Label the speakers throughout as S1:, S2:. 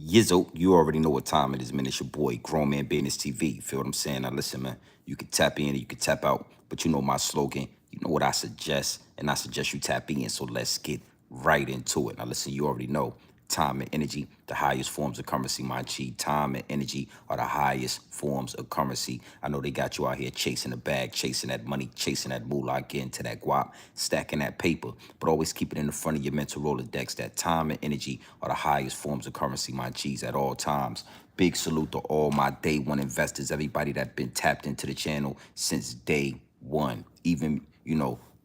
S1: Yizzo, you already know what time it is, man. It's your boy, Grown Man Business TV. Feel what I'm saying? Now listen, man. You can tap in, you can tap out, but you know my slogan. You know what I suggest, and I suggest you tap in. So let's get right into it. Now listen, you already know time and energy, the highest forms of currency, my G. Time and energy are the highest forms of currency. I know they got you out here chasing the bag, chasing that money, chasing that moolah, getting to that guap, stacking that paper, but always keep it in the front of your mental Rolodex that time and energy are the highest forms of currency, my G's, at all times. Big salute to all my day one investors, everybody that been tapped into the channel since day one. Even,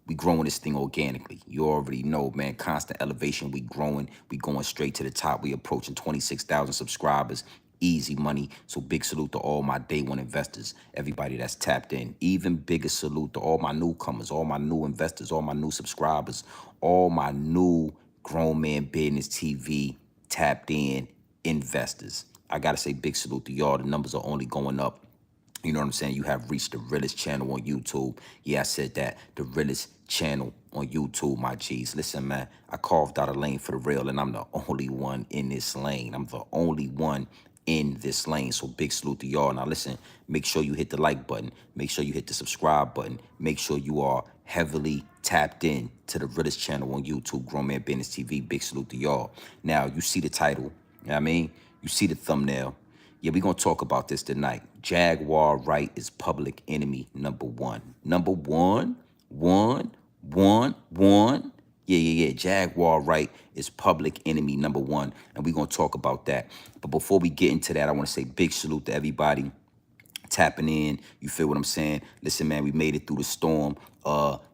S1: we growing this thing organically. You already know, man, constant elevation. We growing. We going straight to the top. We approaching 26,000 subscribers. Easy money. So big salute to all my day one investors, everybody that's tapped in. Even bigger salute to all my newcomers, all my new investors, all my new subscribers, all my new Grown Man Business TV tapped in investors. I gotta say big salute to y'all. The numbers are only going up. You know what I'm saying? You have reached the Realest channel on YouTube. Yeah, I said that. The Realest channel on YouTube, my G's. Listen, man, I carved out a lane for the real, and I'm the only one in this lane. I'm the only one in this lane. So big salute to y'all. Now, listen, make sure you hit the like button. Make sure you hit the subscribe button. Make sure you are heavily tapped in to the Realest channel on YouTube, Grown Man Business TV. Big salute to y'all. Now, you see the title. You know what I mean? You see the thumbnail. Yeah, we're going to talk about this tonight. Jaguar Wright is public enemy number one. Number one, one. Yeah. Jaguar Wright is public enemy number one. And we're going to talk about that. But before we get into that, I want to say big salute to everybody tapping in. You feel what I'm saying? Listen, man, we made it through the storm.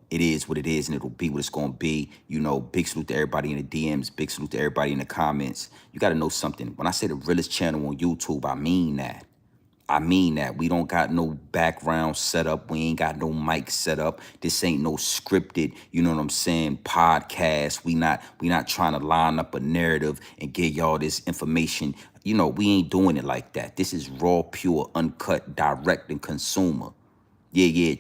S1: It is what it is, and it'll be what it's gonna be. You know, big salute to everybody in the DMs. Big salute to everybody in the comments. You gotta know something. When I say the Realest channel on YouTube, I mean that. I mean that. We don't got no background set up. We ain't got no mic set up. This ain't no scripted, you know what I'm saying, podcast. We not trying to line up a narrative and get y'all this information. You know, we ain't doing it like that. This is raw, pure, uncut, direct, and consumer. Yeah,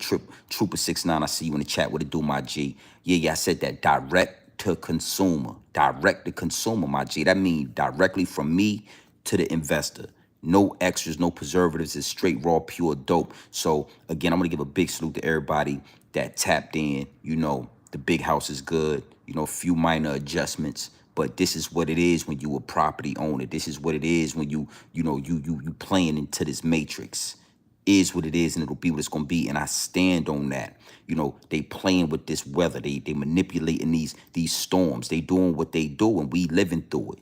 S1: Trooper 69, I see you in the chat. What it do, my G? Yeah, I said that. Direct to consumer. Direct to consumer, my G. That means directly from me to the investor. No extras, no preservatives. It's straight, raw, pure dope. So, again, I'm going to give a big salute to everybody that tapped in. You know, the big house is good. You know, a few minor adjustments. But this is what it is when you a property owner. This is what it is when you playing into this matrix. Is what it is, and it'll be what it's gonna be, and I stand on that. You know, they playing with this weather, they manipulating these storms, they doing what they do, and we living through it.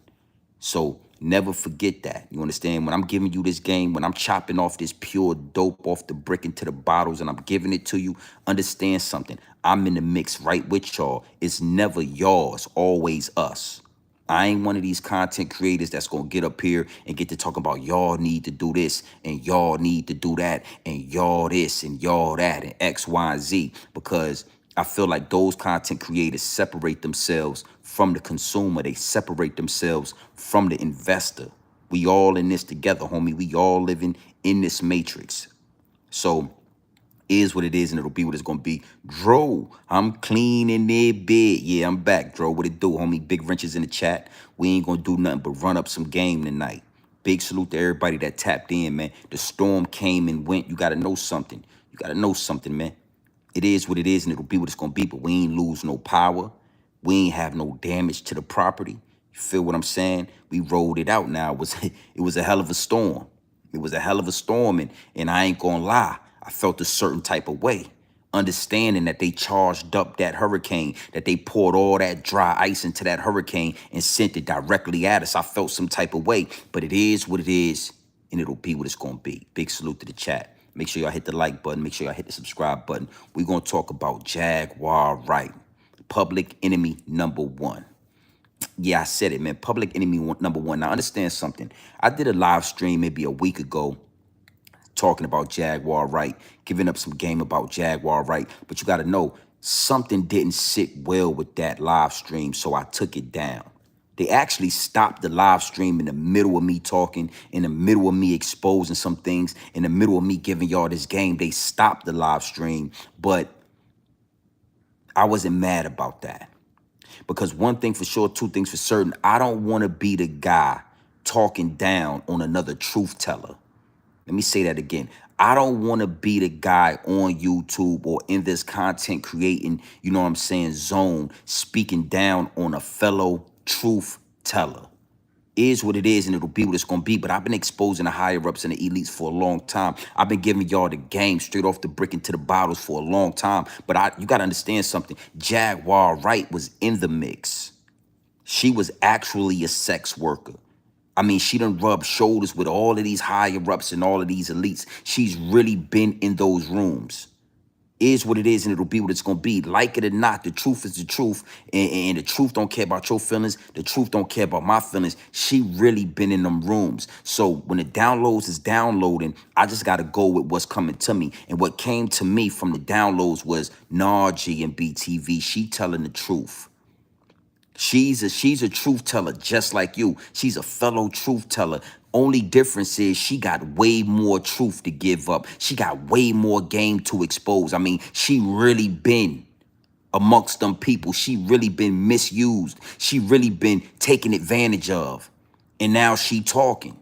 S1: So never forget that. You understand? When I'm giving you this game, when I'm chopping off this pure dope off the brick into the bottles and I'm giving it to you, understand something. I'm in the mix right with y'all. It's never yours, always us. I ain't one of these content creators that's going to get up here and get to talk about y'all need to do this and y'all need to do that and y'all this and y'all that and X, Y, and Z, because I feel like those content creators separate themselves from the consumer. They separate themselves from the investor. We all in this together, homie. We all living in this matrix. So is what it is, and it'll be what it's gonna be. Dro, I'm clean in their bed. Yeah, I'm back, Dro. What it do, homie? Big wrenches in the chat. We ain't gonna do nothing but run up some game tonight. Big salute to everybody that tapped in, man. The storm came and went. You gotta know something. You gotta know something, man. It is what it is, and it'll be what it's gonna be. But we ain't lose no power. We ain't have no damage to the property. You feel what I'm saying? We rolled it out now. It was a hell of a storm. It was a hell of a storm, and I ain't gonna lie. I felt a certain type of way, understanding that they charged up that hurricane, that they poured all that dry ice into that hurricane and sent it directly at us. I felt some type of way, but it is what it is, and it'll be what it's gonna be. Big salute to the chat. Make sure y'all hit the like button. Make sure y'all hit the subscribe button. We're gonna talk about Jaguar Wright, public enemy number one. Yeah, I said it, man. Public enemy number one. Now, understand something. I did a live stream maybe a week ago talking about Jaguar Wright, giving up some game about Jaguar Wright. But you got to know, something didn't sit well with that live stream, so I took it down. They actually stopped the live stream in the middle of me talking, in the middle of me exposing some things, in the middle of me giving y'all this game. They stopped the live stream, but I wasn't mad about that. Because one thing for sure, two things for certain, I don't want to be the guy talking down on another truth teller. Let me say that again. I don't want to be the guy on YouTube or in this content creating, you know what I'm saying, zone, speaking down on a fellow truth teller. Is what it is and it'll be what it's going to be. But I've been exposing the higher ups and the elites for a long time. I've been giving y'all the game straight off the brick into the bottles for a long time. But you got to understand something. Jaguar Wright was in the mix. She was actually a sex worker. I mean, she done rubbed shoulders with all of these higher ups and all of these elites. She's really been in those rooms. Is what it is and it'll be what it's going to be. Like it or not, the truth is the truth. And the truth don't care about your feelings. The truth don't care about my feelings. She really been in them rooms. So when the downloads is downloading, I just got to go with what's coming to me. And what came to me from the downloads was G and BTV. She telling the truth. She's a truth teller just like you. She's a fellow truth teller. Only difference is she got way more truth to give up. She got way more game to expose. I mean, she really been amongst them people. She really been misused. She really been taken advantage of. And now she talking.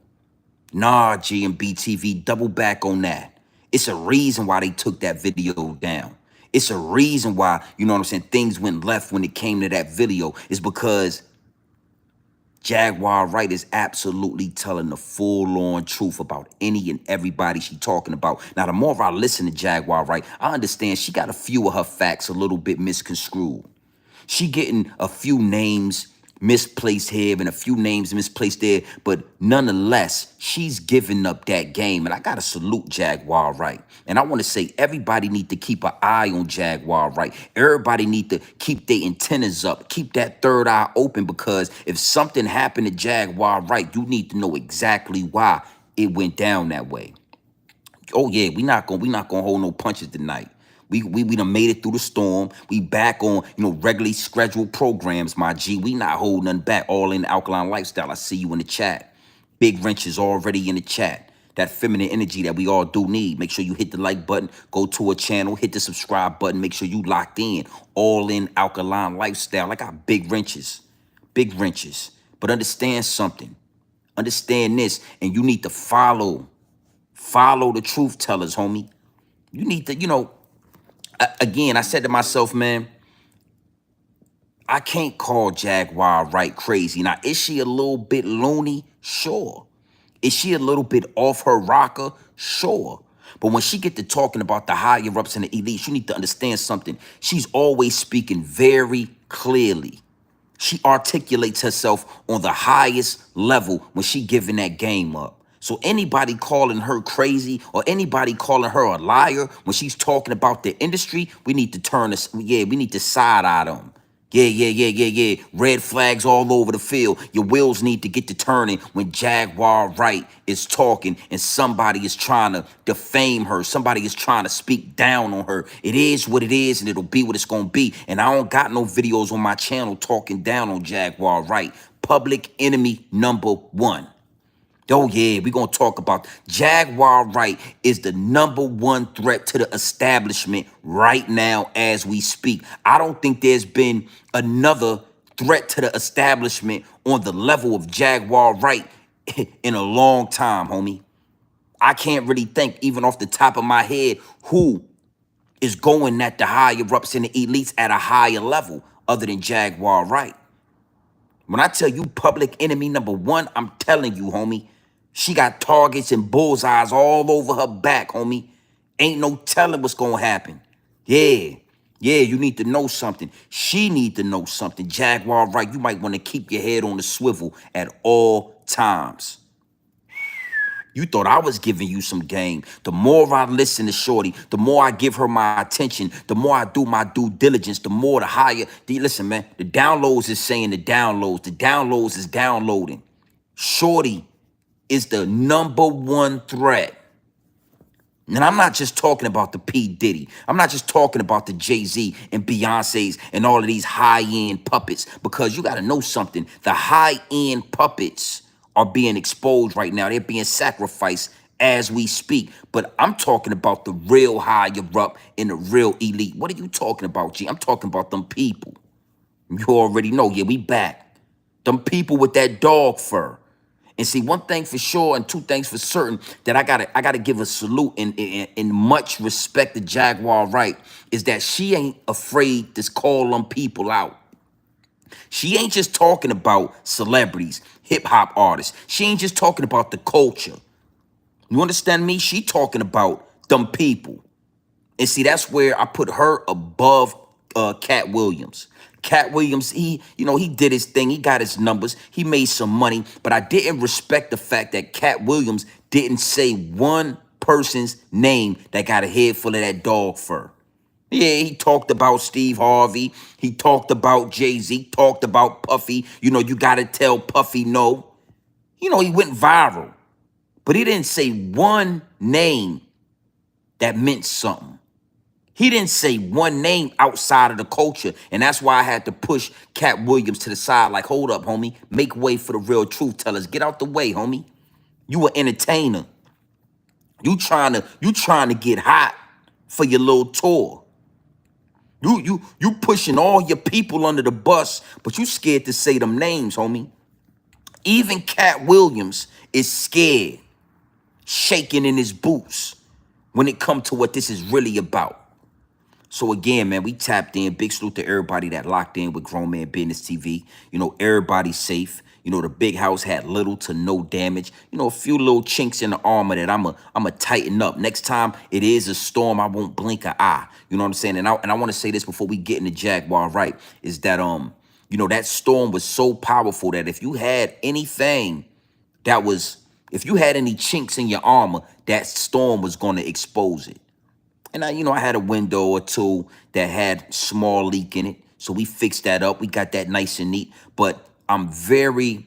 S1: G and BTV, double back on that. It's a reason why they took that video down. It's a reason why, you know what I'm saying, things went left when it came to that video. It's because Jaguar Wright is absolutely telling the full-on truth about any and everybody she talking about. Now, the more I listen to Jaguar Wright, I understand she got a few of her facts a little bit misconstrued. She getting a few names misplaced here and a few names misplaced there, but nonetheless, she's giving up that game. And I gotta salute Jaguar Wright. And I want to say everybody need to keep an eye on Jaguar Wright. Everybody need to keep their antennas up, keep that third eye open, because if something happened to Jaguar Wright, you need to know exactly why it went down that way. Oh yeah, we not gonna hold no punches tonight. We done made it through the storm. We back on, regularly scheduled programs, my G. We not holding nothing back. All in Alkaline Lifestyle. I see you in the chat. Big Wrench is already in the chat. That feminine energy that we all do need. Make sure you hit the like button. Go to a channel. Hit the subscribe button. Make sure you locked in. All in Alkaline Lifestyle. I got big wrenches. Big wrenches. But understand something. Understand this. And you need to follow the truth tellers, homie. You need to, again, I said to myself, man, I can't call Jaguar Wright crazy. Now, is she a little bit loony? Sure. Is she a little bit off her rocker? Sure. But when she get to talking about the higher ups and the elites, you need to understand something. She's always speaking very clearly. She articulates herself on the highest level when she giving that game up. So anybody calling her crazy or anybody calling her a liar when she's talking about the industry, we need to turn this, we need to side eye them. Yeah. Red flags all over the field. Your wheels need to get to turning when Jaguar Wright is talking and somebody is trying to defame her. Somebody is trying to speak down on her. It is what it is and it'll be what it's going to be. And I don't got no videos on my channel talking down on Jaguar Wright. Public enemy number one. Oh, yeah, we're going to talk about Jaguar Wright is the #1 threat to the establishment right now as we speak. I don't think there's been another threat to the establishment on the level of Jaguar Wright in a long time, homie. I can't really think, even off the top of my head, who is going at the higher ups and the elites at a higher level other than Jaguar Wright. When I tell you public enemy #1, I'm telling you, homie. She got targets and bullseyes all over her back, homie. Ain't no telling what's going to happen. Yeah, you need to know something. She need to know something. Jaguar Wright, you might want to keep your head on the swivel at all times. You thought I was giving you some game. The more I listen to Shorty, the more I give her my attention, the more I do my due diligence, the more the higher. Listen, man, the downloads is saying the downloads. The downloads is downloading. Shorty is the #1 threat. And I'm not just talking about the P. Diddy. I'm not just talking about the Jay-Z and Beyonce's and all of these high-end puppets, because you got to know something. The high-end puppets are being exposed right now. They're being sacrificed as we speak. But I'm talking about the real higher up and the real elite. What are you talking about, G? I'm talking about them people. You already know. Yeah, we back. Them people with that dog fur. And see, one thing for sure and two things for certain that I gotta give a salute and much respect to Jaguar Wright is that she ain't afraid to call them people out. She ain't just talking about celebrities, hip hop artists. She ain't just talking about the culture. You understand me? She talking about them people. And see, that's where I put her above Cat Williams. Cat Williams, he did his thing. He got his numbers. He made some money. But I didn't respect the fact that Cat Williams didn't say one person's name that got a head full of that dog fur. Yeah, he talked about Steve Harvey. He talked about Jay-Z. Talked about Puffy. You got to tell Puffy no. He went viral. But he didn't say one name that meant something. He didn't say one name outside of the culture. And that's why I had to push Cat Williams to the side like, hold up, homie. Make way for the real truth tellers. Get out the way, homie. You an entertainer. You trying to get hot for your little tour. You pushing all your people under the bus, but you scared to say them names, homie. Even Cat Williams is scared, shaking in his boots when it come to what this is really about. So again, man, we tapped in. Big salute to everybody that locked in with Grown Man Business TV. Everybody's safe. The big house had little to no damage. A few little chinks in the armor that I'ma tighten up. Next time it is a storm, I won't blink an eye. You know what I'm saying? And I want to say this before we get into Jaguar Wright, is that that storm was so powerful that if you had anything if you had any chinks in your armor, that storm was gonna expose it. And I had a window or two that had small leak in it. So we fixed that up. We got that nice and neat. But I'm very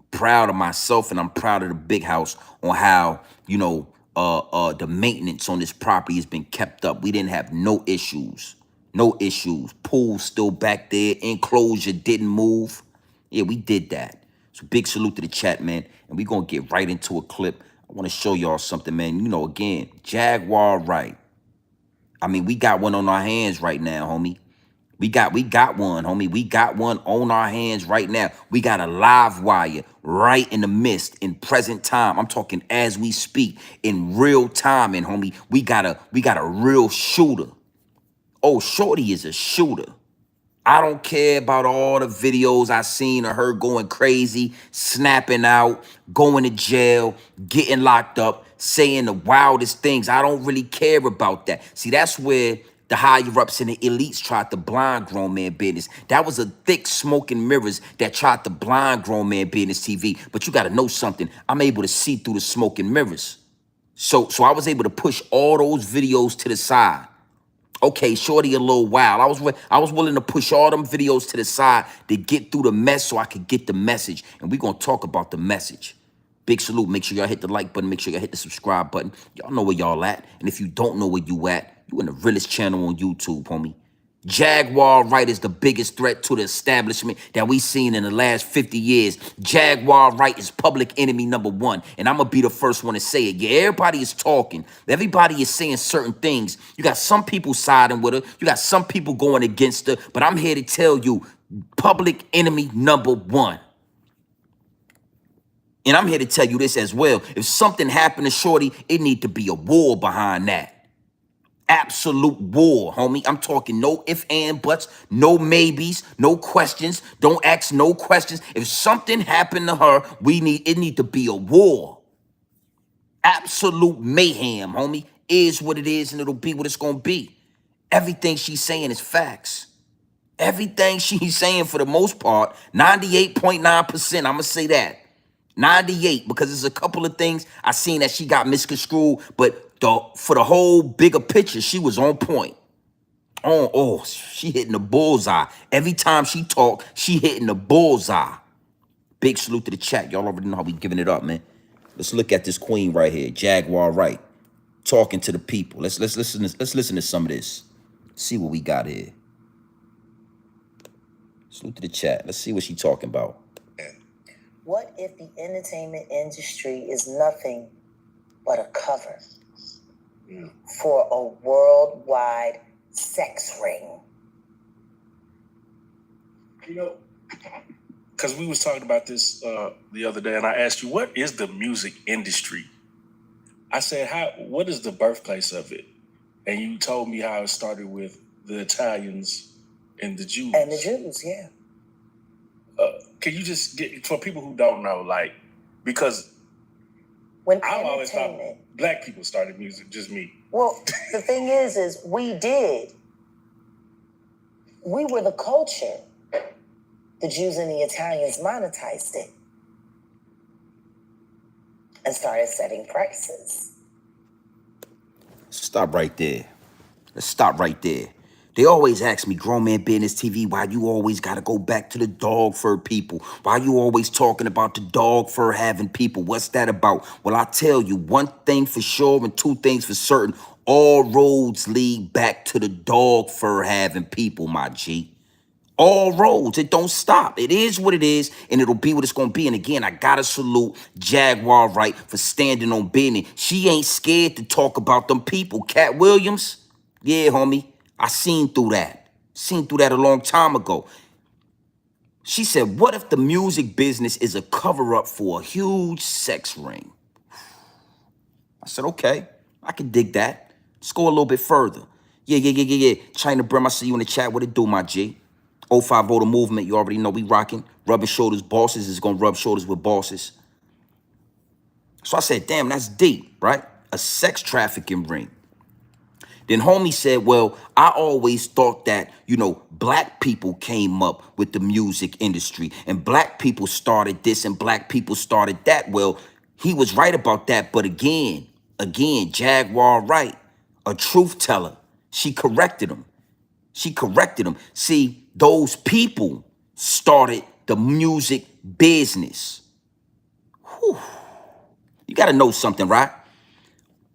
S1: proud of myself and I'm proud of the big house on how, the maintenance on this property has been kept up. We didn't have no issues. No issues. Pool still back there. Enclosure didn't move. Yeah, we did that. So big salute to the chat, man. And we're going to get right into a clip. I want to show y'all something, man. Again, Jaguar Wright. I mean, we got one on our hands right now, homie. We got one, homie. We got one on our hands right now. We got a live wire right in the midst in present time. I'm talking as we speak in real time, and homie, we got a real shooter. Oh, Shorty is a shooter. I don't care about all the videos I seen of her going crazy, snapping out, going to jail, getting locked up, saying the wildest things. I don't really care about that. See, that's where the higher-ups and the elites tried to blind Grown Man Business. That was a thick smoke and mirrors that tried to blind Grown Man Business TV. But you got to know something. I'm able to see through the smoke and mirrors. So I was able to push all those videos to the side. Okay, Shorty a little wild. I was willing to push all them videos to the side to get through the mess so I could get the message. And we're going to talk about the message. Big salute. Make sure y'all hit the like button. Make sure y'all hit the subscribe button. Y'all know where y'all at. And if you don't know where you at, you in the Realest channel on YouTube, homie. Jaguar Wright is the biggest threat to the establishment that we seen in the last 50 years. Jaguar Wright is public enemy number one. And I'm going to be the first one to say it. Yeah, everybody is talking. Everybody is saying certain things. You got some people siding with her. You got some people going against her. But I'm here to tell you, public enemy number one. And I'm here to tell you this as well. If something happened to Shorty, it need to be a war behind that. Absolute war, homie. I'm talking no ifs, and buts, no maybes, no questions. Don't ask no questions. If something happened to her, it need to be a war. Absolute mayhem, homie. Is what it is, and it'll be what it's gonna be. Everything she's saying is facts. Everything she's saying, for the most part, 98.9%, I'm gonna say that. 98, because there's a couple of things I seen that she got misconstrued, but for the whole bigger picture, she was on point. She hitting the bullseye. Every time she talk, she hitting the bullseye. Big salute to the chat. Y'all already know how we giving it up, man. Let's look at this queen right here, Jaguar Wright, talking to the people. Let's listen to some of this. See what we got here. Salute to the chat. Let's see what she talking about.
S2: What if the entertainment industry is nothing but a cover for a worldwide sex ring?
S3: because we was talking about this the other day, and I asked you, what is the music industry? I said, what is the birthplace of it? And you told me how it started with the Italians and the Jews.
S2: And the Jews, yeah.
S3: Can you just get, for people who don't know, like, because
S2: when
S3: I always thought black people started music, just me.
S2: Well, the thing is we did. We were the culture. The Jews and the Italians monetized it and started setting prices.
S1: Stop right there. Let's stop right there. They always ask me, Grown Man Business TV, why you always got to go back to the dog fur people? Why you always talking about the dog fur having people? What's that about? Well, I tell you one thing for sure and two things for certain. All roads lead back to the dog fur having people, my G. All roads. It don't stop. It is what it is, and it'll be what it's going to be. And again, I got to salute Jaguar Wright for standing on business. She ain't scared to talk about them people. Cat Williams, yeah, homie, I seen through that. Seen through that a long time ago. She said, what if the music business is a cover-up for a huge sex ring? I said, okay, I can dig that. Let's go a little bit further. Yeah. China Brim, I see you in the chat. What it do, my G? 050 the movement, you already know we rocking. Rubbing shoulders, bosses is gonna rub shoulders with bosses. So I said, damn, that's deep, right? A sex trafficking ring. Then homie said, well, I always thought that, black people came up with the music industry and black people started this and black people started that. Well, he was right about that. But again, Jaguar Wright, a truth teller, she corrected him. See, those people started the music business. Whew. You got to know something, right?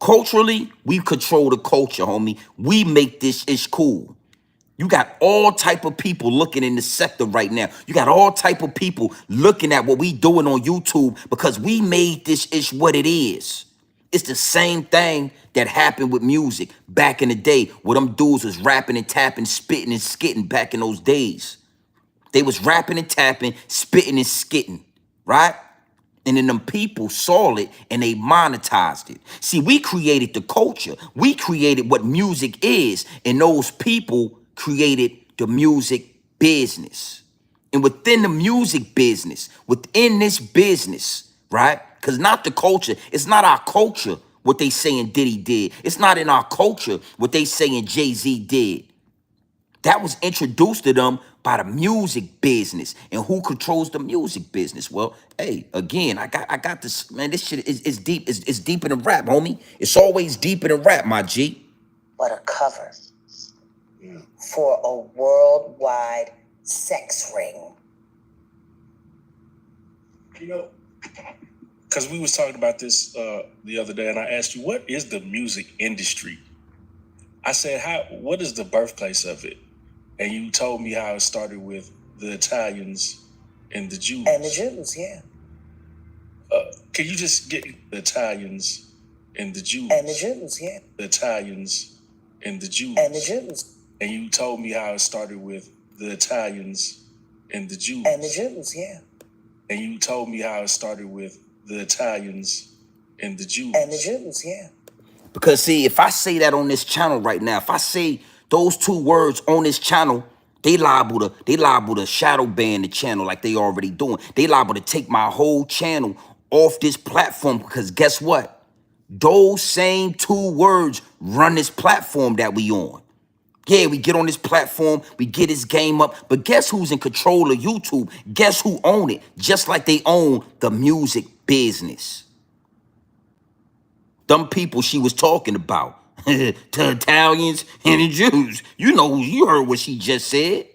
S1: Culturally, we control the culture, homie. We make this ish cool. You got all type of people looking in the sector right now. You got all type of people looking at what we doing on YouTube because we made this ish what it is. It's the same thing that happened with music back in the day where them dudes was rapping and tapping, spitting and skitting back in those days. They was rapping and tapping, spitting and skitting, right? And then them people saw it and they monetized it. See, we created the culture. We created what music is. And those people created the music business. And within the music business, within this business, right? Because not the culture. It's not our culture what they saying Diddy did. It's not in our culture what they saying Jay-Z did. That was introduced to them by the music business. And who controls the music business? Well, hey, again, I got this, man. This shit is deep. It's deeper than rap, homie. It's always deeper than rap, my G.
S2: But a cover for a worldwide sex ring.
S3: Because we was talking about this the other day, and I asked you, what is the music industry? I said, what is the birthplace of it? And you told me how it started with the Italians and the Jews.
S2: And the Jews, yeah.
S3: Can you just get the Italians and the Jews?
S2: And the Jews, yeah.
S3: The Italians and the Jews.
S2: And the Jews.
S3: And you told me how it started with the Italians and the Jews.
S2: And the Jews, yeah.
S3: And you told me how it started with the Italians and the Jews.
S2: And the Jews, yeah.
S1: Because see, if I say that on this channel right now, if I say those two words on this channel, they liable to shadow ban the channel like they already doing. They liable to take my whole channel off this platform because guess what? Those same two words run this platform that we on. Yeah, we get on this platform, we get this game up, but guess who's in control of YouTube? Guess who own it? Just like they own the music business. Them people she was talking about, the Italians and the Jews. You heard what she just said.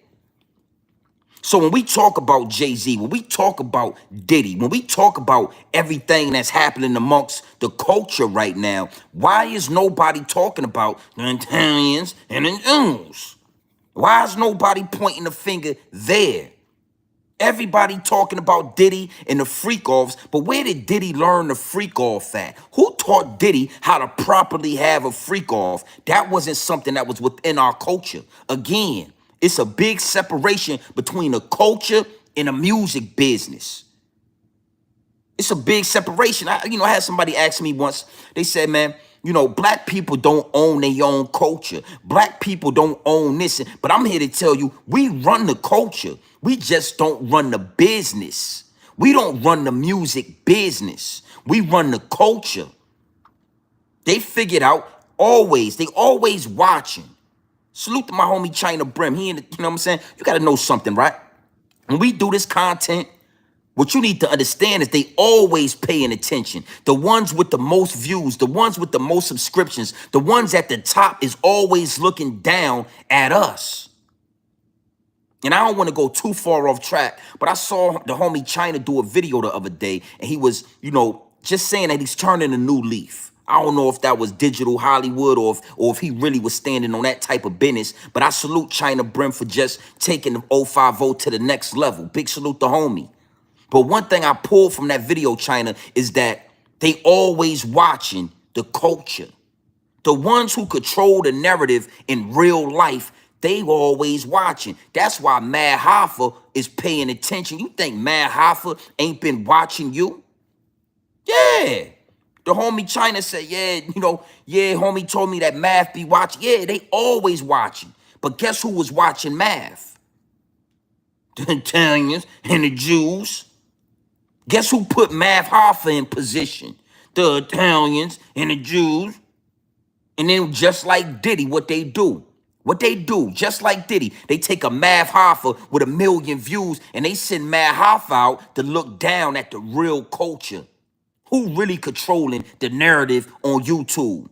S1: So when we talk about Jay-Z, when we talk about Diddy, when we talk about everything that's happening amongst the culture right now, why is nobody talking about the Italians and the Jews? Why is nobody pointing the finger there? Everybody talking about Diddy and the freak-offs, but where did Diddy learn the freak-off at? Who taught Diddy how to properly have a freak-off? That wasn't something that was within our culture. Again, it's a big separation between the culture in the music business. It's a big separation. I had somebody ask me once, they said, man, black people don't own their own culture. Black people don't own this. But I'm here to tell you, we run the culture. We just don't run the business. We don't run the music business. We run the culture. They figured out they always watching. Salute to my homie China Brim. He in the, you know what I'm saying? You got to know something, right? When we do this content, what you need to understand is they always paying attention. The ones with the most views, the ones with the most subscriptions, the ones at the top is always looking down at us. And I don't want to go too far off track, but I saw the homie China do a video the other day, and he was, just saying that he's turning a new leaf. I don't know if that was digital Hollywood or if he really was standing on that type of business, but I salute China Brim for just taking the 050 to the next level. Big salute to homie. But one thing I pulled from that video, China, is that they always watching the culture. The ones who control the narrative in real life, they always watching. That's why Mad Hoffa is paying attention. You think Mad Hoffa ain't been watching you? Yeah. The homie China said, homie told me that Math be watching. Yeah, they always watching. But guess who was watching Math? The Italians and the Jews. Guess who put Math Hoffa in position? The Italians and the Jews. And then just like Diddy, what they do, just like Diddy, they take a Math Hoffa with 1 million views and they send Math Hoffa out to look down at the real culture. Who really controlling the narrative on YouTube?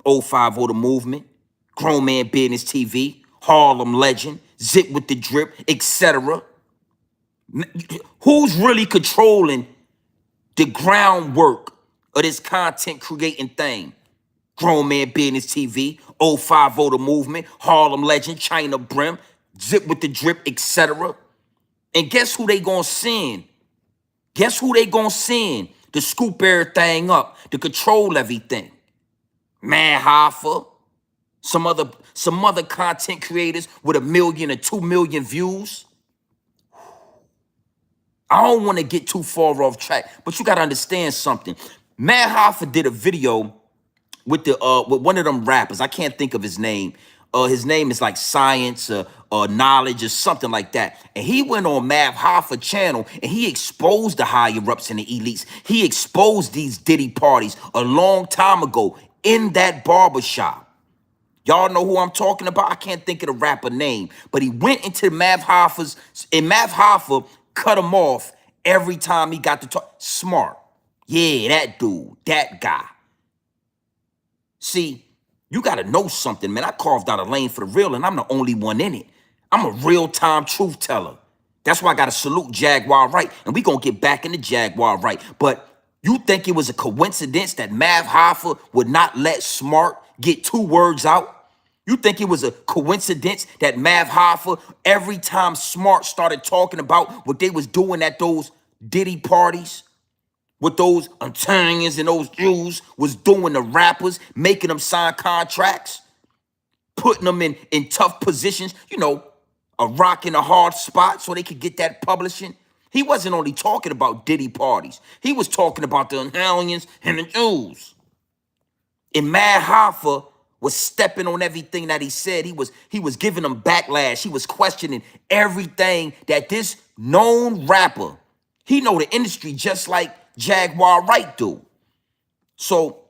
S1: 050 The Movement, Grown Man Business TV, Harlem Legend, Zip with the Drip, etc. Who's really controlling the groundwork of this content creating thing? Grown Man Business TV, 050 The Movement, Harlem Legend, China Brim, Zip with the Drip, etc. And guess who they gonna send? Guess who they gonna send to scoop everything up, to control everything? Man Hoffa, some other content creators with 1 million or 2 million views. I don't want to get too far off track, but you gotta understand something. Man Hoffa did a video with with one of them rappers. I can't think of his name. His name is like Science or Knowledge or something like that. And he went on Mav Hoffa channel and he exposed the higher ups and the elites. He exposed these Diddy parties a long time ago in that barbershop. Y'all know who I'm talking about? I can't think of the rapper name, but he went into Mav Hoffa's, and Mav Hoffa cut him off every time he got to talk. Smart. Yeah, that dude, that guy. See, you got to know something, man. I carved out a lane for the real, and I'm the only one in it. I'm a real-time truth teller. That's why I got to salute Jaguar Wright, and we going to get back into Jaguar Wright. But you think it was a coincidence that Mav Hoffa would not let Smart get 2 words out? You think it was a coincidence that Mav Hoffa, every time Smart started talking about what they was doing at those Diddy parties, what those Italians and those Jews was doing to rappers, making them sign contracts, putting them in tough positions, a rock in a hard spot so they could get that publishing? He wasn't only talking about Diddy parties. He was talking about the Italians and the Jews. And Mad Hoffa was stepping on everything that he said. He was giving them backlash. He was questioning everything that this known rapper, he know the industry just like Jaguar Wright do. So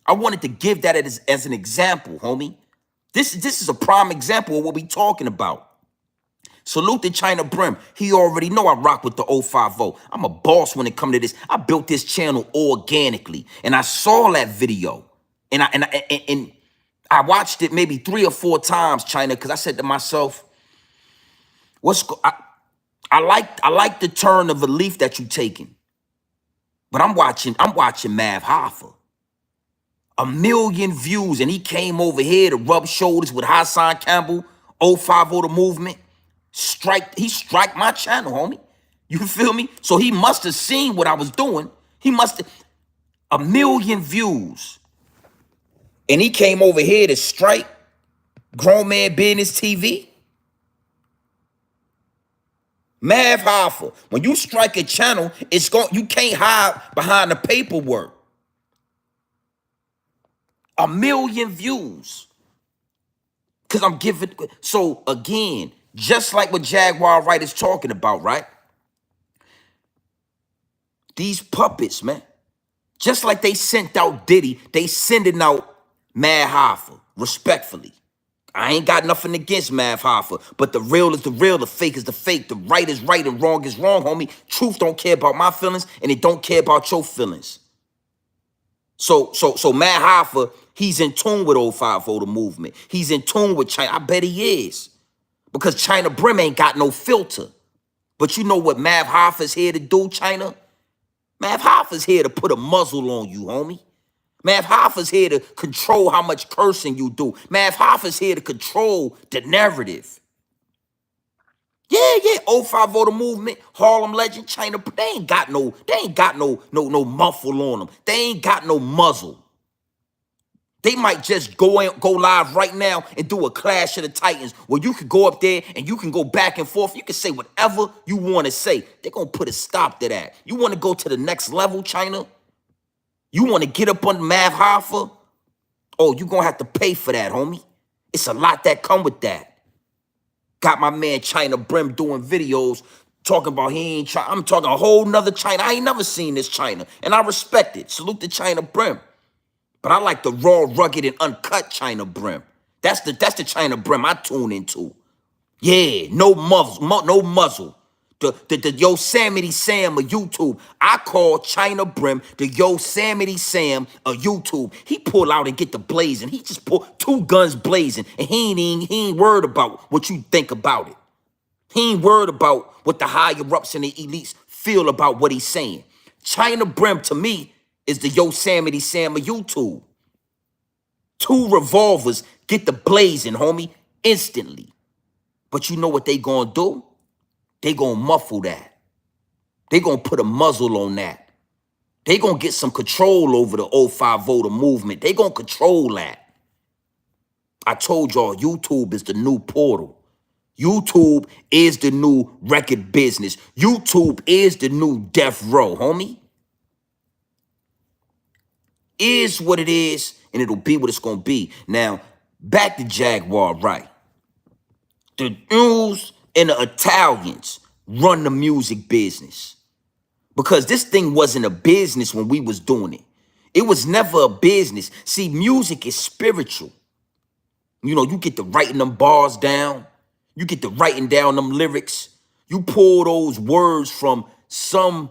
S1: I wanted to give that as an example, homie. This is a prime example of what we talking about. Salute to China Brim. He already know I rock with the 050. I'm a boss when it come to this. I built this channel organically, and I saw that video, and I watched it maybe 3 or 4 times, China, because I said to myself, I like the turn of a leaf that you taking. But I'm watching Mav Hoffa. 1 million views, and he came over here to rub shoulders with Hassan Campbell, 050 The Movement. He strike my channel, homie. You feel me? So he must have seen what I was doing. He must have 1 million views. And he came over here to strike Grown Man Business TV. Mav Hoffa. When you strike a channel, you can't hide behind the paperwork. 1 million views. Because I'm giving. So again, just like what Jaguar Wright is talking about, right? These puppets, man. Just like they sent out Diddy, they sending out Mad Hoffa, respectfully. I ain't got nothing against Mav Hoffa, but the real is the real, the fake is the fake, the right is right and wrong is wrong, homie. Truth don't care about my feelings, and it don't care about your feelings. So Mav Hoffa, he's in tune with 050 the movement. He's in tune with China. I bet he is. Because China Brim ain't got no filter. But you know what Mav Hoffa's here to do, China? Mav Hoffa's here to put a muzzle on you, homie. Mav Hoffa's here to control how much cursing you do. Mav Hoffa's here to control the narrative. Yeah, 050 the movement, Harlem Legend, China, they ain't got no muffle on them. They ain't got no muzzle. They might just go live right now and do a Clash of the Titans where you could go up there and you can go back and forth. You can say whatever you want to say. They're going to put a stop to that. You want to go to the next level, China? You want to get up on Mav Hoffa? Oh, you're going to have to pay for that, homie. It's a lot that come with that. Got my man China Brim doing videos talking about he ain't China. I'm talking a whole nother China. I ain't never seen this China. And I respect it. Salute to China Brim. But I like the raw, rugged, and uncut China Brim. That's the China Brim I tune into. Yeah, no muzzle. The Yosemite Sam of YouTube. I call China Brim the Yosemite Sam of YouTube. He pull out and get the blazing. He just pull 2 guns blazing, and he ain't worried about what you think about it. He ain't worried about what the higher ups and the elites feel about what he's saying. China Brim to me is the Yosemite Sam of YouTube. 2 revolvers get the blazing, homie, instantly. But you know what they gonna do? They gonna muffle that. They gonna put a muzzle on that. They gonna get some control over the 050 the movement. They gonna control that. I told y'all, YouTube is the new portal. YouTube is the new record business. YouTube is the new death row, homie. Is what it is, and it'll be what it's gonna be. Now, back to Jaguar Wright. The Jews and the Italians run the music business. Because this thing wasn't a business when we was doing it. It was never a business. See, music is spiritual. You know, you get to writing them bars down. You get to writing down them lyrics. You pull those words from some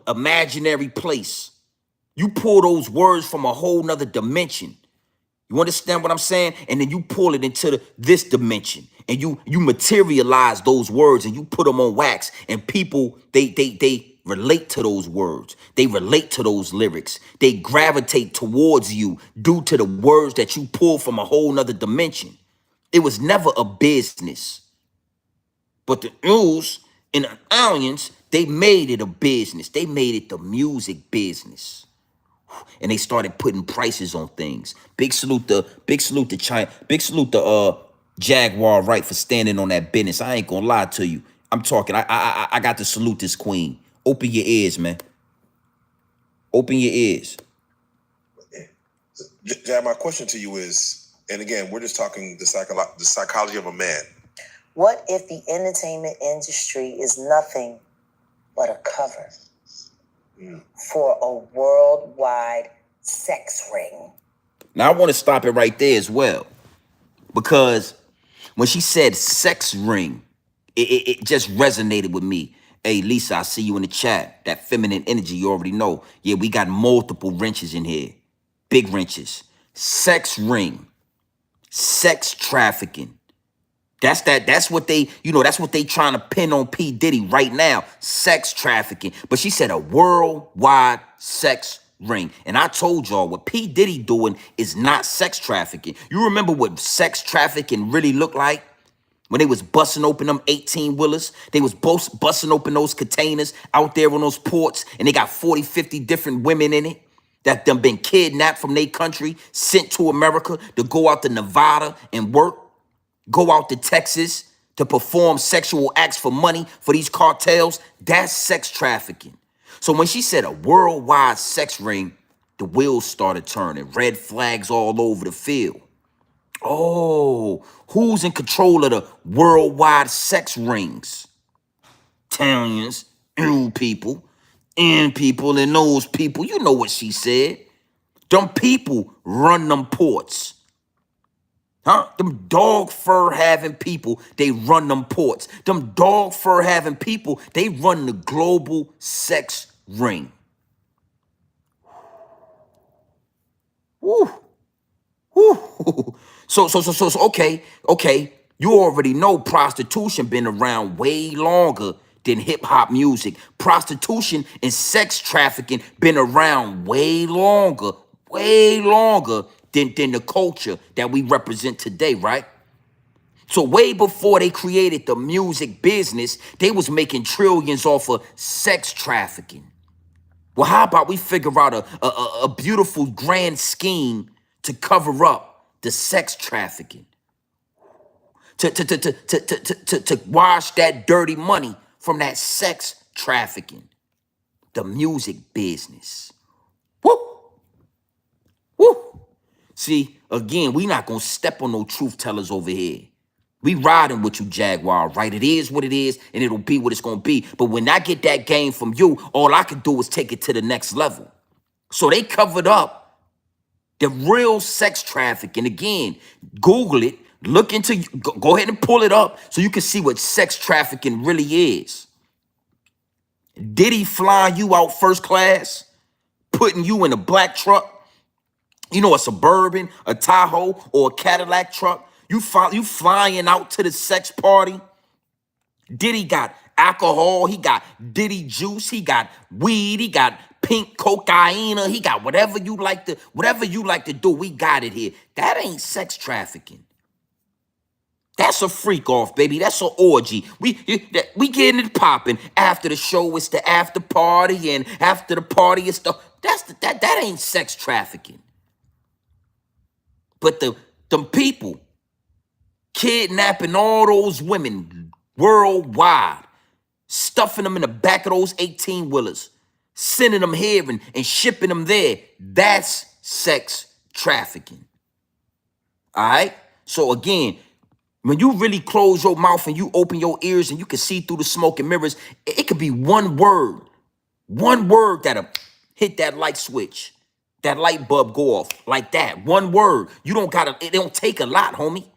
S1: imaginary place. You pull those words from a whole nother dimension. You understand what I'm saying? And then you pull it into this dimension, and you materialize those words, and you put them on wax, and people, they relate to those words. They relate to those lyrics. They gravitate towards you due to the words that you pull from a whole nother dimension. It was never a business. But the Jews and the aliens, they made it a business. They made it the music business. And they started putting prices on things. Big salute to China. Big salute to Jaguar Wright for standing on that business. I ain't gonna lie to you. I'm talking. I got to salute this queen. Open your ears, man. Open your ears.
S4: Jag, my question to you is, and again, we're just talking the psychology of a man.
S2: What if the entertainment industry is nothing but a cover for a worldwide sex ring?
S1: Now, I want to stop it right there as well. Because when she said sex ring, it just resonated with me. Hey, Lisa, I see you in the chat. That feminine energy, you already know. Yeah, we got multiple wrenches in here. Big wrenches. Sex ring. Sex trafficking. That's what they, that's what they trying to pin on P. Diddy right now. Sex trafficking. But she said a worldwide sex ring. And I told y'all what P. Diddy doing is not sex trafficking. You remember what sex trafficking really looked like? When they was busting open them 18-wheelers, they was both busting open those containers out there on those ports, and they got 40, 50 different women in it that them been kidnapped from their country, sent to America to go out to Nevada and work, go out to Texas to perform sexual acts for money for these cartels, that's sex trafficking. So when she said a worldwide sex ring, the wheels started turning, red flags all over the field. Oh, who's in control of the worldwide sex rings? Italians, you people, and people, and those people. You know what she said. Them people run them ports. Huh? Them dog fur having people, they run them ports. Them dog fur having people, they run the global sex ring. Woo. Woo. So, okay. You already know prostitution been around way longer than hip hop music. Prostitution and sex trafficking been around way longer than the culture that we represent today, right? So way before they created the music business, they was making trillions off of sex trafficking. Well, how about we figure out a beautiful grand scheme to cover up the sex trafficking, to wash that dirty money from that sex trafficking, the music business. Woo, woo. See, again, we not gonna step on no truth tellers over here. We riding with you, Jaguar, right? It is what it is, and it'll be what it's gonna be. But when I get that game from you, all I can do is take it to the next level. So they covered up the real sex trafficking. Again, Google it, look into, go ahead and pull it up so you can see what sex trafficking really is. Diddy flying you out first class, putting you in a black truck, you know, a Suburban, a Tahoe, or a Cadillac truck. You flying out to the sex party. Diddy got alcohol, he got Diddy juice, he got weed, he got pink cocaine, he got whatever you like to do, we got it here. That ain't sex trafficking. That's a freak off, baby. That's an orgy. We getting it popping. After the show, it's the after party, and after the party, it's the that ain't sex trafficking. But them people kidnapping all those women worldwide, stuffing them in the back of those 18-wheelers, sending them here and shipping them there. That's sex trafficking. All right? So again, when you really close your mouth and you open your ears and you can see through the smoke and mirrors, it could be one word that'll hit that light switch, that light bulb go off like that. One word. It don't take a lot, homie.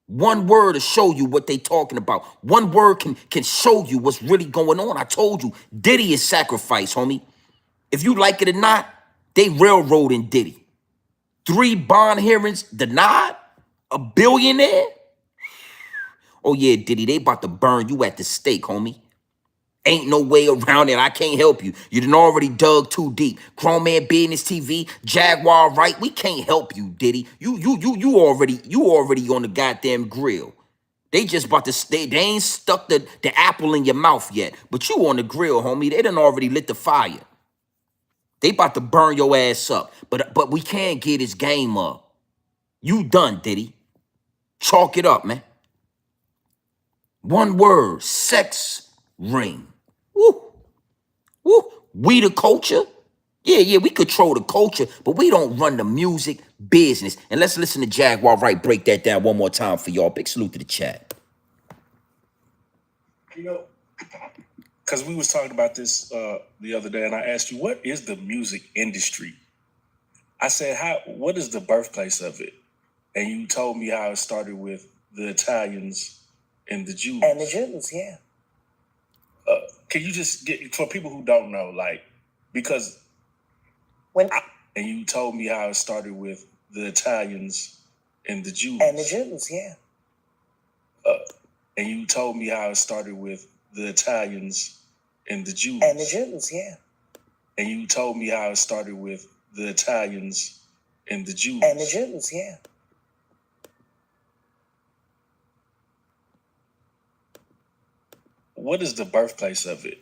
S1: One word to show you what they talking about. One word can show you what's really going on. I told you, Diddy is sacrifice, homie. If you like it or not, they railroading Diddy. 3 bond hearings denied, a billionaire. Oh yeah, Diddy, they about to burn you at the stake, homie. Ain't no way around it. I can't help you. You done already dug too deep. Grown Man Business TV, Jaguar Wright. We can't help you, Diddy. You already on the goddamn grill. They just about to they ain't stuck the apple in your mouth yet. But you on the grill, homie. They done already lit the fire. They about to burn your ass up. But we can't get his game up. You done, Diddy. Chalk it up, man. One word, sex ring. Woo. Woo. We the culture. Yeah, we control the culture, but we don't run the music business. And let's listen to Jaguar Wright break that down one more time for y'all. Big salute to the chat.
S3: You know, because we was talking about this the other day, and I asked you, what is the music industry? I said, what is the birthplace of it? And you told me how it started with the Italians and the Jews.
S2: And the Jews, yeah.
S3: Can you just get, for people who don't know, like, because and you told me how it started with the Italians and the Jews.
S2: And the Jews, yeah.
S3: And you told me how it started with the Italians and the Jews.
S2: And the Jews, yeah.
S3: And you told me how it started with the Italians and the Jews.
S2: And the Jews, yeah.
S3: What is the birthplace of it?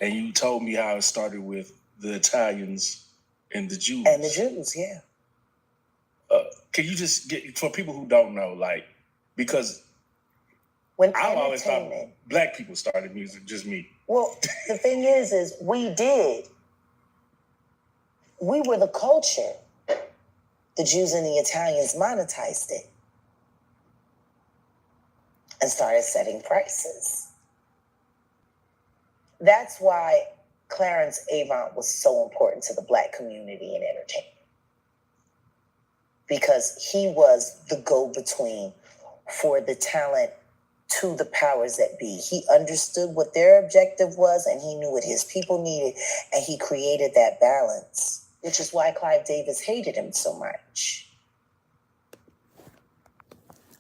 S3: And you told me how it started with the Italians and the Jews.
S2: And the Jews, yeah.
S3: Can you just get, for people who don't know, like, because
S2: When
S3: I've always thought
S2: entertainment,
S3: black people started music, just me.
S2: well, the thing is we did. We were the culture. The Jews and the Italians monetized it and started setting prices. That's why Clarence Avant was so important to the black community in entertainment, because he was the go-between for the talent to the powers that be. He understood what their objective was, and he knew what his people needed, and he created that balance, which is why Clive Davis hated him so much.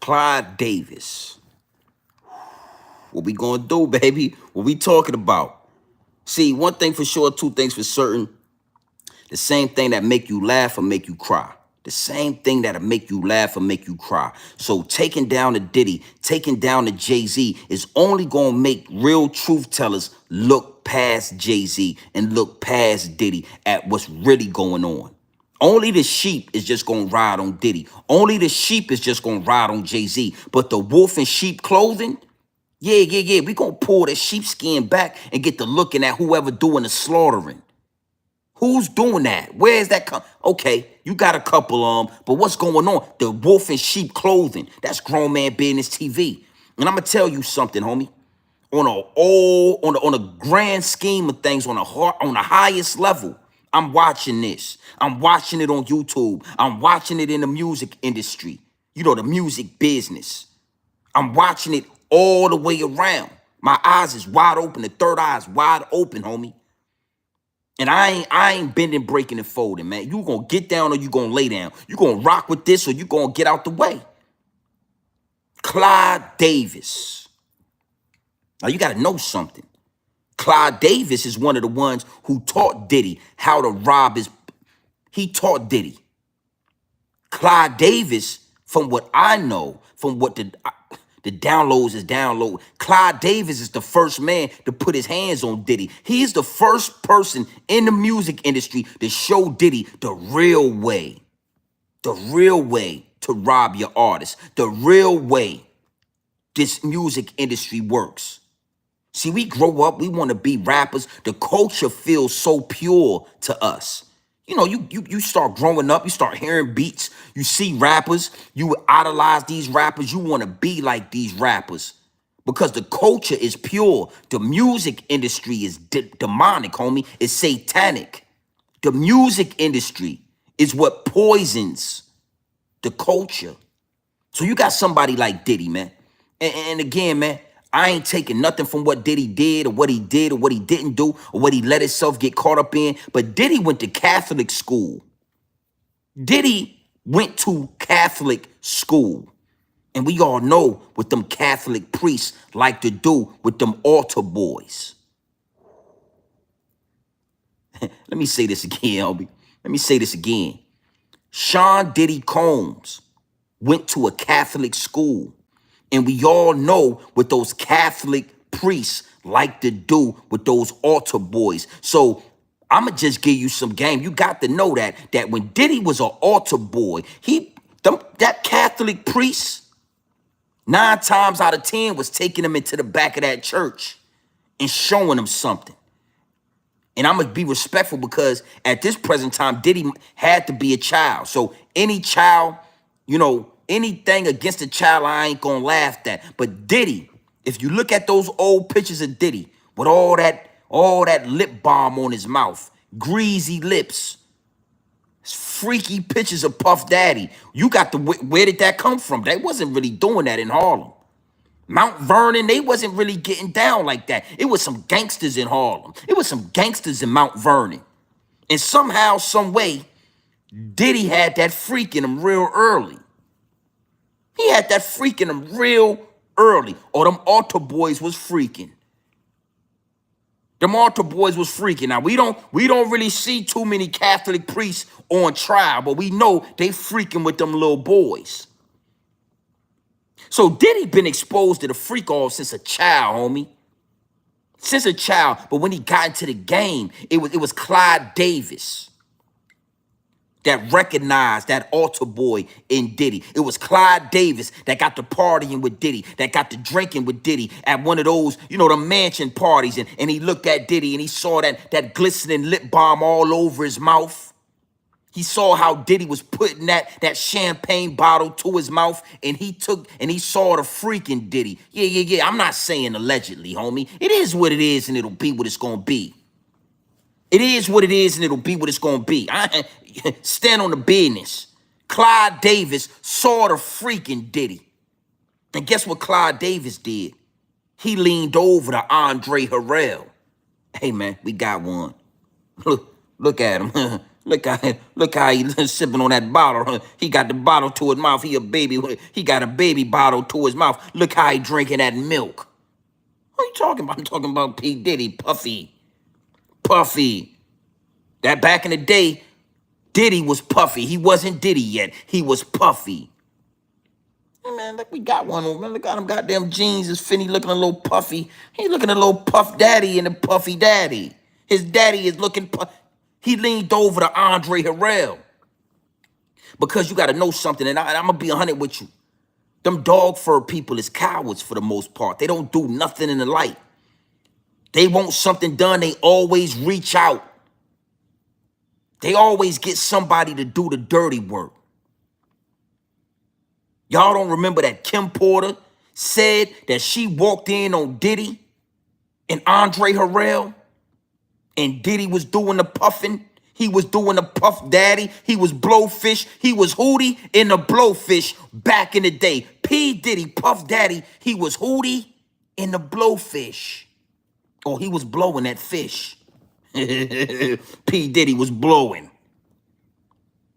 S1: Clive Davis. What we gonna do, baby? What we talking about? See, one thing for sure, two things for certain. The same thing that make you laugh or make you cry. The same thing that'll make you laugh or make you cry. So taking down the Diddy, taking down the Jay-Z is only gonna make real truth tellers look past Jay-Z and look past Diddy at what's really going on. Only the sheep is just gonna ride on Diddy. Only the sheep is just gonna ride on Jay-Z. But the wolf in sheep clothing, yeah. We gonna pull the sheepskin back and get to looking at whoever doing the slaughtering. Who's doing that? Where's that come? Okay, you got a couple but what's going on? The wolf in sheep clothing. That's grown man business TV. And I'm gonna tell you something, homie. On a grand scheme of things, on the highest level, I'm watching this. I'm watching it on YouTube. I'm watching it in the music industry. You know, the music business. I'm watching it all the way around. My eyes is wide open. The third eye is wide open, homie. And I ain't bending, breaking, and folding, man. You gonna get down or you gonna lay down. You gonna rock with this or you gonna get out the way. Clive Davis. Now you gotta know something. Clive Davis is one of the ones who taught Diddy how to rob his. He taught Diddy. Clive Davis, from what I know, from what the downloads is download. Clive Davis is the first man to put his hands on Diddy. He's the first person in the music industry to show Diddy the real way to rob your artist, the real way this music industry works. See, we grow up, we want to be rappers. The culture feels so pure to us. You know, you start growing up, you start hearing beats, you see rappers, you idolize these rappers, you want to be like these rappers because the culture is pure. The music industry is demonic, homie. It's satanic. The music industry is what poisons the culture. So you got somebody like Diddy, man. And again, man, I ain't taking nothing from what Diddy did or what he didn't do or what he let himself get caught up in. But Diddy went to Catholic school. Diddy went to Catholic school. And we all know what them Catholic priests like to do with them altar boys. Let me say this again, Albie. Let me say this again. Sean Diddy Combs went to a Catholic school. And we all know what those Catholic priests like to do with those altar boys. So I'ma just give you some game. You got to know that when Diddy was an altar boy, that Catholic priest, 9 times out of 10 was taking him into the back of that church and showing him something. And I'm gonna be respectful because at this present time, Diddy had to be a child. So any child, you know, anything against a child, I ain't gonna laugh at. But Diddy, if you look at those old pictures of Diddy with all that lip balm on his mouth, greasy lips, freaky pictures of Puff Daddy, you got the where did that come from? They wasn't really doing that in Harlem. Mount Vernon, they wasn't really getting down like that. It was some gangsters in Harlem. It was some gangsters in Mount Vernon. And somehow, some way, Diddy had that freak in him real early. He had that freak in him real early. Or them altar boys was freaking. Them altar boys was freaking. Now, we don't really see too many Catholic priests on trial, but we know they freaking with them little boys. So Diddy been exposed to the freak off since a child, homie. Since a child. But when he got into the game, it was Clive Davis that recognized that altar boy in Diddy. It was Clive Davis that got the partying with Diddy, that got the drinking with Diddy at one of those, the mansion parties. And he looked at Diddy and he saw that glistening lip balm all over his mouth. He saw how Diddy was putting that champagne bottle to his mouth, and he saw the freaking Diddy. Yeah. I'm not saying allegedly, homie. It is what it is, and it'll be what it's gonna be. It is what it is, and it'll be what it's gonna be. I stand on the business. Clive Davis saw the freaking Diddy. And guess what Clive Davis did? He leaned over to Andre Harrell. Hey man, we got one. Look at him. Look how he sipping on that bottle. He got the bottle to his mouth. He a baby. He got a baby bottle to his mouth. Look how he drinking that milk. What are you talking about? I'm talking about P. Diddy, Puffy. That back in the day, Diddy was Puffy. He wasn't Diddy yet. He was Puffy. Hey man, look, we got one. Man, look at him goddamn jeans. His Finny looking a little puffy. He looking a little Puff Daddy and a Puffy Daddy. His daddy is looking He leaned over to Andre Harrell. Because you got to know something, and I'm going to be 100 with you. Them dog fur people is cowards for the most part. They don't do nothing in the light. They want something done, they always reach out. They always get somebody to do the dirty work. Y'all don't remember that Kim Porter said that she walked in on Diddy and Andre Harrell, and Diddy was doing the puffing. He was doing the Puff Daddy. He was Blowfish. He was Hootie in the Blowfish back in the day. P. Diddy, Puff Daddy, he was Hootie in the Blowfish. Oh, he was blowing that fish. P. Diddy was blowing.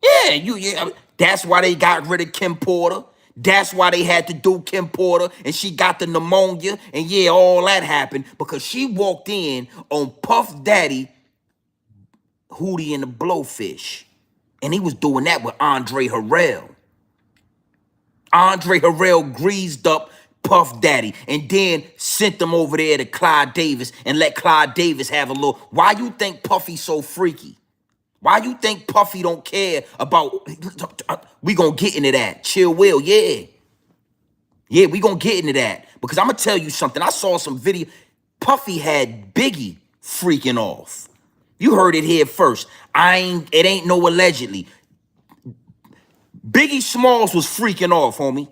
S1: Yeah. That's why they got rid of Kim Porter. That's why they had to do Kim Porter, and she got the pneumonia, and yeah, all that happened because she walked in on Puff Daddy, Hootie and the Blowfish, and he was doing that with Andre Harrell. Andre Harrell greased up Puff Daddy and then sent them over there to Clive Davis and let Clive Davis have a little. Why you think Puffy so freaky? Why you think Puffy don't care about? We gonna get into that. Chill, Will. Yeah, we gonna get into that because I'm gonna tell you something. I saw some video. Puffy had Biggie freaking off. You heard it here first. It ain't no allegedly. Biggie Smalls was freaking off, homie.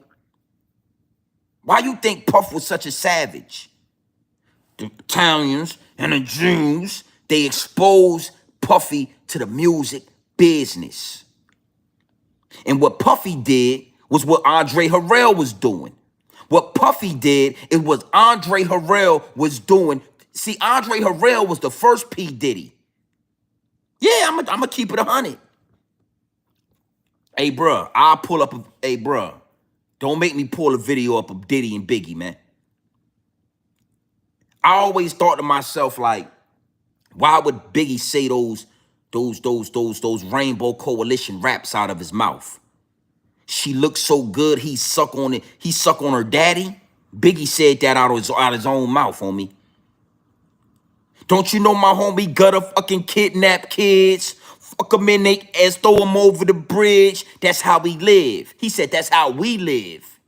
S1: Why you think Puff was such a savage? The Italians and the Jews, they exposed Puffy to the music business. And what Puffy did was what Andre Harrell was doing. What Puffy did, it was Andre Harrell was doing. See, Andre Harrell was the first P. Diddy. Yeah, I'm gonna keep it 100. Hey, bruh, I'll pull up. Hey, bruh, don't make me pull a video up of Diddy and Biggie, man. I always thought to myself, like, why would Biggie say those Rainbow Coalition raps out of his mouth? She looks so good, he suck on it. He suck on her daddy. Biggie said that out of his own mouth, homie. Don't you know my homie gutter fucking kidnap kids? Fuck them in they ass, throw them over the bridge. That's how we live. He said that's how we live.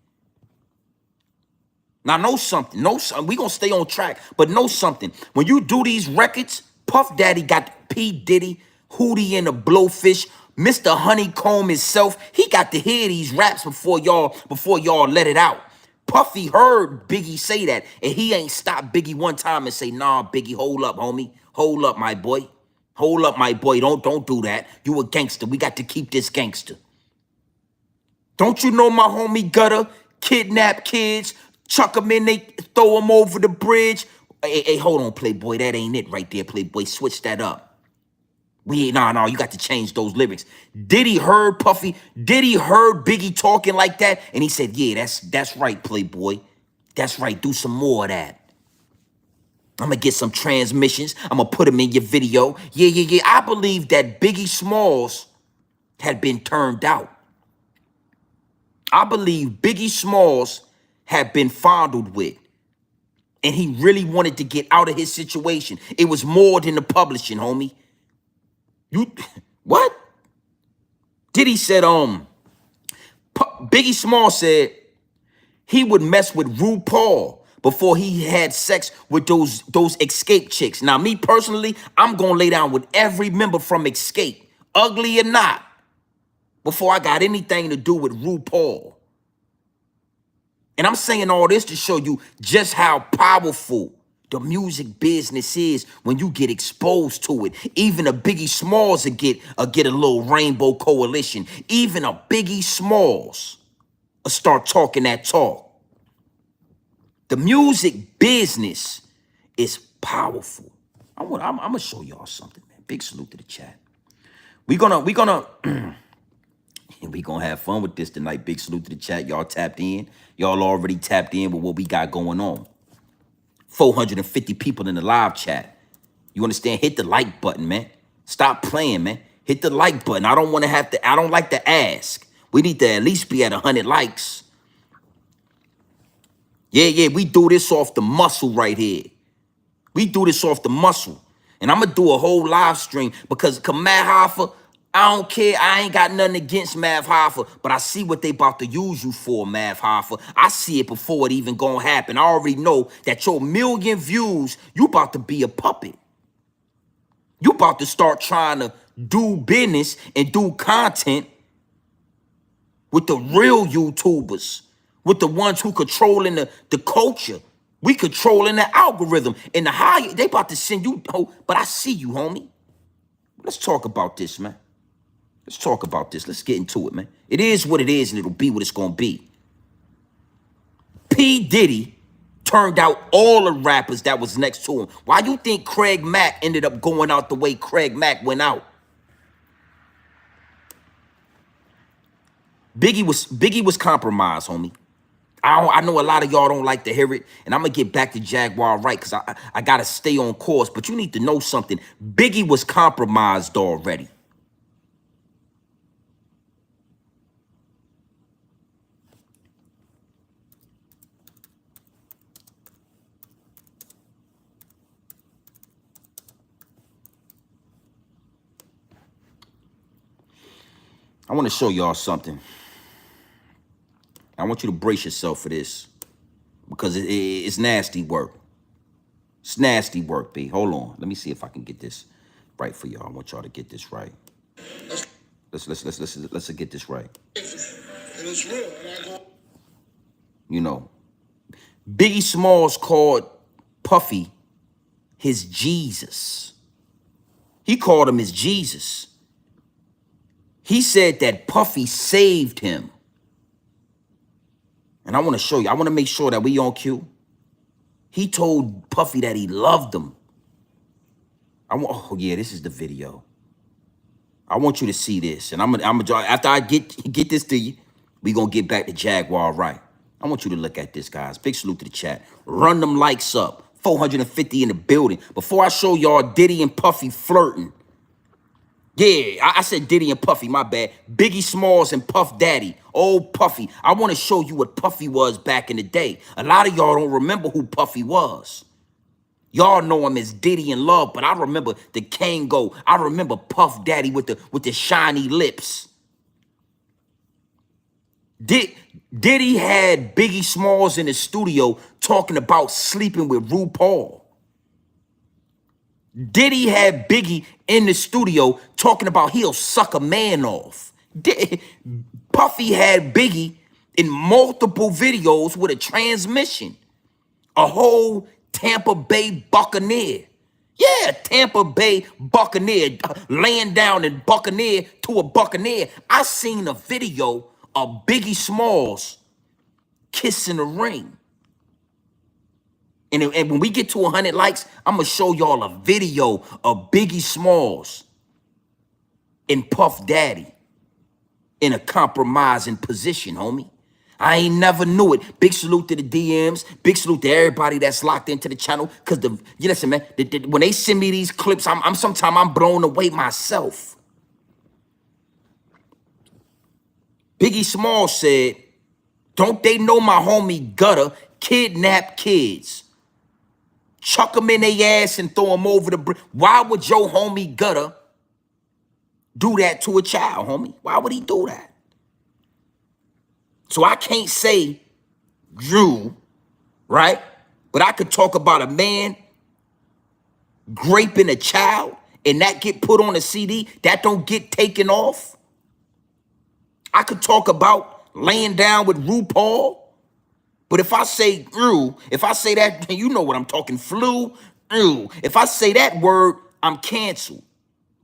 S1: Now know something. We gonna stay on track, but know something. When you do these records, Puff Daddy got P. Diddy, Hootie and the Blowfish, Mr. Honeycomb himself. He got to hear these raps before y'all let it out. Puffy heard Biggie say that, and he ain't stopped Biggie one time and say, nah, Biggie, hold up, homie. Hold up, my boy. Hold up, my boy. Don't do that. You a gangster. We got to keep this gangster. Don't you know my homie Gutter kidnap kids, chuck them in, they throw them over the bridge? Hey, hold on, Playboy. That ain't it right there, Playboy. Switch that up. You got to change those lyrics. Diddy heard Puffy. Diddy heard Biggie talking like that, and he said, yeah, that's right, Playboy. That's right. Do some more of that. I'm going to get some transmissions. I'm going to put them in your video. Yeah. I believe that Biggie Smalls had been turned out. I believe Biggie Smalls had been fondled with. And he really wanted to get out of his situation. It was more than the publishing, homie. What? Diddy said, Biggie Small said he would mess with RuPaul before he had sex with those Escape chicks. Now, me personally, I'm gonna lay down with every member from Escape, ugly or not, before I got anything to do with RuPaul. And I'm saying all this to show you just how powerful the music business is when you get exposed to it. Even a Biggie Smalls will get a little rainbow coalition. Even a Biggie Smalls will start talking that talk. The music business is powerful. I'm gonna show y'all something, man. Big salute to the chat. We gonna we gonna have fun with this tonight. Big salute to the chat. Y'all tapped in. Y'all already tapped in with what we got going on. 450 people in the live chat. You understand? Hit the like button, man. Stop playing, man. Hit the like button. I don't like to ask. We need to at least be at 100 likes. Yeah, we do this off the muscle right here. We do this off the muscle. And I'm going to do a whole live stream because Matt Hoffa, I don't care. I ain't got nothing against Mav Hoffa, but I see what they about to use you for, Mav Hoffa. I see it before it even gonna happen. I already know that your 1 million views, you about to be a puppet. You about to start trying to do business and do content with the real YouTubers, with the ones who controlling the culture. We controlling the algorithm. And the higher, they about to send you, but I see you, homie. Let's talk about this, man. Let's talk about this. Let's get into it, man. It is what it is, and it'll be what it's going to be. P. Diddy turned out all the rappers that was next to him. Why you think Craig Mack ended up going out the way Craig Mack went out? Biggie was compromised, homie. I know a lot of y'all don't like to hear it, and I'm going to get back to Jaguar Wright because I got to stay on course, but you need to know something. Biggie was compromised already. I want to show y'all something. I want you to brace yourself for this because it's nasty work. It's nasty work, B. Hold on. Let me see if I can get this right for y'all. I want y'all to get this right. Let's get this right. You know, Biggie Smalls called Puffy his Jesus. He called him his Jesus. He said that Puffy saved him. And I want to show you. I want to make sure that we on cue. He told Puffy that he loved him. Oh yeah, this is the video. I want you to see this. And I'm gonna after I get this to you, we gonna get back to Jaguar Wright. I want you to look at this, guys. Big salute to the chat. Run them likes up. 450 in the building. Before I show y'all Diddy and Puffy flirting. Yeah, I said Diddy and Puffy, my bad. Biggie Smalls and Puff Daddy. Old Puffy. I want to show you what Puffy was back in the day. A lot of y'all don't remember who Puffy was. Y'all know him as Diddy in Love, but I remember the Kango. I remember Puff Daddy with the shiny lips. Diddy had Biggie Smalls in the studio talking about sleeping with RuPaul. Diddy had Biggie in the studio talking about he'll suck a man off. Puffy had Biggie in multiple videos with a transmission. A whole Tampa Bay Buccaneer. Yeah, Tampa Bay Buccaneer laying down in Buccaneer to a Buccaneer. I seen a video of Biggie Smalls kissing a ring. And when we get to 100 likes, I'm going to show y'all a video of Biggie Smalls and Puff Daddy in a compromising position, homie. I ain't never knew it. Big salute to the DMs. Big salute to everybody that's locked into the channel. Because, you listen, man, when they send me these clips, sometimes I'm blown away myself. Biggie Smalls said, don't they know my homie Gutter kidnapped kids? Chuck them in their ass and throw them over the bridge. Why would your homie Gutter do that to a child, homie? Why would he do that? So I can't say Drew, right? But I could talk about a man raping a child and that get put on a CD, that don't get taken off. I could talk about laying down with RuPaul. But if I say Drew, if I say that, you know what I'm talking, flu, Drew. If I say that word, I'm canceled.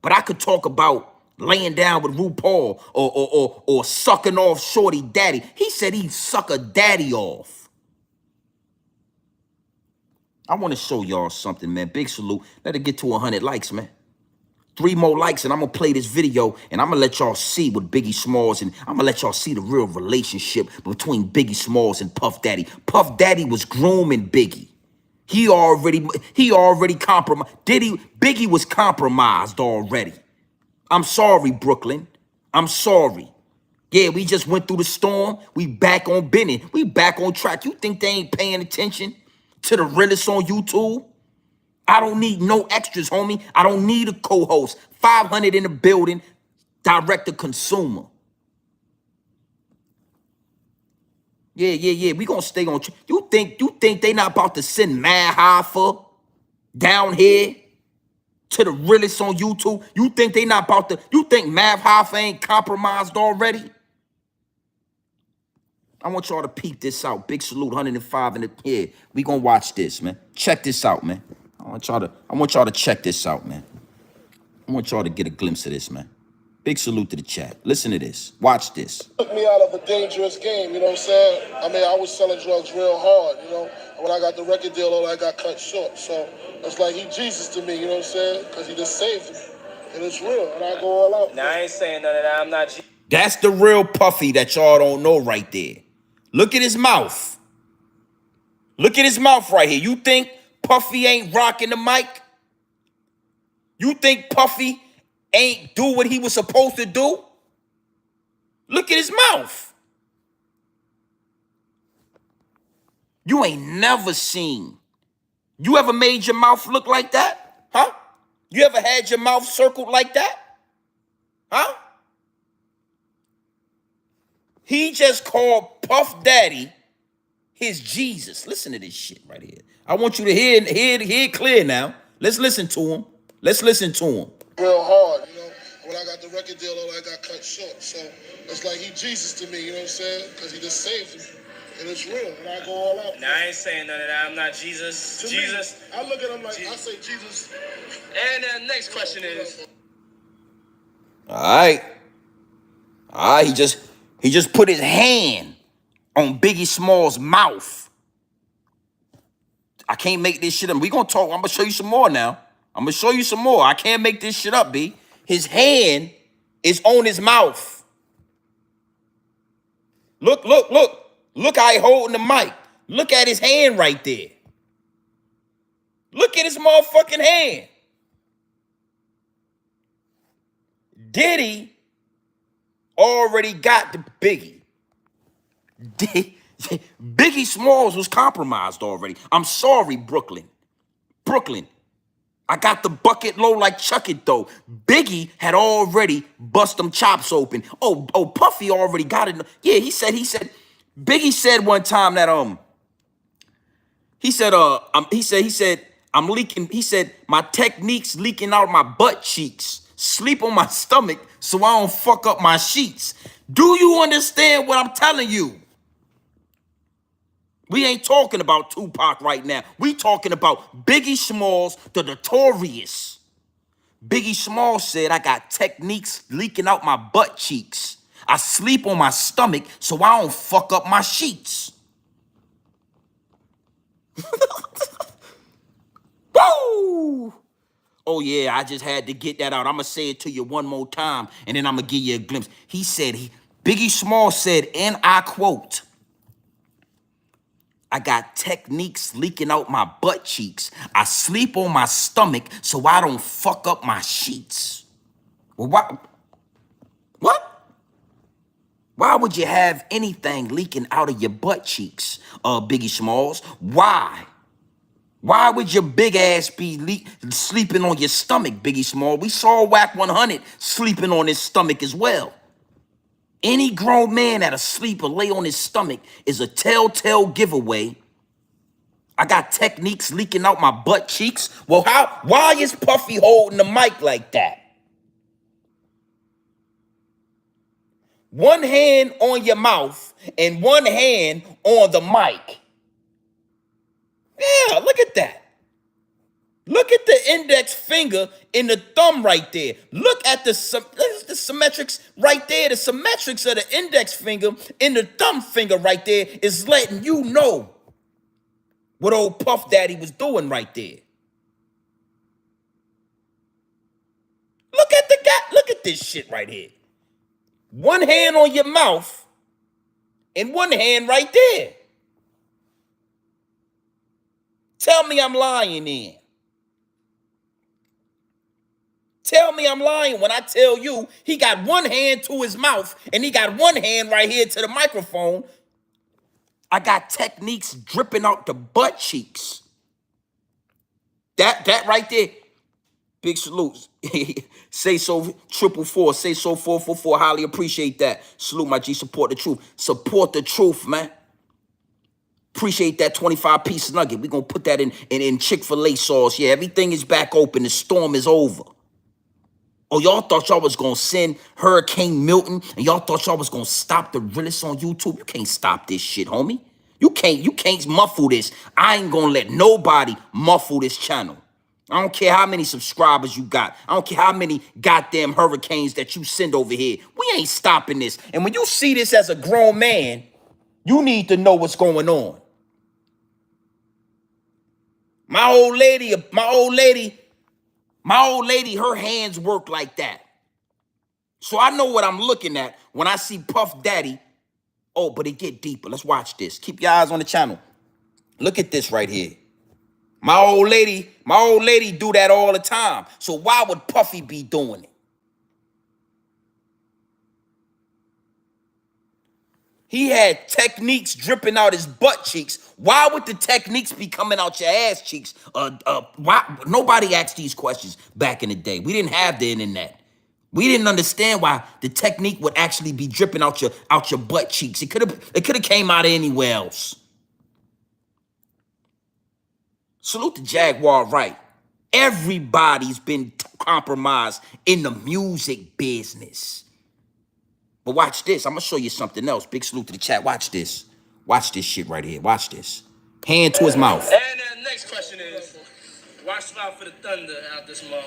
S1: But I could talk about laying down with RuPaul or sucking off Shorty Daddy. He said he'd suck a daddy off. I want to show y'all something, man. Big salute. Let it get to 100 likes, man. 3 more likes and I'm going to play this video and I'm going to let y'all see what Biggie Smalls and I'm going to let y'all see the real relationship between Biggie Smalls and Puff Daddy. Puff Daddy was grooming Biggie. He already compromised. Biggie was compromised already. I'm sorry, Brooklyn. I'm sorry. Yeah, we just went through the storm. We back on Benny. We back on track. You think they ain't paying attention to the realest on YouTube? I don't need no extras, homie. I don't need a co-host. 500 in the building, direct to consumer. Yeah. We gonna stay on. You think they not about to send Mad Hoffa down here to the realest on YouTube? You think they not about to? You think Mad Hoffa ain't compromised already? I want y'all to peep this out. Big salute, 105 in the here. We gonna watch this, man. Check this out, man. I want y'all to check this out, man. I want y'all to get a glimpse of this, man. Big salute to the chat. Listen to this. Watch this.
S5: Took me out of a dangerous game, you know what I'm saying? I mean, I was selling drugs real hard, you know? And when I got the record deal, all I got cut short. So it's like he Jesus to me, you know what I'm saying? Because he just saved me. And it's real, and I go all out.
S6: Now, I ain't saying none of that. I'm not Jesus.
S1: That's the real Puffy that y'all don't know right there. Look at his mouth. Look at his mouth right here. You think Puffy ain't rocking the mic? You think Puffy ain't do what he was supposed to do? Look at his mouth. You ain't never seen. You ever made your mouth look like that? Huh? You ever had your mouth circled like that? Huh? He just called Puff Daddy his Jesus. Listen to this shit right here. I want you to hear it clear now. Let's listen to him. Let's listen to him.
S5: Real hard, you know? When I got the record deal, all I got cut short. So it's like he Jesus to me, you know what I'm saying? Because he just saved me. And it's real, and I go all out.
S6: Now, I ain't saying none of that. I'm not Jesus.
S5: To
S6: Jesus.
S5: me, I look at him like, I say Jesus.
S6: And the next question is.
S1: All right. He just put his hand on Biggie Smalls' mouth. I can't make this shit up. We gonna talk. I'm gonna show you some more now. I'm gonna show you some more. I can't make this shit up, B. His hand is on his mouth. Look. Look how he holding the mic. Look at his hand right there. Look at his motherfucking hand. Diddy already got the Biggie. Biggie Smalls was compromised already. I'm sorry, Brooklyn. I got the bucket low like Chuck It though. Biggie had already bust them chops open. Oh, Puffy already got it. Yeah, he said. Biggie said one time that he said I'm leaking. He said my technique's leaking out my butt cheeks. Sleep on my stomach so I don't fuck up my sheets. Do you understand what I'm telling you? We ain't talking about Tupac right now. We talking about Biggie Smalls, the notorious. Biggie Smalls said, I got techniques leaking out my butt cheeks. I sleep on my stomach so I don't fuck up my sheets. Woo! Oh yeah, I just had to get that out. I'm going to say it to you one more time, and then I'm going to give you a glimpse. He said, Biggie Smalls said, and I quote, I got techniques leaking out my butt cheeks. I sleep on my stomach so I don't fuck up my sheets. Well, what? Why would you have anything leaking out of your butt cheeks, Biggie Smalls? Why? Why would your big ass be sleeping on your stomach, Biggie Small? We saw Whack 100 sleeping on his stomach as well. Any grown man that asleep or lay on his stomach is a telltale giveaway. I got techniques leaking out my butt cheeks. Well, why is Puffy holding the mic like that? One hand on your mouth and one hand on the mic. Yeah, look at that. Look at the index finger and the thumb right there. Look at the symmetrics right there. The symmetrics of the index finger and the thumb finger right there is letting you know what old Puff Daddy was doing right there. Look at the guy. Look at this shit right here. One hand on your mouth and one hand right there. Tell me I'm lying then. Tell me I'm lying when I tell you he got one hand to his mouth and he got one hand right here to the microphone. I got techniques dripping out the butt cheeks. That right there. Big salute. Say so 444. Say so 444. Highly appreciate that. Salute my G. Support the truth. Support the truth, man. Appreciate that 25-piece nugget. We're going to put that in Chick-fil-A sauce. Yeah, everything is back open. The storm is over. Oh, y'all thought y'all was going to send Hurricane Milton and y'all thought y'all was going to stop the realest on YouTube? You can't stop this shit, homie. You can't muffle this. I ain't going to let nobody muffle this channel. I don't care how many subscribers you got. I don't care how many goddamn hurricanes that you send over here. We ain't stopping this. And when you see this as a grown man, you need to know what's going on. My old lady, her hands work like that. So I know what I'm looking at when I see Puff Daddy. Oh, but it get deeper. Let's watch this. Keep your eyes on the channel. Look at this right here. My old lady do that all the time. So why would Puffy be doing it? He had techniques dripping out his butt cheeks. Why would the techniques be coming out your ass cheeks? Why? Nobody asked these questions back in the day. We didn't have the internet. We didn't understand why the technique would actually be dripping out your butt cheeks. It could have came out of anywhere else. Salute to Jaguar Wright. Everybody's been compromised in the music business. But watch this. I'm going to show you something else. Big salute to the chat. Watch this. Watch this shit right here. Watch this. Hand to his mouth.
S6: And the next question is, watch out for the thunder out this month.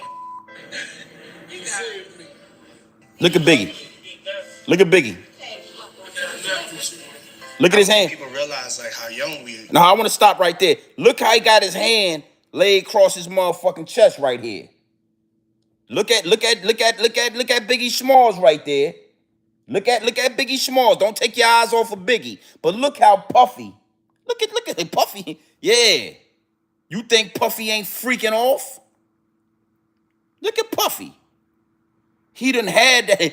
S6: You saved me.
S1: Look at Biggie. Look at Biggie. Look at his hand.
S7: People realize like how young we are.
S1: Now I want to stop right there. Look how he got his hand laid across his motherfucking chest right here. Look at Biggie Smalls right there. Look at Biggie Smalls. Don't take your eyes off of Biggie. But look how Puffy. Look at Puffy. Yeah. You think Puffy ain't freaking off? Look at Puffy. He done had that.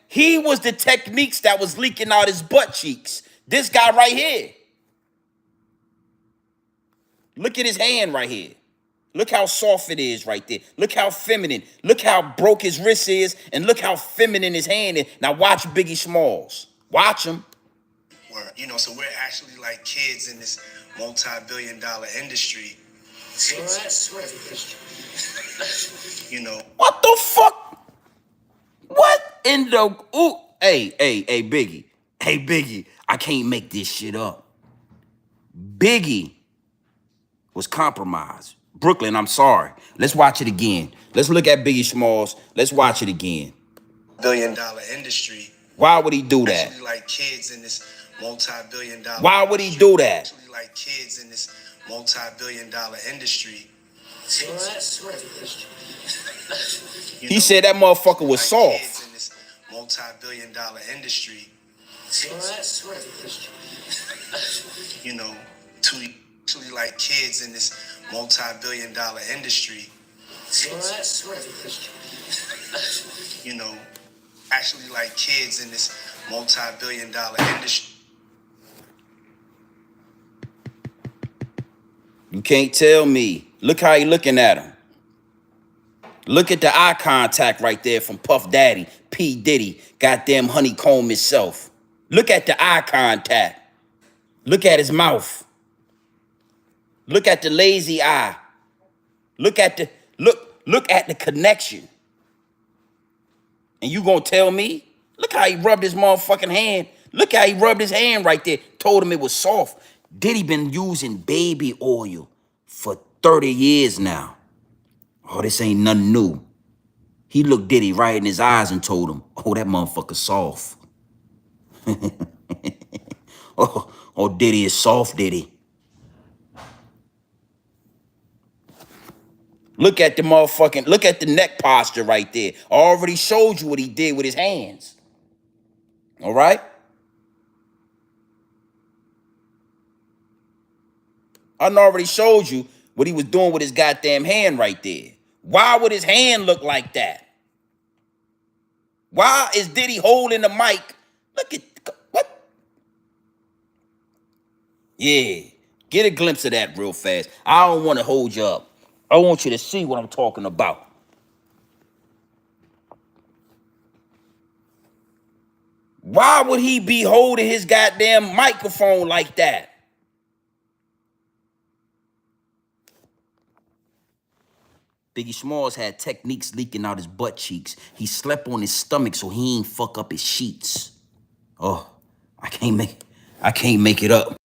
S1: He was the techniques that was leaking out his butt cheeks. This guy right here. Look at his hand right here. Look how soft it is right there. Look how feminine. Look how broke his wrist is. And look how feminine his hand is. Now watch Biggie Smalls. Watch him.
S7: So we're actually like kids in this multi-billion-dollar industry.
S1: What the fuck? What in the... Ooh. Hey, Biggie. Hey, Biggie. I can't make this shit up. Biggie was compromised. Brooklyn, I'm sorry. Let's watch it again. Let's look at Biggie Smalls. Let's watch it again.
S7: Billion-dollar industry.
S1: Why would he do that?
S7: Actually like kids in this multi-billion-dollar.
S1: Why would he do that?
S7: Actually like kids in this multi-billion-dollar industry.
S1: He said that motherfucker was soft.
S7: Kids in this multi-billion-dollar industry. To actually like kids in this multi-billion-dollar industry. Actually like kids in this multi-billion-dollar industry.
S1: You can't tell me. Look how he looking at him. Look at the eye contact right there from Puff Daddy, P. Diddy, goddamn Honeycomb himself. Look at the eye contact. Look at his mouth. Look at the lazy eye. Look at the connection. And you gonna tell me? Look how he rubbed his motherfucking hand. Look how he rubbed his hand right there. Told him it was soft. Diddy been using baby oil for 30 years now. Oh, this ain't nothing new. He looked Diddy right in his eyes and told him, oh, that motherfucker soft. oh, Diddy is soft, Diddy. Look at the neck posture right there. I already showed you what he did with his hands. All right? I already showed you what he was doing with his goddamn hand right there. Why would his hand look like that? Why is Diddy holding the mic? Look at, what? Yeah, get a glimpse of that real fast. I don't want to hold you up. I want you to see what I'm talking about. Why would he be holding his goddamn microphone like that? Biggie Smalls had techniques leaking out his butt cheeks. He slept on his stomach so he ain't fuck up his sheets. Oh, I can't make it up.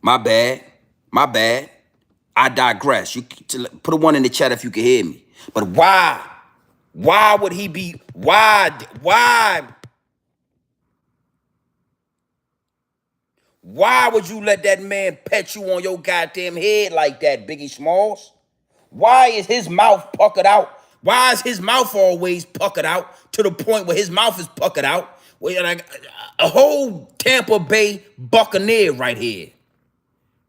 S1: My bad. My bad. I digress. You put a one in the chat if you can hear me. But why? Why would he be? Why? Why would you let that man pet you on your goddamn head like that, Biggie Smalls? Why is his mouth puckered out? Why is his mouth always puckered out to the point where his mouth is puckered out? Where like a whole Tampa Bay Buccaneer right here.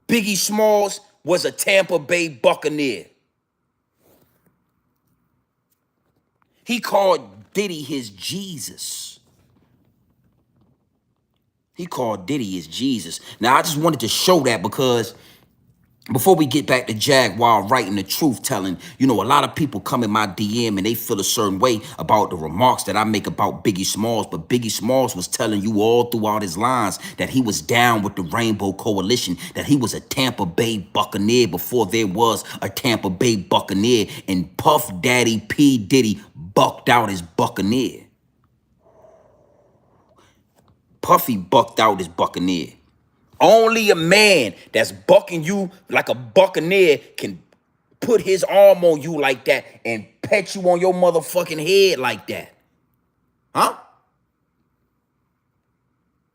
S1: Biggie Smalls was a Tampa Bay Buccaneer. He called Diddy his Jesus. He called Diddy his Jesus. Now, I just wanted to show that because before we get back to Jaguar Wright and the truth telling, you know, a lot of people come in my DM and they feel a certain way about the remarks that I make about Biggie Smalls, but Biggie Smalls was telling you all throughout his lines that he was down with the Rainbow Coalition, that he was a Tampa Bay Buccaneer before there was a Tampa Bay Buccaneer, and Puff Daddy P. Diddy bucked out his Buccaneer. Puffy bucked out his Buccaneer. Only a man that's bucking you like a buccaneer can put his arm on you like that and pet you on your motherfucking head like that. Huh?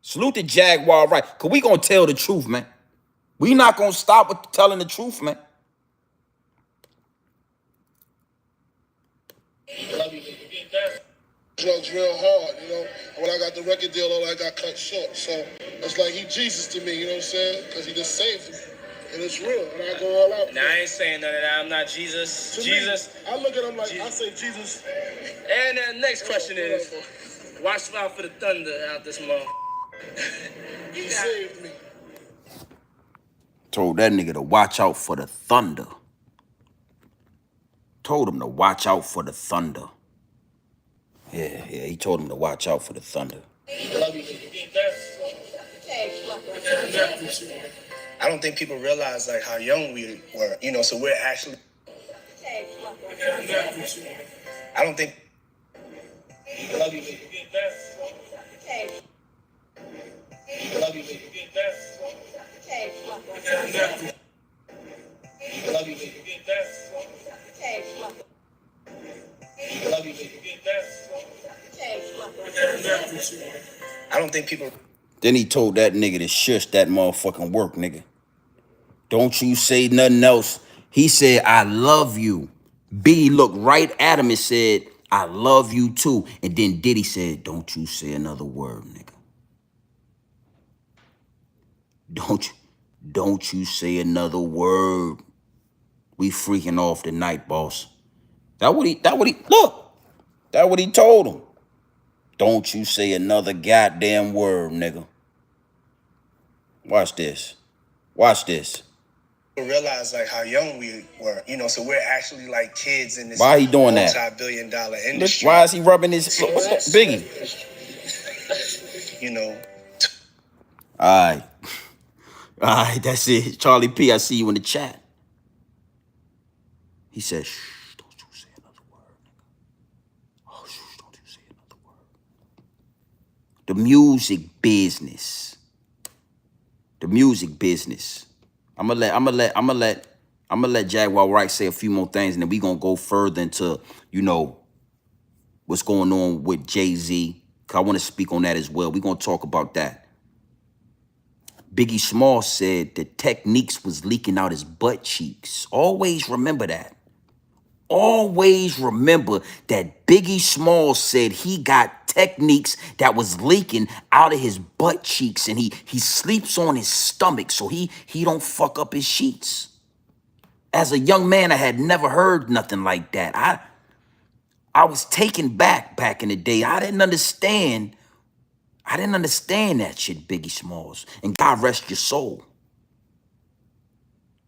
S1: Salute the Jaguar Wright. Because we going to tell the truth, man. We not going to stop with telling the truth, man.
S5: drugs real hard, you know. And when I got the record deal, all I got cut short. So it's like he Jesus to me, you know what I'm saying? Because he just saved me. And it's real. And I go all out.
S6: Now, I ain't saying none of that. I'm not Jesus.
S5: To
S6: Jesus.
S5: Me, I look at him like, I say Jesus.
S6: And the next question is, watch out for the thunder out this month.
S5: He saved me.
S1: Told that nigga to watch out for the thunder. Told him to watch out for the thunder. Yeah, he told him to watch out for the thunder.
S7: I don't think people realize like how young we were, you know, so we're actually I don't think I don't think people.
S1: Then he told that nigga to shush that motherfucking work, nigga. Don't you say nothing else. He said, I love you. B looked right at him and said, I love you too. And then Diddy said, don't you say another word, nigga. Don't you say another word. We freaking off tonight, boss. That what he told him. Don't you say another goddamn word, nigga. Watch this. Watch this.
S7: Realize like how young we were, you know, so we're actually like kids in this
S1: Why he doing that?
S7: multi-billion-dollar industry.
S1: Why is he rubbing his Biggie?
S7: You know.
S1: All right, that's it. Charlie P, I see you in the chat. He said, shh, don't you say another word, nigga. Oh, shh, don't you say another word. The music business. The music business. I'm gonna let Jaguar Wright say a few more things, and then we gonna go further into, you know, what's going on with Jay-Z. Cause I want to speak on that as well. We're gonna talk about that. Biggie Small said the techniques was leaking out his butt cheeks. Always remember that. Always remember that Biggie Small said he got techniques that was leaking out of his butt cheeks, and he sleeps on his stomach so he don't fuck up his sheets. As a young man, I had never heard nothing like that. I was taken back in the day. I didn't understand that shit, Biggie Smalls. And God rest your soul.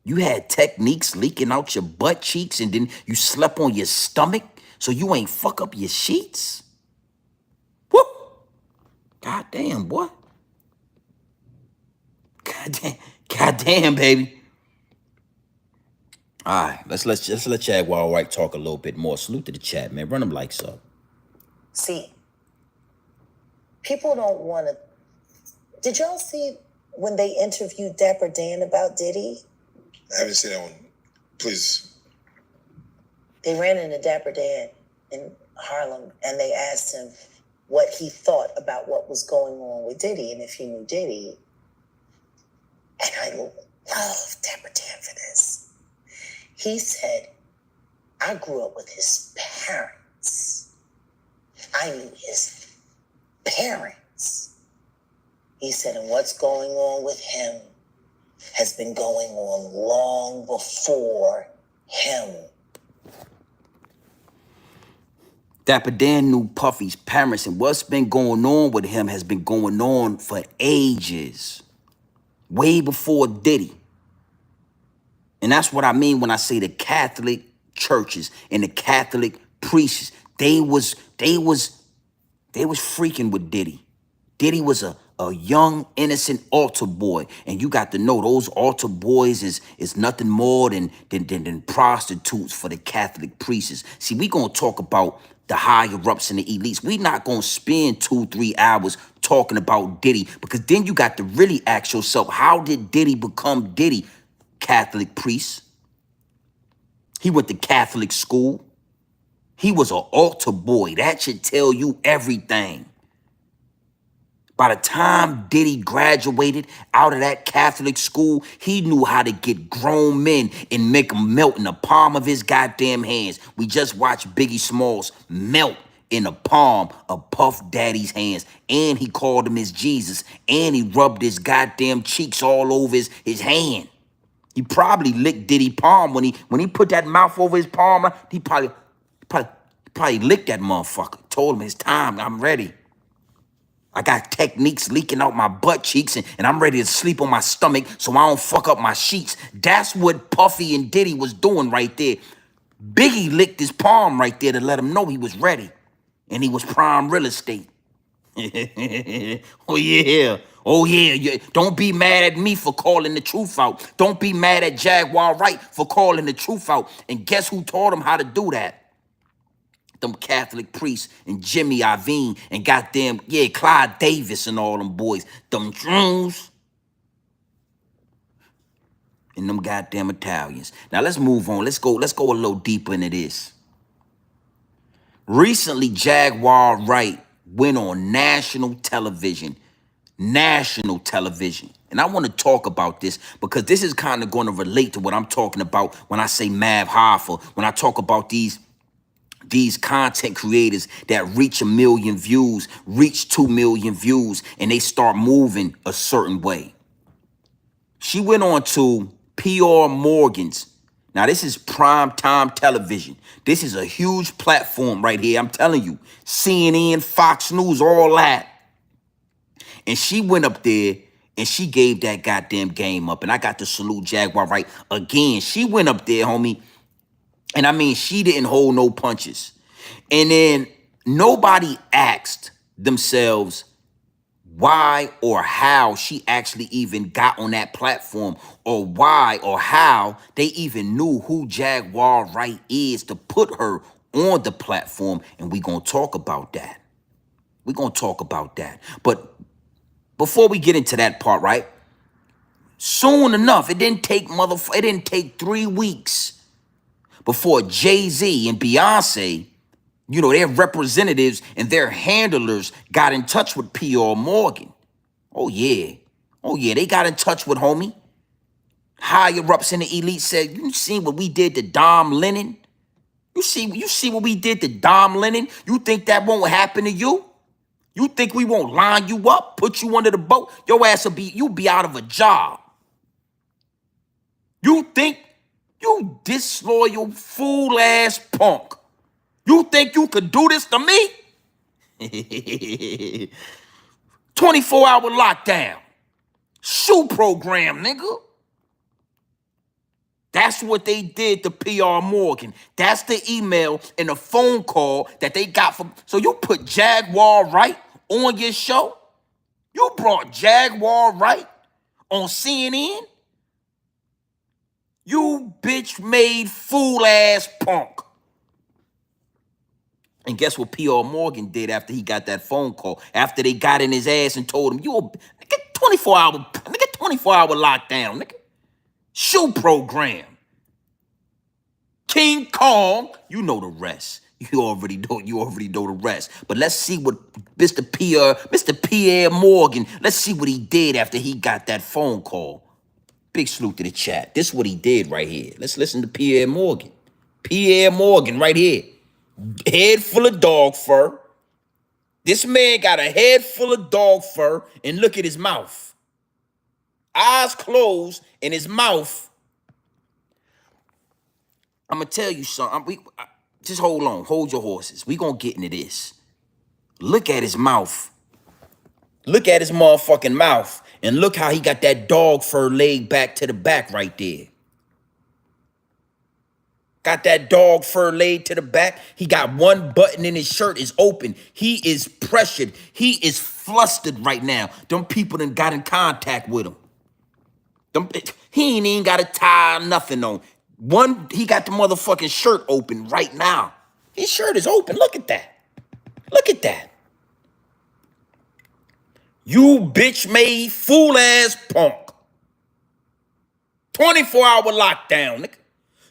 S1: You had techniques leaking out your butt cheeks, and then you slept on your stomach so you ain't fuck up your sheets? Whoop! God damn, boy. God damn, baby. All right, let's let Jaguar Wright talk a little bit more. Salute to the chat, man. Run them likes up.
S2: See, people don't want to. Did y'all see when they interviewed Dapper Dan about Diddy?
S4: I haven't seen that one. Please.
S2: They ran into Dapper Dan in Harlem, and they asked him what he thought about what was going on with Diddy and if he knew Diddy. And I love Dapper Dan for this. He said, I grew up with his parents. I knew his parents. He said, and what's going on with him has been going on long before him.
S1: Dapper Dan knew Puffy's parents, and what's been going on with him has been going on for ages. Way before Diddy. And that's what I mean when I say the Catholic churches and the Catholic priests, they was freaking with Diddy. Diddy was a young, innocent altar boy. And you got to know those altar boys is nothing more than prostitutes for the Catholic priests. See, we gonna talk about the higher-ups and the elites. We not gonna spend 2-3 hours talking about Diddy, because then you got to really ask yourself, how did Diddy become Diddy? Catholic priest. He went to Catholic school. He was an altar boy. That should tell you everything. By the time Diddy graduated out of that Catholic school, he knew how to get grown men and make them melt in the palm of his goddamn hands. We just watched Biggie Smalls melt in the palm of Puff Daddy's hands. And he called him his Jesus. And he rubbed his goddamn cheeks all over his hand. He probably licked Diddy palm when he put that mouth over his palm. He probably licked that motherfucker. Told him it's time. I'm ready. I got techniques leaking out my butt cheeks, and I'm ready to sleep on my stomach so I don't fuck up my sheets. That's what Puffy and Diddy was doing right there. Biggie licked his palm right there to let him know he was ready. And he was prime real estate. Oh, yeah. Oh, yeah. Don't be mad at me for calling the truth out. Don't be mad at Jaguar Wright for calling the truth out. And guess who taught him how to do that? Them Catholic priests and Jimmy Iovine and goddamn, yeah, Clive Davis and all them boys. Them drones and them goddamn Italians. Now let's move on. Let's go a little deeper into this. Recently, Jaguar Wright went on national television. National television. And I want to talk about this because this is kind of going to relate to what I'm talking about when I say Mav Hoffa, when I talk about these content creators that reach 1 million views, reach 2 million views, and they start moving a certain way. She went on to Pier Morgan's. Now, this is primetime television. This is a huge platform right here. I'm telling you, CNN, Fox News, all that. And she went up there and she gave that goddamn game up. And I got to salute Jaguar Wright again. She went up there, homie. And I mean, she didn't hold no punches. And then nobody asked themselves why or how she actually even got on that platform, or why or how they even knew who Jaguar Wright is to put her on the platform. And we're going to talk about that. We're going to talk about that. But before we get into that part, right? Soon enough, it didn't take 3 weeks before Jay-Z and Beyonce, you know, their representatives and their handlers got in touch with Pier Morgan. Oh, yeah. Oh, yeah, they got in touch with homie. Higher-ups in the elite said, you seen what we did to Dom Lennon? You see what we did to Dom Lennon? You think that won't happen to you? You think we won't line you up, put you under the boat? Your ass you'll be out of a job. You think, you disloyal, fool-ass punk, you think you could do this to me? 24-hour lockdown. Shoe program, nigga. That's what they did to Pier Morgan. That's the email and the phone call that they got from. So you put Jaguar Wright on your show? You brought Jaguar Wright on CNN? You bitch-made fool-ass punk. And guess what Pier Morgan did after he got that phone call? After they got in his ass and told him, nigga, 24-hour lockdown, nigga. Shoe program. King Kong, you know the rest. You already know the rest. But let's see what Mr. Pier Morgan, let's see what he did after he got that phone call. Big salute to the chat. This is what he did right here. Let's listen to Pier Morgan. Pier Morgan right here. Head full of dog fur. This man got a head full of dog fur, and look at his mouth. Eyes closed and his mouth. I'm going to tell you something. Just hold on. Hold your horses. We going to get into this. Look at his mouth. Look at his motherfucking mouth. And look how he got that dog fur laid back to the back right there. Got that dog fur laid to the back. He got one button in his shirt is open. He is pressured. He is flustered right now. Them people done got in contact with him. He ain't even got a tie or nothing on. He got the motherfucking shirt open right now. His shirt is open. Look at that. Look at that. You bitch-made fool-ass punk. 24-hour lockdown, nigga.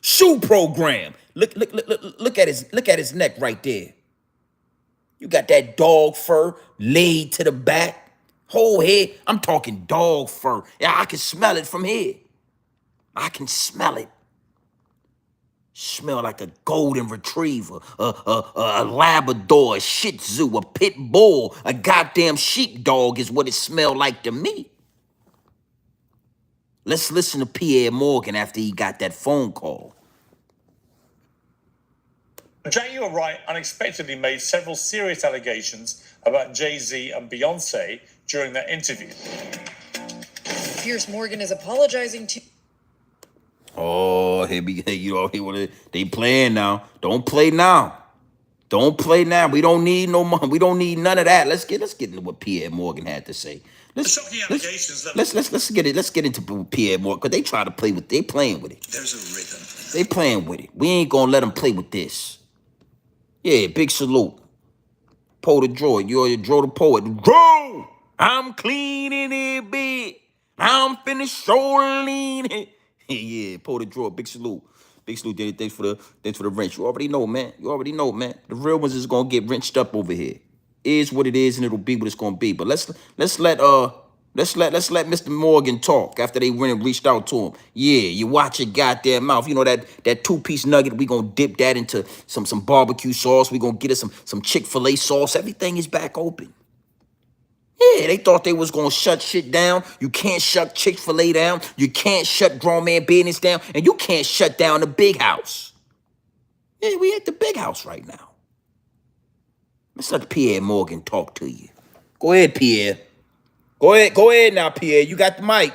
S1: Shoe program. Look at his neck right there. You got that dog fur laid to the back. Whole head. I'm talking dog fur. Yeah, I can smell it from here. I can smell it. Smell like a golden retriever, a Labrador, a Shih Tzu, a pit bull, a goddamn sheepdog is what it smelled like to me. Let's listen to Pier Morgan after he got that phone call.
S8: Jaguar Wright unexpectedly made several serious allegations about Jay-Z and Beyonce during that interview.
S9: Piers Morgan is apologizing to...
S1: Oh, here we they playing now. Don't play now. Don't play now. We don't need no money. We don't need none of that. Let's get into what Pier Morgan had to say. Let's get into what Pier Morgan, because they try to play with, they playing with it.
S7: There's a rhythm.
S1: They playing with it. We ain't gonna let them play with this. Yeah, big salute. Poe the Droid. You're Dro the Poet. Dro! I'm cleaning it, big. I'm finished so lean. Yeah, Poe the Droid. Big salute. Big salute. Thanks for the wrench. You already know, man. You already know, man. The real ones is gonna get wrenched up over here. Is what it is, and it'll be what it's gonna be. But let's let Mr. Morgan talk after they went and reached out to him. Yeah, you watch your goddamn mouth. You know that two-piece nugget, we gonna dip that into some barbecue sauce. We gonna get us some Chick-fil-A sauce. Everything is back open. Yeah, they thought they was gonna shut shit down. You can't shut Chick-fil-A down. You can't shut grown man business down. And you can't shut down the big house. Yeah, we at the big house right now. Let's let Pier Morgan talk to you. Go ahead, Pier. Go ahead now, Pier. You got the mic.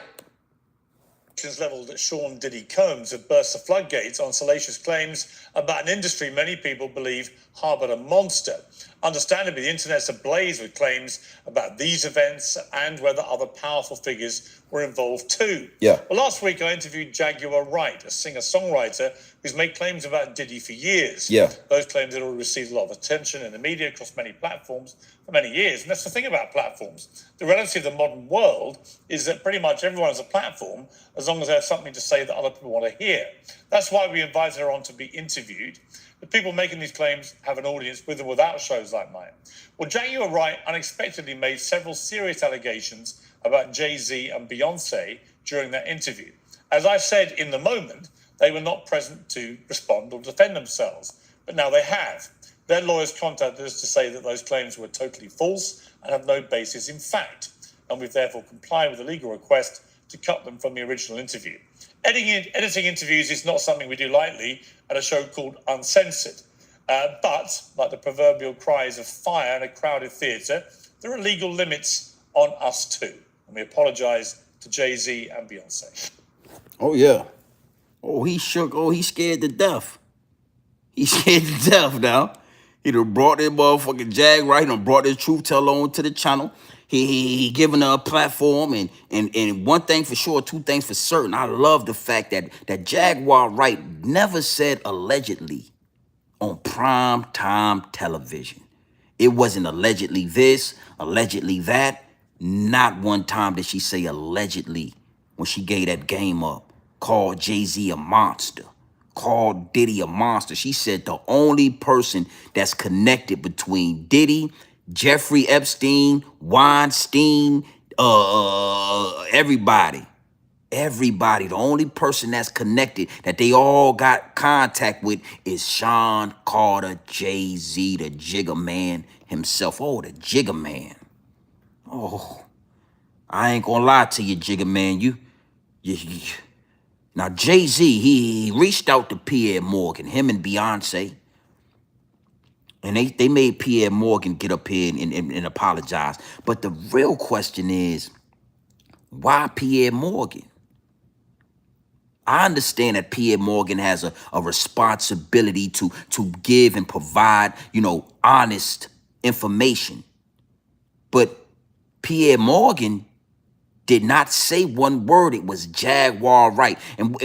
S8: Level that Sean Diddy Combs had burst the floodgates on salacious claims about an industry many people believe harbored a monster. Understandably, the internet's ablaze with claims about these events and whether other powerful figures were involved too.
S1: Yeah.
S8: Well, last week I interviewed Jaguar Wright, a singer-songwriter who's made claims about Diddy for years.
S1: Yeah.
S8: Those claims had already received a lot of attention in the media across many platforms for many years. And that's the thing about platforms. The reality of the modern world is that pretty much everyone has a platform as long as they have something to say that other people want to hear. That's why we invited her on to be interviewed. The people making these claims have an audience with or without shows like mine. Well, Jaguar Wright unexpectedly made several serious allegations about Jay-Z and Beyonce during that interview. As I said in the moment, they were not present to respond or defend themselves, but now they have. Their lawyers contacted us to say that those claims were totally false and have no basis in fact, and we've therefore complied with the legal request to cut them from the original interview. Editing interviews is not something we do lightly at a show called Uncensored. But, like the proverbial cries of fire in a crowded theatre, there are legal limits on us too. And we apologise to Jay-Z and Beyonce.
S1: Oh, yeah. Oh, he shook. Oh, he scared to death. He's scared to death now. He done brought that motherfucking Jaguar Wright. He done brought this truth teller on to the channel. He giving her a platform, and one thing for sure, two things for certain. I love the fact that Jaguar Wright never said allegedly on prime time television. It wasn't allegedly this, allegedly that. Not one time did she say allegedly when she gave that game up. Called Jay-Z a monster. Called Diddy a monster. She said the only person that's connected between Diddy, Jeffrey Epstein, Weinstein, everybody, the only person that's connected that they all got contact with is Sean Carter, Jay-Z, the Jigga Man himself. Oh, the Jigga Man. Oh, I ain't gonna lie to you, Jigga Man. You. Now, Jay-Z, he reached out to Pier Morgan, him and Beyonce. And they made Pier Morgan get up here and apologize. But the real question is, why Pier Morgan? I understand that Pier Morgan has a responsibility to give and provide, honest information. But Pier Morgan did not say one word. It was Jaguar Wright. And,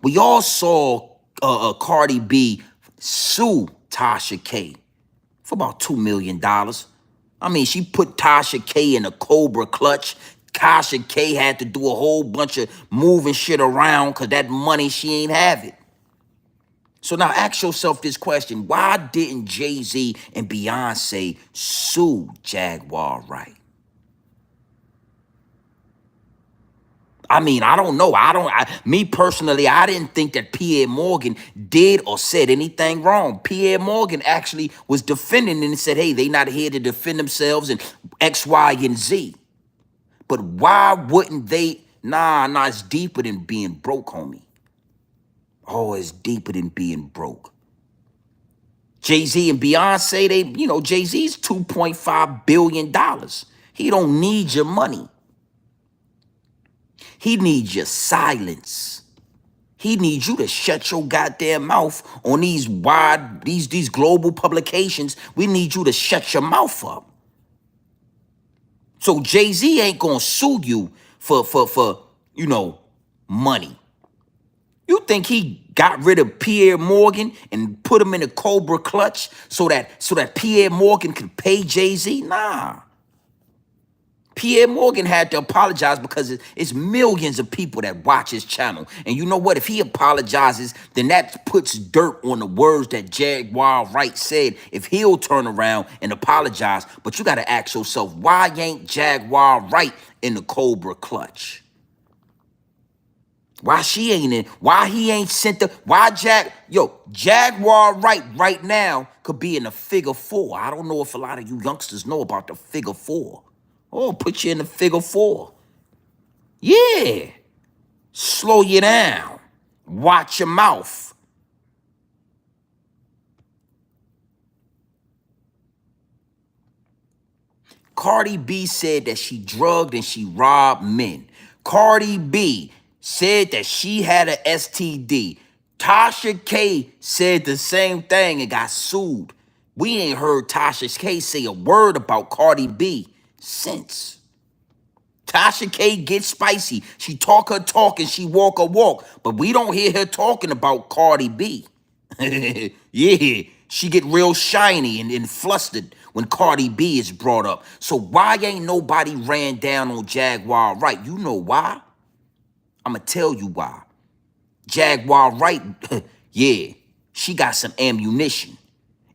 S1: we all saw Cardi B sue Tasha K for about $2 million. I mean, she put Tasha K in a cobra clutch. Tasha K had to do a whole bunch of moving shit around because that money, she ain't have it. So now ask yourself this question. Why didn't Jay-Z and Beyonce sue Jaguar Wright? I mean, I don't know. Me personally, I didn't think that Pierre Morgan did or said anything wrong. Pierre Morgan actually was defending and said, hey, they not here to defend themselves and X, Y, and Z. But why wouldn't they? Nah, it's deeper than being broke, homie. Oh, it's deeper than being broke. Jay-Z and Beyonce, Jay-Z's $2.5 billion. He don't need your money. He needs your silence. He needs you to shut your goddamn mouth on these global publications. We need you to shut your mouth up. So Jay-Z ain't gonna sue you for money. You think he got rid of Pierre Morgan and put him in a Cobra clutch so that Pierre Morgan could pay Jay-Z? Nah. Pierre Morgan had to apologize because it's millions of people that watch his channel. And you know what? If he apologizes, then that puts dirt on the words that Jaguar Wright said if he'll turn around and apologize. But you got to ask yourself, why ain't Jaguar Wright in the Cobra clutch? Why she ain't in? Why he ain't sent the? Why Jaguar Wright right now could be in a figure 4. I don't know if a lot of you youngsters know about the figure 4. Oh, put you in the figure 4. Yeah. Slow you down. Watch your mouth. Cardi B said that she drugged and she robbed men. Cardi B said that she had a STD. Tasha K said the same thing and got sued. We ain't heard Tasha K say a word about Cardi B since. Tasha K gets spicy. She talk her talk and she walk her walk. But we don't hear her talking about Cardi B. Yeah, she get real shiny and flustered when Cardi B is brought up. So why ain't nobody ran down on Jaguar Wright? You know why? I'ma tell you why. Jaguar Wright, yeah, she got some ammunition.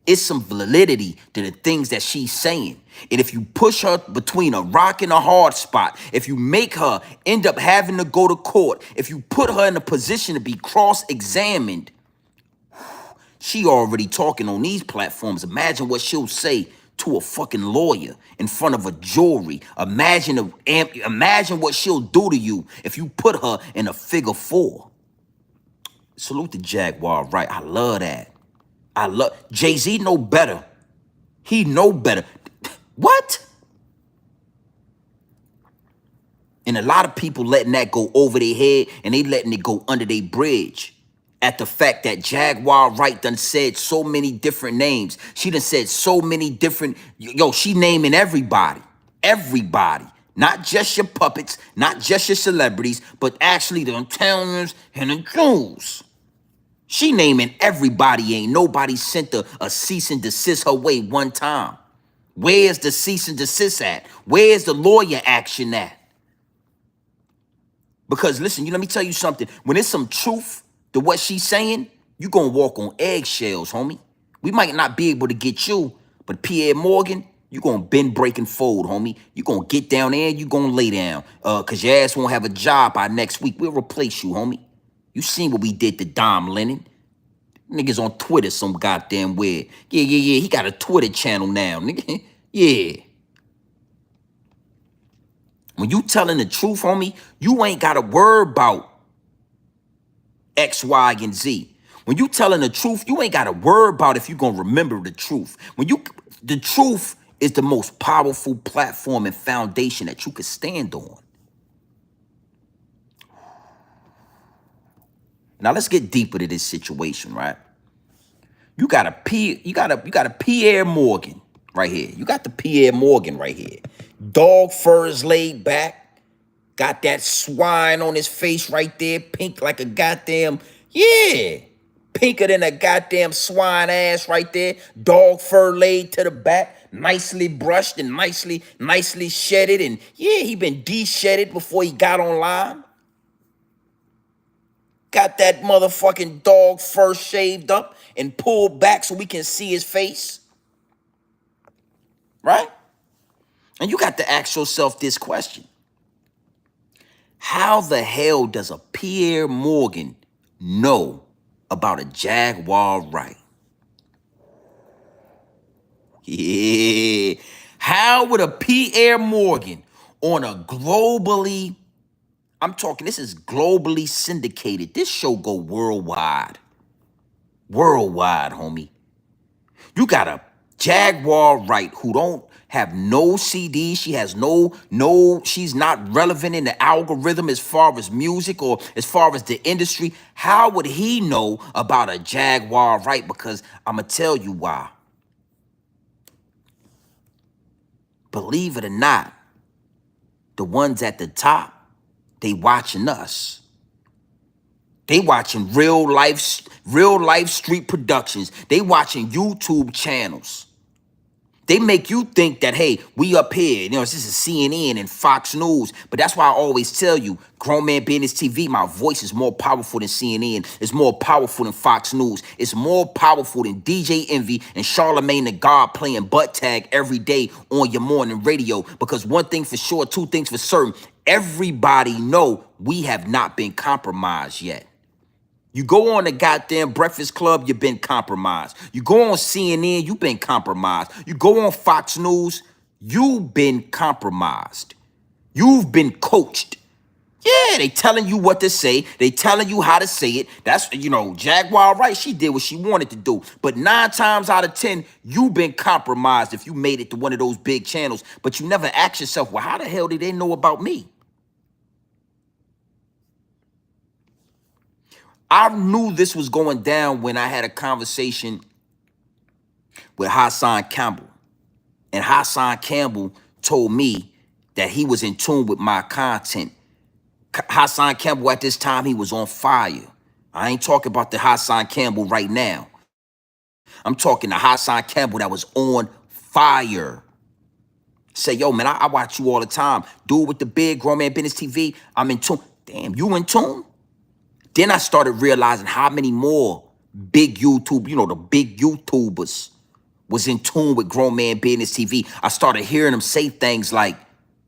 S1: It's some validity to the things that she's saying. And if you push her between a rock and a hard spot, if you make her end up having to go to court, if you put her in a position to be cross-examined, she already talking on these platforms. Imagine what she'll say to a fucking lawyer in front of a jury. Imagine what she'll do to you if you put her in a figure 4. Salute the Jaguar Wright. I love that. Jay-Z know better. He know better. What? And a lot of people letting that go over their head and they letting it go under their bridge at the fact that Jaguar Wright done said so many different names. She done said so many different, she naming everybody. Everybody. Not just your puppets, not just your celebrities, but actually the Italians and the Jews. She naming everybody. Ain't nobody sent a cease and desist her way one time. Where's the cease and desist at? Where's the lawyer action at? Because listen, let me tell you something. When there's some truth to what she's saying, you gonna walk on eggshells, homie. We might not be able to get you, but Pierre Morgan, you gonna bend, break, and fold, homie. You gonna get down there and you gonna lay down. Cause your ass won't have a job by next week. We'll replace you, homie. You seen what we did to Dom Lennon. Niggas on Twitter some goddamn weird. Yeah. He got a Twitter channel now, nigga. Yeah. When you telling the truth, homie, you ain't got to worry about X, Y, and Z. When you telling the truth, you ain't got to worry about if you going to remember the truth. The truth is the most powerful platform and foundation that you could stand on. Now let's get deeper to this situation, right? You got a Pierre Morgan right here. You got the Pierre Morgan right here. Dog furs laid back. Got that swine on his face right there. Pink like a goddamn, yeah. Pinker than a goddamn swine ass right there. Dog fur laid to the back. Nicely brushed and nicely shedded. And yeah, he been de-shedded before he got online. Got that motherfucking dog fur shaved up and pulled back so we can see his face. Right? And you got to ask yourself this question. How the hell does a Pier Morgan know about a Jaguar Wright? Yeah. How would a Pier Morgan on a globally, I'm talking, this is globally syndicated. This show go worldwide. Worldwide, homie. You got a Jaguar Wright who don't have no CD. She has she's not relevant in the algorithm as far as music or as far as the industry. How would he know about a Jaguar Wright? Because I'm going to tell you why. Believe it or not, the ones at the top, they watching us. They watching real life street productions. They watching YouTube channels. They make you think that, hey, we up here, this is CNN and Fox News. But that's why I always tell you, Grown Man Business TV, my voice is more powerful than CNN. It's more powerful than Fox News. It's more powerful than DJ Envy and Charlemagne the God playing butt tag every day on your morning radio. Because one thing for sure, two things for certain, everybody know we have not been compromised yet. You go on the goddamn Breakfast Club, you've been compromised. You go on CNN, you've been compromised. You go on Fox News, you've been compromised. You've been coached. Yeah, they telling you what to say. They telling you how to say it. That's, Jaguar Wright, she did what she wanted to do. But 9 times out of 10, you've been compromised if you made it to one of those big channels. But you never ask yourself, well, how the hell did they know about me? I knew this was going down when I had a conversation with Hassan Campbell. And Hassan Campbell told me that he was in tune with my content. Hassan Campbell at this time, he was on fire. I ain't talking about the Hassan Campbell right now. I'm talking the Hassan Campbell that was on fire. Say, yo, man, I watch you all the time. Dude with the big Grown Man Business TV, I'm in tune. Damn, you in tune? Then I started realizing how many more big YouTube, the big YouTubers was in tune with Grown Man Business TV. I started hearing them say things like,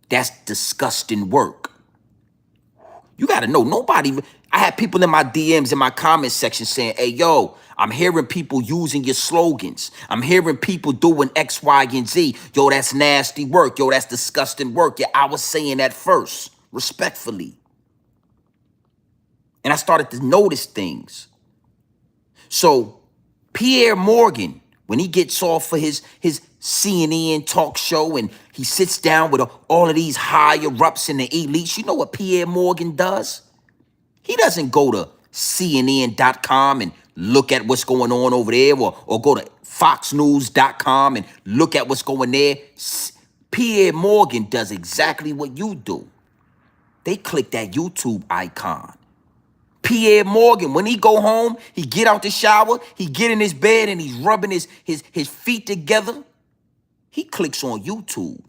S1: that's disgusting work. You got to know, I had people in my DMs, in my comment section saying, hey, yo, I'm hearing people using your slogans. I'm hearing people doing X, Y, and Z. Yo, that's nasty work. Yo, that's disgusting work. Yeah, I was saying that first, respectfully. And I started to notice things. So Pier Morgan, when he gets off for his CNN talk show and he sits down with all of these higher-ups in the elites, you know what Pier Morgan does? He doesn't go to CNN.com and look at what's going on over there or go to FoxNews.com and look at what's going there. Pier Morgan does exactly what you do. They click that YouTube icon. Pier Morgan, when he go home, he get out the shower, he get in his bed and he's rubbing his feet together. He clicks on YouTube.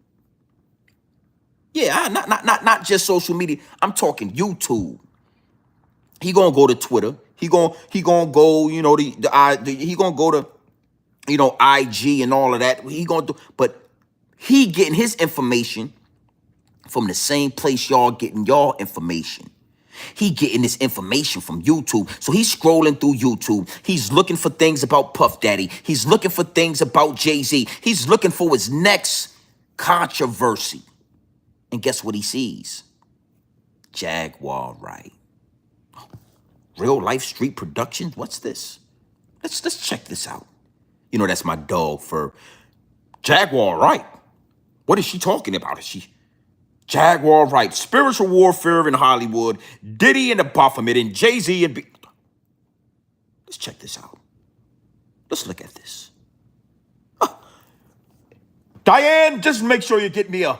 S1: Yeah, not just social media. I'm talking YouTube. He gonna go to Twitter. He gonna go, he gonna go to, IG and all of that. He gonna do, but he getting his information from the same place y'all getting y'all information. He getting this information from YouTube. So he's scrolling through YouTube. He's looking for things about Puff Daddy. He's looking for things about Jay-Z. He's looking for his next controversy. And guess what he sees? Jaguar Wright. Real life street productions? What's this? Let's check this out. That's my dog for Jaguar Wright. What is she talking about? Is she Jaguar Wright, spiritual warfare in Hollywood, Diddy and the Baphomet, and Jay-Z and Let's check this out. Let's look at this. Diane, just make sure you get me a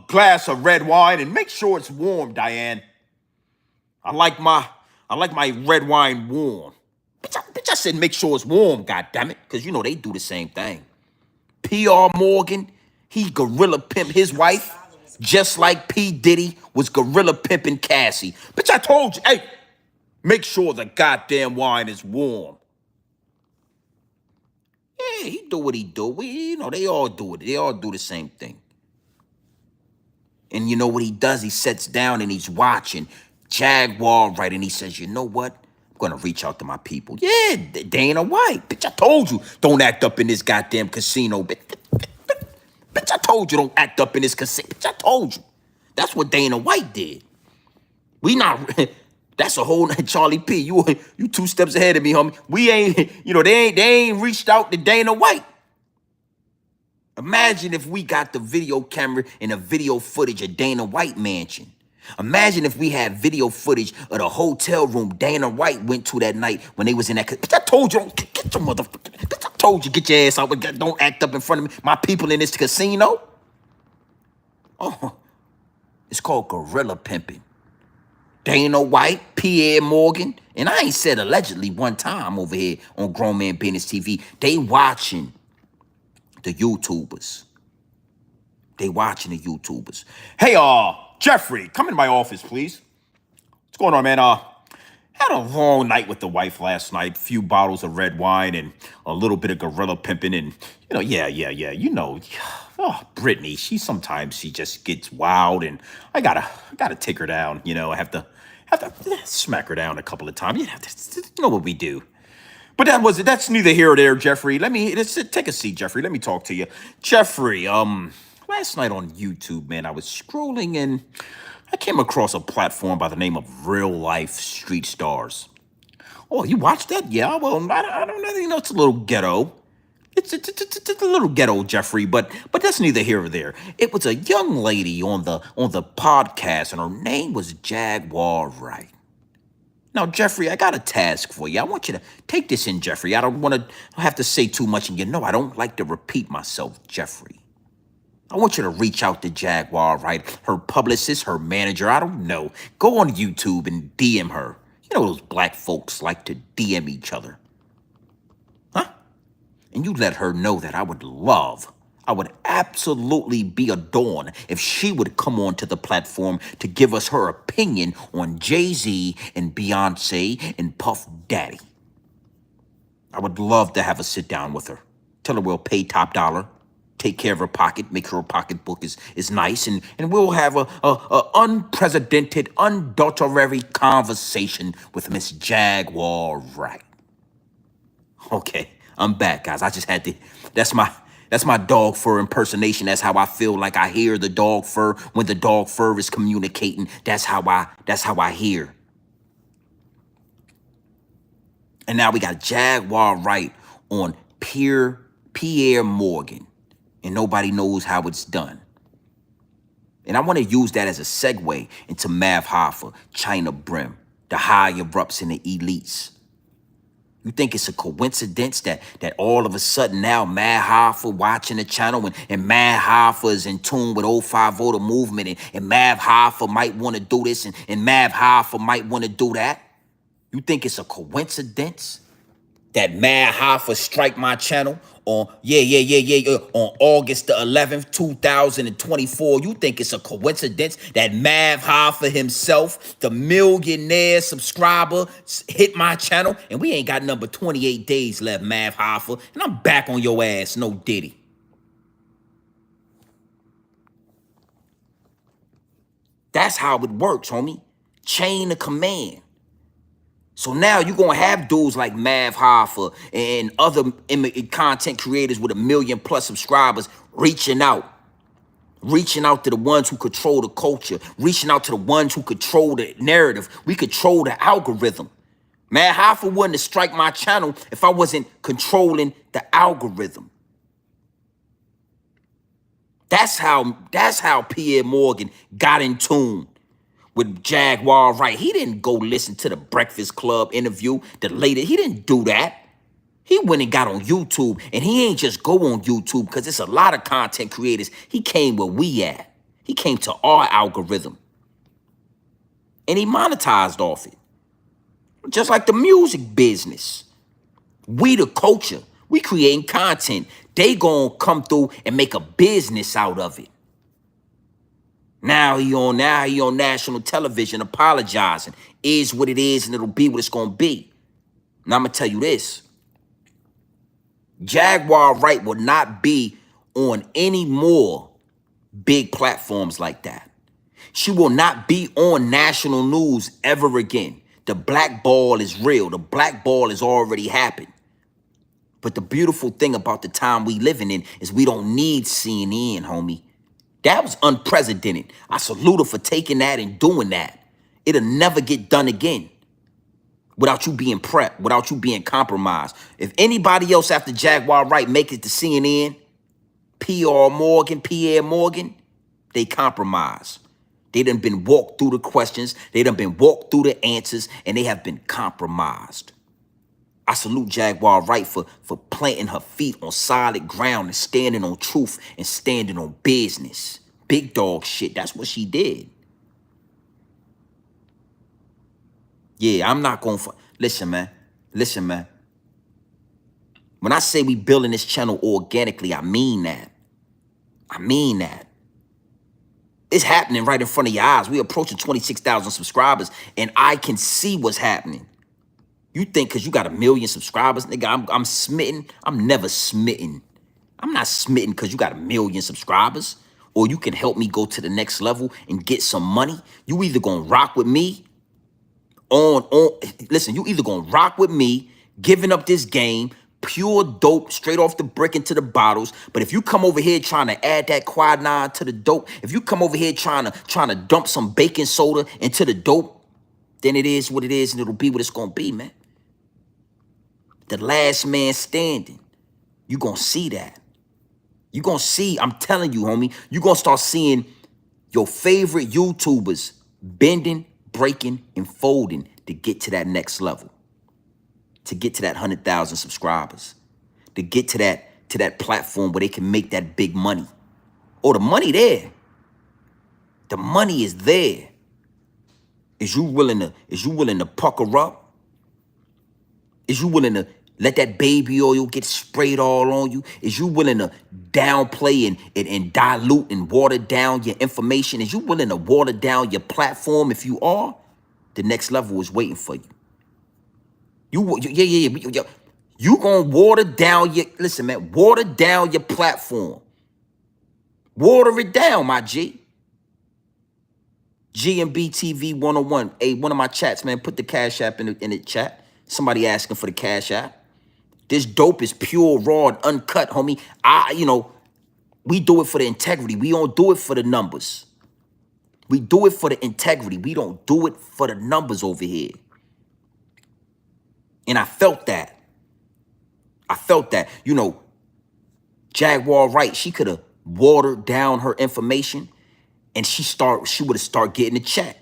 S1: glass of red wine and make sure it's warm, Diane. I like my red wine warm. Bitch, I said make sure it's warm, goddammit, because they do the same thing. Pier Morgan, he gorilla pimp his wife. Just like P. Diddy was gorilla pimping Cassie. Bitch, I told you, hey, make sure the goddamn wine is warm. Yeah, he do what he do. They all do it. They all do the same thing. And you know what he does? He sits down and he's watching Jaguar Wright, and he says, you know what? I'm gonna reach out to my people. Yeah, Dana White. Bitch, I told you, don't act up in this goddamn casino. Bitch, I told you, don't act up in this casino. Bitch, I told you. That's what Dana White did. We not... That's a whole Charlie P. You 2 steps ahead of me, homie. We ain't, you know, they ain't reached out to Dana White. Imagine if we got the video camera and the video footage of Dana White mansion. Imagine if we had video footage of the hotel room Dana White went to that night when they was in that. Bitch, I told you, get your motherfucker. Bitch, I told you, get your ass out. Don't act up in front of me. My people in this casino. Oh, it's called gorilla pimping. Dana White, Pier Morgan, and I ain't said allegedly one time over here on Grown Man Business TV. They watching the YouTubers. They watching the YouTubers. Hey, Jeffrey, come in my office, please. What's going on, man? Had a long night with the wife last night. A few bottles of red wine and a little bit of gorilla pimping, and you know, Brittany. She just gets wild, and I gotta take her down. You know, I have to smack her down a couple of times. You know what we do. But that's neither here or there, Jeffrey. Let's take a seat, Jeffrey. Let me talk to you. Jeffrey, last night on YouTube, man, I was scrolling and I came across a platform by the name of Real Life Street Stars. Oh, you watched that? Yeah, well, I don't know, you know, it's a little ghetto. It's a little ghetto, Jeffrey, but that's neither here or there. It was a young lady on the podcast, and her name was Jaguar Wright. Now, Jeffrey, I got a task for you. I want you to take this in, Jeffrey. I don't want to have to say too much, and you know I don't like to repeat myself, Jeffrey. I want you to reach out to Jaguar Wright, her publicist, her manager, I don't know. Go on YouTube and DM her. You know those black folks like to DM each other. Huh? And you let her know that I would absolutely be adorned if she would come onto the platform to give us her opinion on Jay-Z and Beyonce and Puff Daddy. I would love to have a sit down with her. Tell her we'll pay top dollar, take care of her pocket, make sure her pocketbook is nice, and we'll have a unprecedented, unadulterated conversation with Miss Jaguar Wright. Okay, I'm back, guys. I just had to. That's my dog fur impersonation. That's how I feel like I hear the dog fur when the dog fur is communicating. That's how I hear. And now we got Jaguar Wright on Pier Morgan, and nobody knows how it's done. And I want to use that as a segue into Mav Hoffa, China Brim, the higher-ups and the elites. You think it's a coincidence that all of a sudden now Mav Hoffa watching the channel and Mav Hoffa is in tune with 050 the movement and Mav Hoffa might want to do this and Mav Hoffa might want to do that? You think it's a coincidence that Mav Hoffa strike my channel on on August the 11th, 2024? You think it's a coincidence that Mav Hoffa himself, the millionaire subscriber, hit my channel? And we ain't got number 28 days left, Mav Hoffa, and I'm back on your ass, no Diddy. That's how it works, homie. Chain of command. So now you're going to have dudes like Mav Hoffa and other content creators with 1 million+ subscribers reaching out to the ones who control the culture, reaching out to the ones who control the narrative. We control the algorithm. Mav Hoffa wouldn't have strike my channel if I wasn't controlling the algorithm. That's how Pier Morgan got in tune with Jaguar Wright. He didn't go listen to the Breakfast Club interview, the latest. He didn't do that. He went and got on YouTube, and he ain't just go on YouTube because it's a lot of content creators. He came where we at. He came to our algorithm, and he monetized off it. Just like the music business. We the culture. We creating content. They gonna come through and make a business out of it. Now he on national television apologizing. Is what it is, and it'll be what it's gonna be. Now I'm gonna tell you this. Jaguar Wright will not be on any more big platforms like that. She will not be on national news ever again. The blackball is real. The blackball has already happened. But the beautiful thing about the time we living in is we don't need CNN, homie. That was unprecedented. I salute her for taking that and doing that. It'll never get done again without you being prepped, without you being compromised. If anybody else after Jaguar Wright make it to CNN, Pierre Morgan, they compromise. They done been walked through the questions. They done been walked through the answers, and they have been compromised. I salute Jaguar Wright for planting her feet on solid ground and standing on truth and standing on business. Big dog shit. That's what she did. Yeah, I'm not going for... Listen, man. Listen, man. When I say we building this channel organically, I mean that. I mean that. It's happening right in front of your eyes. We're approaching 26,000 subscribers, and I can see what's happening. You think because you got 1 million subscribers, nigga, I'm smitten? I'm never smitten. I'm not smitten because you got 1 million subscribers, or you can help me go to the next level and get some money. You either gonna rock with me listen, you either gonna rock with me, giving up this game, pure dope, straight off the brick into the bottles. But if you come over here trying to add that quinine to the dope, if you come over here trying to dump some baking soda into the dope, then it is what it is, and it'll be what it's gonna be, man. The last man standing. You gonna see that. You gonna see, I'm telling you, homie, you gonna start seeing your favorite YouTubers bending, breaking, and folding to get to that next level. To get to that 100,000 subscribers. To get to that platform where they can make that big money. Oh, the money there. The money is there. Is you willing to pucker up? Is you willing to let that baby oil get sprayed all on you? Is you willing to downplay and dilute and water down your information? Is you willing to water down your platform? If you are, the next level is waiting for you. You gonna water down your, listen, man, water down your platform. Water it down, my G. GMB TV 101. Hey, one of my chats, man, put the Cash App in the chat. Somebody asking for the Cash App. This dope is pure, raw, and uncut, homie. We do it for the integrity. We don't do it for the numbers. We do it for the integrity. We don't do it for the numbers over here. And I felt that. I felt that. You know, Jaguar Wright, she could have watered down her information, and she would have started getting a check.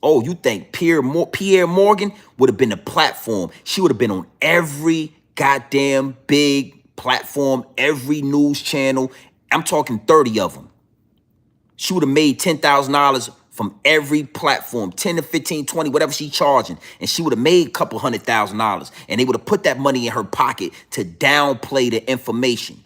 S1: Oh, you think Pierre Morgan would have been the platform? She would have been on every goddamn big platform, every news channel. I'm talking 30 of them. She would have made $10,000 from every platform, 10 to 15, 20, whatever she's charging. And she would have made a couple $100,000. And they would have put that money in her pocket to downplay the information,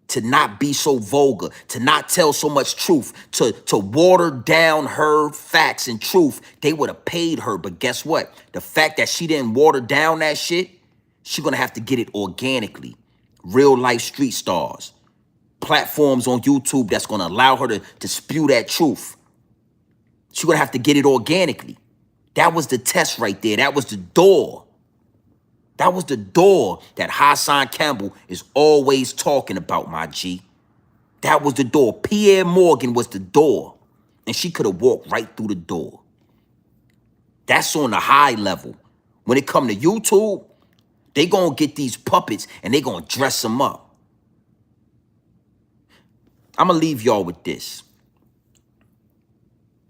S1: to not be so vulgar, to not tell so much truth, to water down her facts and truth. They would have paid her. But guess what? The fact that she didn't water down that shit, she's going to have to get it organically. Real life street stars. Platforms on YouTube that's going to allow her to spew that truth. She's going to have to get it organically. That was the test right there. That was the door. That was the door that Hassan Campbell is always talking about, my G. That was the door. Pier Morgan was the door. And she could have walked right through the door. That's on the high level. When it come to YouTube, they going to get these puppets and they going to dress them up. I'm going to leave y'all with this.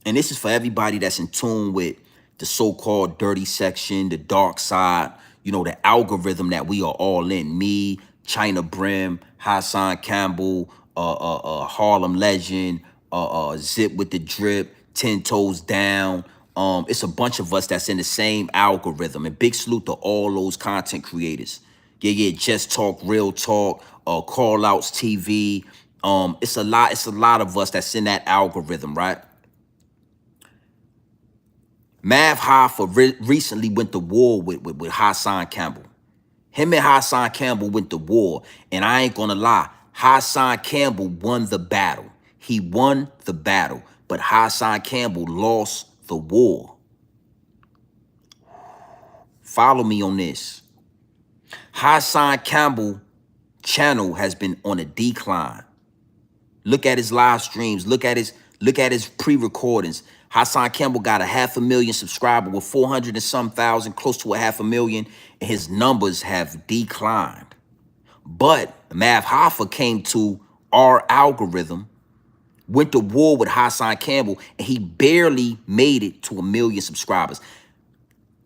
S1: And this is for everybody that's in tune with the so-called dirty section, the dark side, you know, the algorithm that we are all in. Me, China Brim, Hassan Campbell, Harlem Legend, Zip with the Drip, 10 Toes Down. It's a bunch of us that's in the same algorithm. And big salute to all those content creators. Yeah, Just Talk, Real Talk, Call Outs TV. It's a lot of us that's in that algorithm, right? Mav Hoffa recently went to war with Hassan Campbell. Him and Hassan Campbell went to war. And I ain't gonna lie, Hassan Campbell won the battle. He won the battle. but Hassan Campbell lost the war. Follow me on this. Hassan Campbell channel has been on a decline. Look at his live streams. Look at his pre-recordings. Hassan Campbell got 500,000 subscribers with 400 and some thousand, close to 500,000, and his numbers have declined. But Mav Hoffa came to our algorithm, went to war with Hassan Campbell, and he barely made it to 1 million subscribers.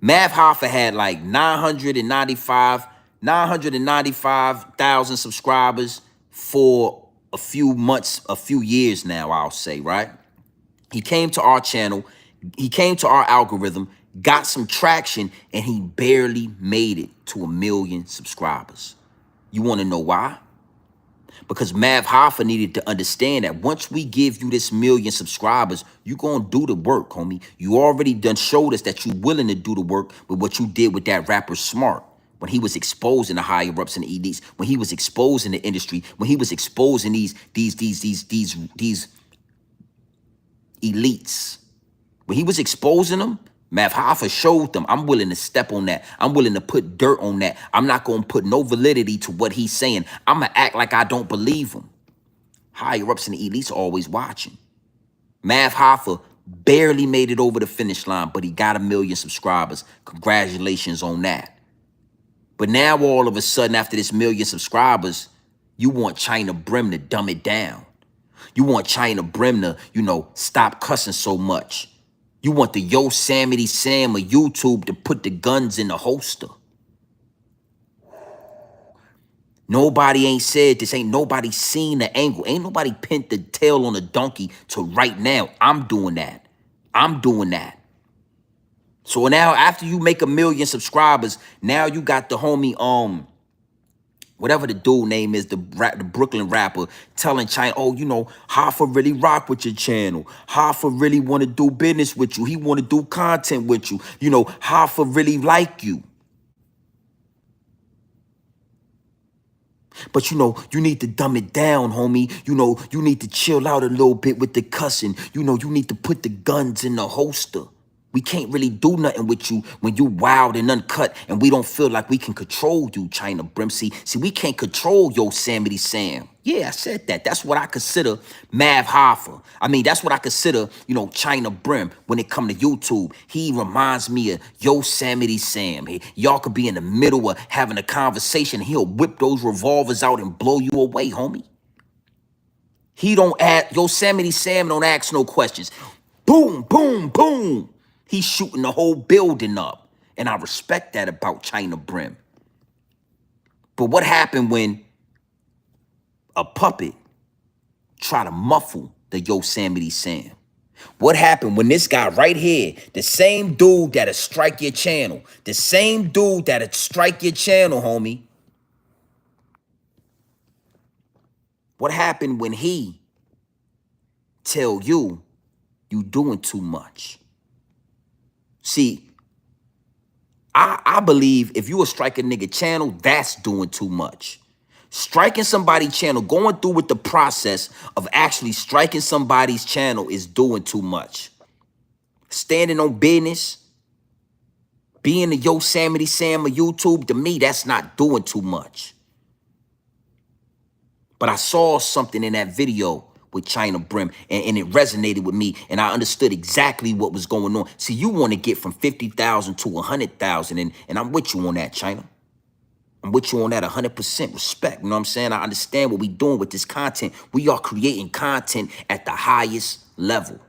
S1: Mav Hoffa had like 995,000 subscribers for a few months, a few years now, I'll say, right? He came to our channel, he came to our algorithm, got some traction, and he barely made it to 1 million subscribers. You want to know why? Because Mav Hoffa needed to understand that once we give you this 1 million subscribers, you're going to do the work, homie. You already done showed us that you're willing to do the work with what you did with that rapper Smart. When he was exposing the higher ups and the elites, when he was exposing the industry, when he was exposing these elites, when he was exposing them, Mav Hoffa showed them, I'm willing to step on that. I'm willing to put dirt on that. I'm not going to put no validity to what he's saying. I'm going to act like I don't believe him. Higher ups and the elites are always watching. Mav Hoffa barely made it over the finish line, but he got 1 million subscribers. Congratulations on that. But now all of a sudden, after this 1 million subscribers, you want China Brim to dumb it down. You want China Brim to, stop cussing so much. You want the Yosemite Sam of YouTube to put the guns in the holster. Nobody ain't said this. Ain't nobody seen the angle. Ain't nobody pinned the tail on a donkey to right now. I'm doing that. I'm doing that. So now after you make 1 million subscribers, now you got the homie, whatever the dude name is, the Brooklyn rapper, telling China, oh, Hoffa really rock with your channel. Hoffa really want to do business with you. He want to do content with you. Hoffa really like you. But you need to dumb it down, homie. You need to chill out a little bit with the cussing. You need to put the guns in the holster. We can't really do nothing with you when you wild and uncut and we don't feel like we can control you, China Brim. See, we can't control Yosemite Sam. Yeah, I said that. That's what I consider Mav Hoffa. I mean, that's what I consider, China Brim when it come to YouTube. He reminds me of Yosemite Sam. Y'all could be in the middle of having a conversation. He'll whip those revolvers out and blow you away, homie. Yosemite Sam don't ask no questions. Boom, boom, boom. He's shooting the whole building up. And I respect that about China Brim. But what happened when a puppet tried to muffle the Yosemite Sam? What happened when this guy right here, the same dude that'll strike your channel, the same dude that'll strike your channel, homie? What happened when he tell you doing too much? See, I believe if you a strike a nigga channel, that's doing too much. Striking somebody's channel, going through with the process of actually striking somebody's channel is doing too much. Standing on business, being the Yosemite Sam of YouTube, to me, that's not doing too much. But I saw something in that video with China Brim, and it resonated with me, and I understood exactly what was going on. See, you want to get from 50,000 to 100,000, and I'm with you on that, China. I'm with you on that 100% respect. You know what I'm saying? I understand what we doing with this content. We are creating content at the highest level.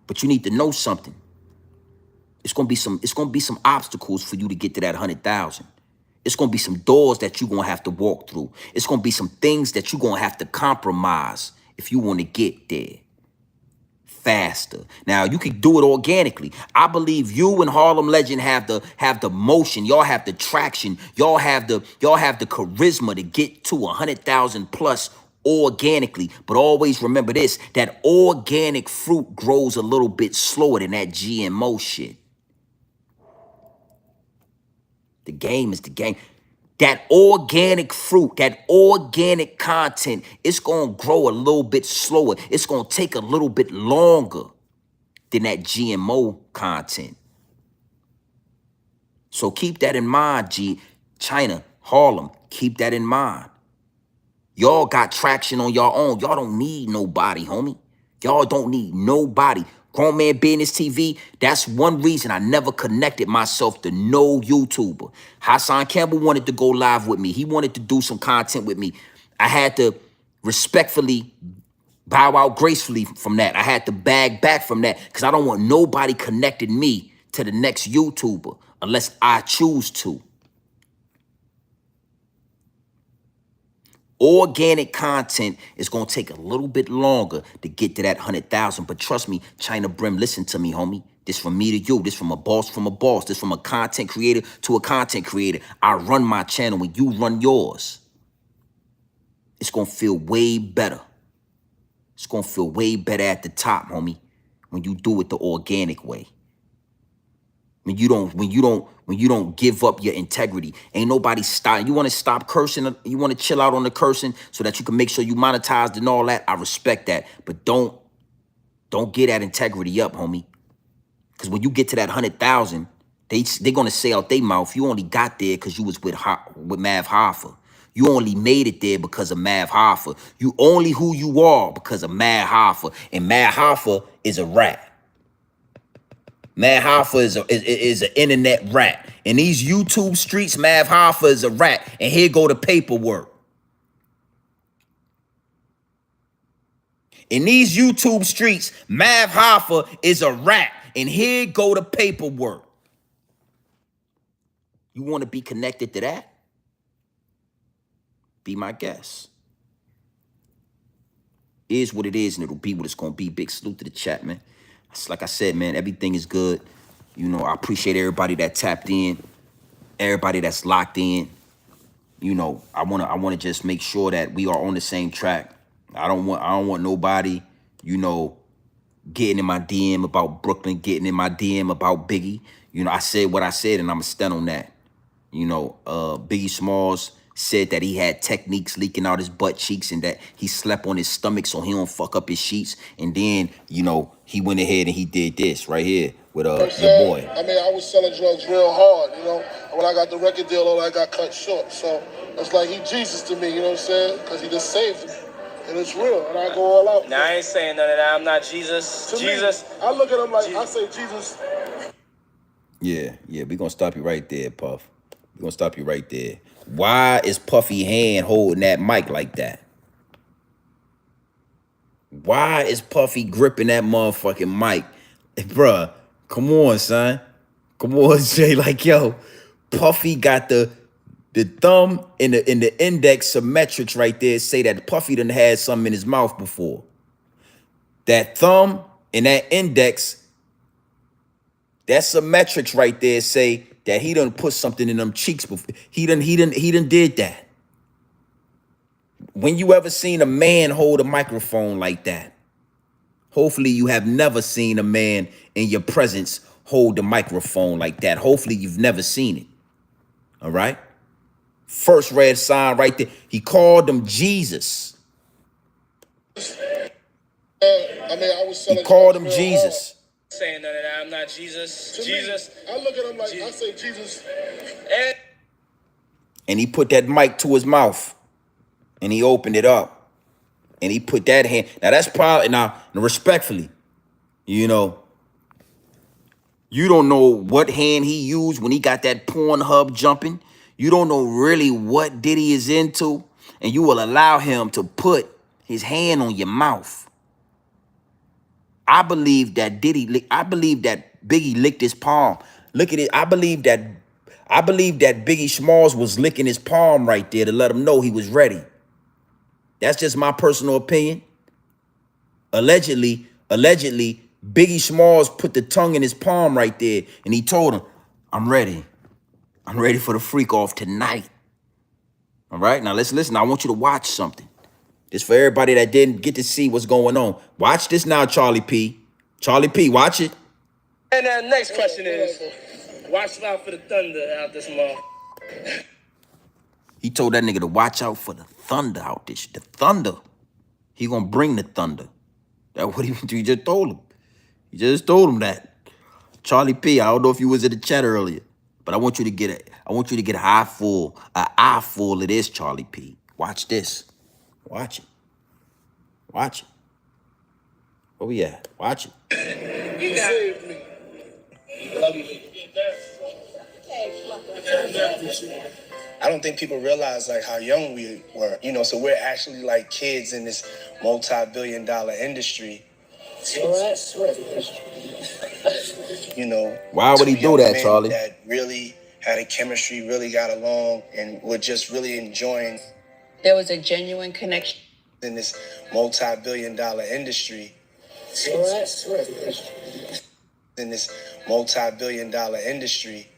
S1: But you need to know something. It's gonna be some obstacles for you to get to that 100,000. It's going to be some doors that you're going to have to walk through. It's going to be some things that you're going to have to compromise if you want to get there faster. Now, you can do it organically. I believe you and Harlem Legend have the motion. Y'all have the traction. Y'all have the charisma to get to 100,000 plus organically. But always remember this, that organic fruit grows a little bit slower than that GMO shit. The game is the game. That organic fruit, that organic content, it's going to grow a little bit slower. It's going to take a little bit longer than that GMO content. So keep that in mind, China, Harlem, keep that in mind. Y'all got traction on your own. Y'all don't need nobody, homie. Y'all don't need nobody. Grown Man Business TV, that's one reason I never connected myself to no YouTuber. Hassan Campbell wanted to go live with me. He wanted to do some content with me. I had to respectfully bow out gracefully from that. I had to bag back from that because I don't want nobody connecting me to the next YouTuber unless I choose to. Organic content is going to take a little bit longer to get to that 100,000. But trust me, China Brim, listen to me, homie. This from me to you. This from a boss from a boss. This from a content creator to a content creator. I run my channel when you run yours. It's going to feel way better. It's going to feel way better at the top, homie, when you do it the organic way. When you don't give up your integrity. Ain't nobody stop. You want to stop cursing, you want to chill out on the cursing so that you can make sure you monetized and all that. I respect that. But don't get that integrity up, homie. Because when you get to that 100,000, they're gonna say out their mouth, you only got there because you was with Mav Hoffa. You only made it there because of Mav Hoffa. You only who you are because of Mav Hoffa. And Mav Hoffa is a rat. Mav Hoffa is an internet rat. In these YouTube streets, Mav Hoffa is a rat. And here go the paperwork. In these YouTube streets, Mav Hoffa is a rat. And here go the paperwork. You want to be connected to that? Be my guest. Is what it is, and it'll be what it's going to be. Big salute to the chat, man. It's like I said, man, everything is good. You know, I appreciate everybody that tapped in, everybody that's locked in. You know, I wanna just make sure that we are on the same track. I don't want nobody, you know, getting in my DM about Brooklyn, getting in my DM about Biggie. You know, I said what I said, and I'm going to stand on that. You know, Biggie Smalls said that he had techniques leaking out his butt cheeks and that he slept on his stomach so he don't fuck up his sheets. And then, you know, he went ahead and he did this right here with your boy.
S5: I mean, I was selling drugs real hard, you know. When I got the record deal, I got cut short. So it's like he Jesus to me, you know what I'm saying? Because he just saved me. And it's real, and I go all out.
S6: Now, I ain't saying none of that. I'm not Jesus.
S5: To
S6: Jesus.
S5: Me, I look at him like, I say Jesus.
S1: Yeah, we're going to stop you right there, Puff. We're going to stop you right there. Why is Puffy hand holding that mic like that? Why is Puffy gripping that motherfucking mic? Bruh, come on, son. Come on, Jay. Like, yo, Puffy got the thumb and the index symmetrics right there say that Puffy done had something in his mouth before. That thumb and that index, that symmetrics right there say that he done put something in them cheeks before. He done did that. When you ever seen a man hold a microphone like that? Hopefully you have never seen a man in your presence hold the microphone like that. Hopefully you've never seen it. All right? First red sign right there. He called him Jesus.
S5: I mean, I was selling.
S1: He called him Jesus.
S6: Saying none of that. I'm not Jesus.
S5: To
S6: Jesus.
S5: Me, I look at him like, I say Jesus.
S1: And he put that mic to his mouth. And he opened it up. And he put that hand. Now that's probably, now respectfully, you know, you don't know what hand he used when he got that Pornhub jumping. You don't know really what Diddy is into. And you will allow him to put his hand on your mouth. I believe that Biggie licked his palm. Look at it. I believe that Biggie Smalls was licking his palm right there to let him know he was ready. That's just my personal opinion. Allegedly, Biggie Smalls put the tongue in his palm right there, and he told him, I'm ready. I'm ready for the freak off tonight. All right, now let's listen. I want you to watch something. This for everybody that didn't get to see what's going on. Watch this now, Charlie P. Charlie P, watch it.
S6: And the next question is, watch out for the thunder out this month.
S1: He told that nigga to watch out for the thunder out this. The thunder. He gonna bring the thunder. That's what he just told him. He just told him that. Charlie P, I don't know if you was in the chat earlier, but I want you to get an eye full of this, Charlie P. Watch this. Watch it. Watch it. Where we at? Watch it.
S5: You saved me. Love you.
S7: I don't think people realize like how young we were, you know, so we're actually like kids in this multi-billion-dollar industry. You know,
S1: why would he do that, Charlie?
S7: That really had a chemistry, really got along, and were just really enjoying.
S10: There was a genuine connection
S7: In this multi-billion-dollar industry. In this multi-billion-dollar industry.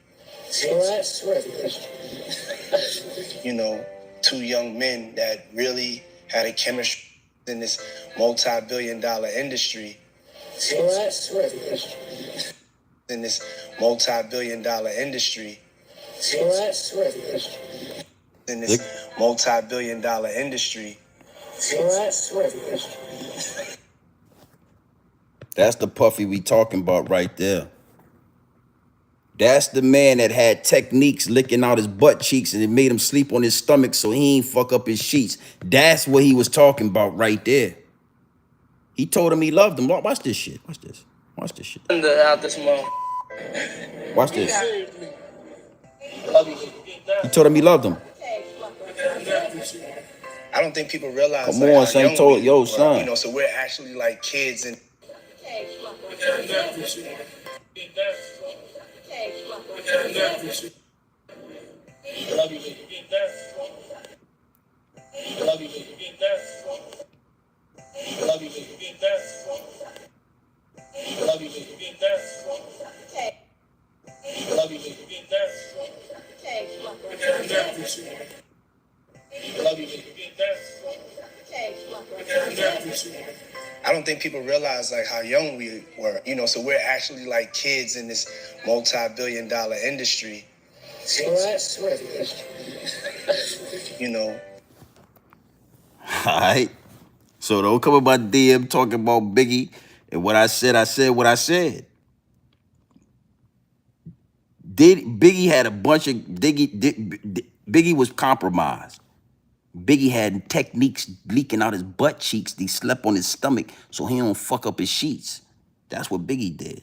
S7: You know, two young men that really had a chemistry in this multi-billion-dollar industry. In this multi-billion-dollar industry. In this multi-billion-dollar industry.
S1: That's the Puffy we talking about right there. That's the man that had techniques licking out his butt cheeks and it made him sleep on his stomach so he ain't fuck up his sheets. That's what he was talking about right there. He told him he loved him. Watch this shit. Watch this. Watch this shit.
S6: Out this month.
S1: Watch this. He told him he loved him.
S7: I don't think people realize.
S1: Come on, son. Told yo, son.
S7: You know, so we're actually like kids and. I don't think people realize like how young we were, you know, so we're actually like kids in this multi-billion-dollar industry. You know.
S1: All right. So don't come about DM talking about Biggie and what I said what I said. Biggie had a bunch of Biggie was compromised. Biggie had techniques leaking out his butt cheeks. He slept on his stomach so he don't fuck up his sheets. That's what Biggie did.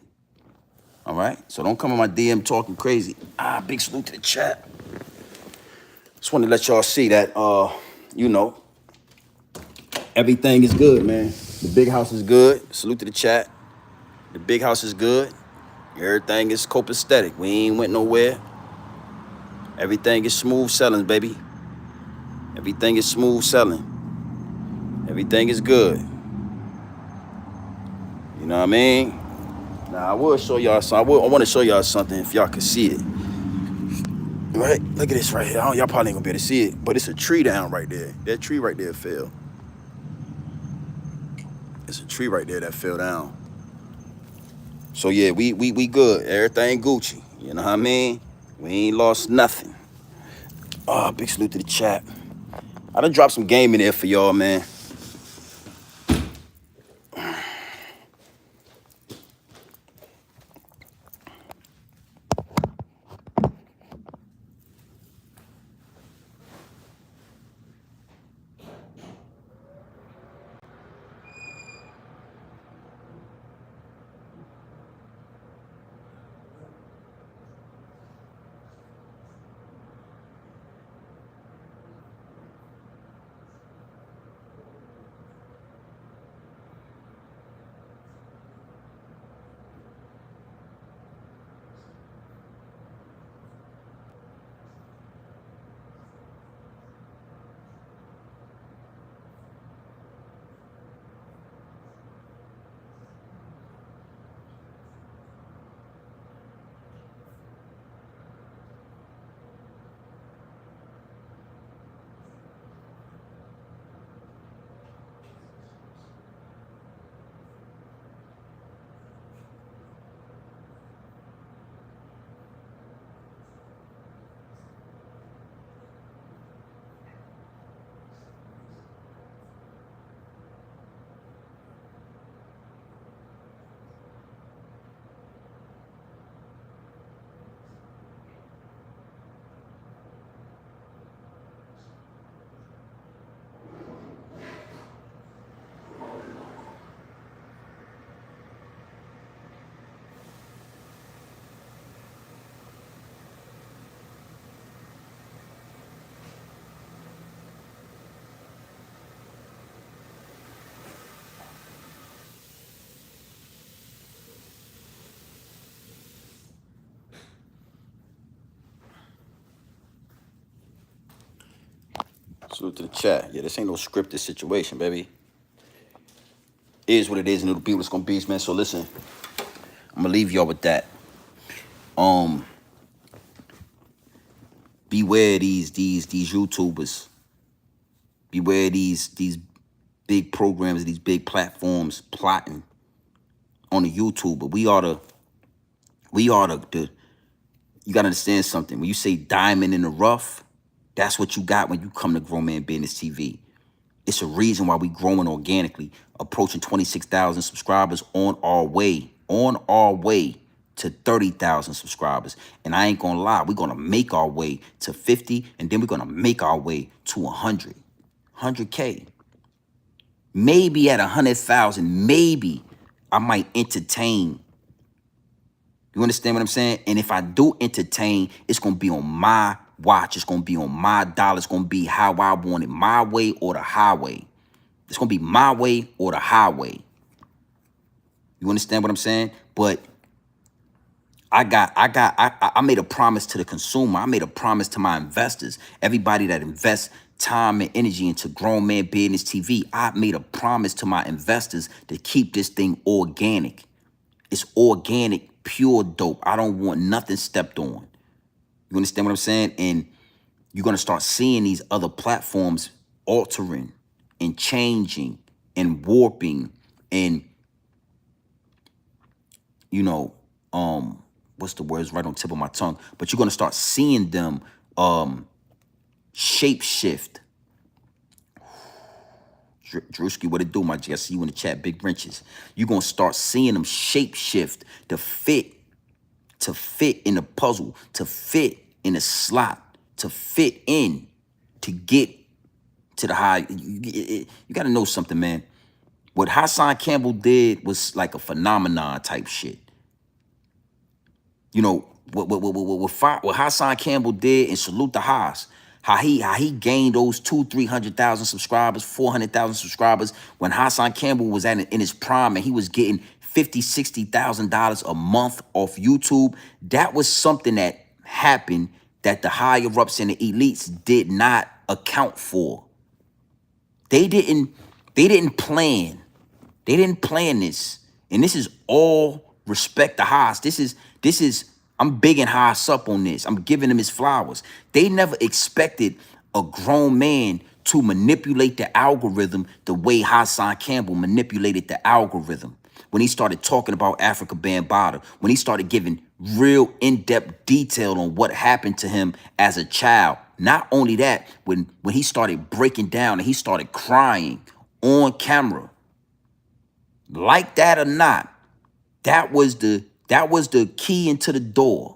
S1: All right? So don't come on my DM talking crazy. Big salute to the chat. Just want to let y'all see that, you know, everything is good, man. The big house is good. Salute to the chat. The big house is good. Everything is copacetic. We ain't went nowhere. Everything is smooth selling, baby. Everything is smooth selling. Everything is good. You know what I mean? Now, I will show y'all something. I want to show y'all something if y'all can see it. Right? Look at this right here. Y'all probably ain't gonna be able to see it, but it's a tree down right there. That tree right there fell. It's a tree right there that fell down. So yeah, we good. Everything Gucci. You know what I mean? We ain't lost nothing. Big salute to the chat. I done dropped some game in there for y'all, man. Salute to the chat. Yeah, this ain't no scripted situation, baby. It is what it is, and it'll be what it's gonna be, man. So listen, I'm gonna leave y'all with that. Beware these YouTubers. Beware these big programs, these big platforms plotting on the YouTube. But we are the you gotta understand something. When you say diamond in the rough, that's what you got when you come to Grown Man Business TV. It's a reason why we growing organically, approaching 26,000 subscribers on our way to 30,000 subscribers. And I ain't gonna lie, we're gonna make our way to 50, and then we're gonna make our way to 100K. Maybe at 100,000, maybe I might entertain. You understand what I'm saying? And if I do entertain, it's going to be on my watch. It's going to be on my dollar. It's going to be how I want it, my way or the highway. It's going to be my way or the highway. You understand what I'm saying? But I made a promise to the consumer. I made a promise to my investors. Everybody that invests time and energy into Grown Man Business TV, I made a promise to my investors to keep this thing organic. It's organic, pure dope. I don't want nothing stepped on. You understand what I'm saying? And you're going to start seeing these other platforms altering and changing and warping and, you know, what's the words right on the tip of my tongue? But you're going to start seeing them shape shift. Drewski, what it do, my G? I see you in the chat, Big Wrenches. You're going to start seeing them shape shift to fit in the puzzle, to fit in the slot, to fit in, to get to the high. You got to know something, man. What Hassan Campbell did was like a phenomenon type shit. You know, what Hassan Campbell did, and salute the Haas, how he gained those 200,000-300,000 subscribers, 400,000 subscribers when Hassan Campbell was in his prime and he was getting $50,000-$60,000 a month off YouTube. That was something that happened that the higher ups and the elites did not account for. They didn't plan. They didn't plan this. And this is all respect to Haas. This is I'm bigging Haas up on this. I'm giving him his flowers. They never expected a grown man to manipulate the algorithm the way Hassan Campbell manipulated the algorithm. When he started talking about Africa Bambaataa, when he started giving real in-depth detail on what happened to him as a child. Not only that, when he started breaking down and he started crying on camera, like that or not, that was the key into the door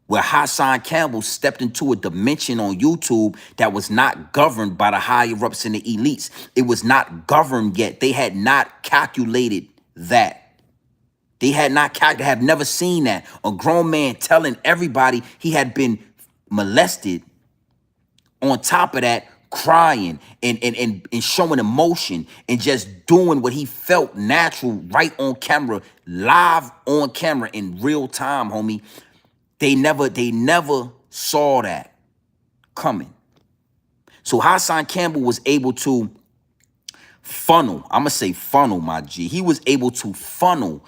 S1: where Hassan Campbell stepped into a dimension on YouTube that was not governed by the higher ups and the elites. It was not governed yet. They had not calculated that. They had have never seen that. A grown man telling everybody he had been molested. On top of that, crying and showing emotion and just doing what he felt natural right on camera, live on camera in real time, homie. They never saw that coming. So Hassan Campbell was able to funnel, I'm going to say funnel, my G. He was able to funnel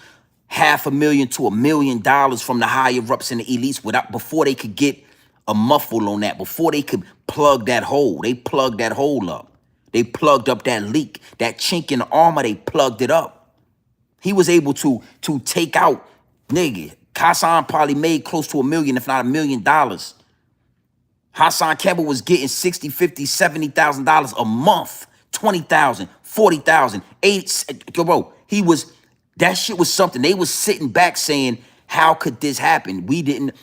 S1: $500,000 to $1 million from the higher ups and the elites before they could get a muffle on that, before they could plug that hole. They plugged that hole up. They plugged up that leak, that chink in the armor, they plugged it up. He was able to take out, nigga, Hassan probably made close to $1 million, if not $1 million. Hassan Campbell was getting $60,000, $50,000, $70,000 a month, $20,000, $40,000, $80,000. Bro, that shit was something. They was sitting back saying, how could this happen? We didn't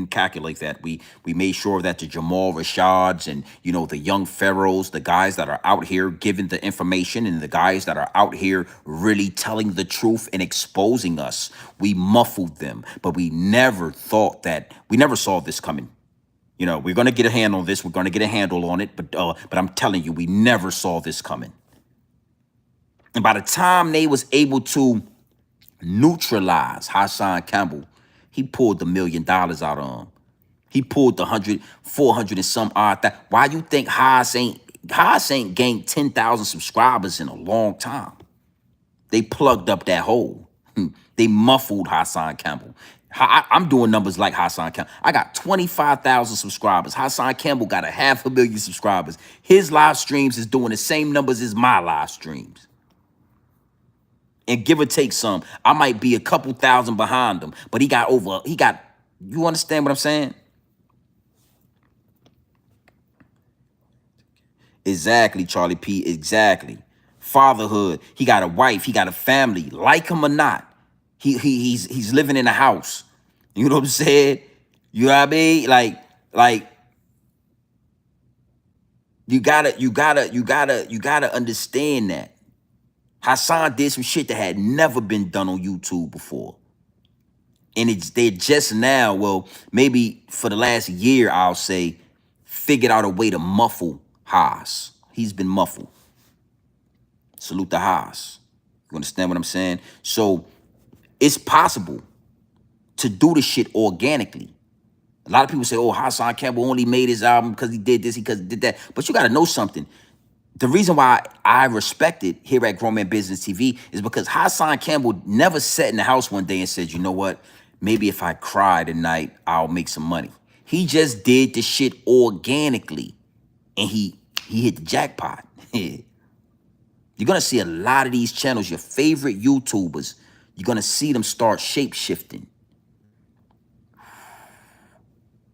S1: calculate that. We made sure that the Jamal Rashads and, you know, the young pharaohs, the guys that are out here giving the information and the guys that are out here really telling the truth and exposing us, we muffled them. But we never saw this coming. You know, we're going to get a handle on this. We're going to get a handle on it. But I'm telling you, we never saw this coming. And by the time they was able to neutralize Hassan Campbell, he pulled the $1 million out of him. He pulled the 400 and some odd that. Why you think Haas ain't gained 10,000 subscribers in a long time? They plugged up that hole. They muffled Hassan Campbell. I'm doing numbers like Hassan Campbell. I got 25,000 subscribers. Hassan Campbell got 500,000 subscribers. His live streams is doing the same numbers as my live streams. And give or take some, I might be a couple thousand behind him, but you understand what I'm saying? Exactly, Charlie P. Exactly. Fatherhood. He got a wife. He got a family. Like him or not, he's living in a house. You know what I'm saying? You know what I mean? Like you gotta understand that Hassan did some shit that had never been done on YouTube before. And they're just now, well, maybe for the last year, I'll say, figured out a way to muffle Haas. He's been muffled. Salute to Haas. You understand what I'm saying? So it's possible to do the shit organically. A lot of people say, oh, Hassan Campbell only made his album because he did this, because he did that. But you got to know something. The reason why I respect it here at Grown Man Business TV is because Hassan Campbell never sat in the house one day and said, you know what? Maybe if I cry tonight, I'll make some money. He just did the shit organically, and he hit the jackpot. You're going to see a lot of these channels, your favorite YouTubers, you're going to see them start shape-shifting.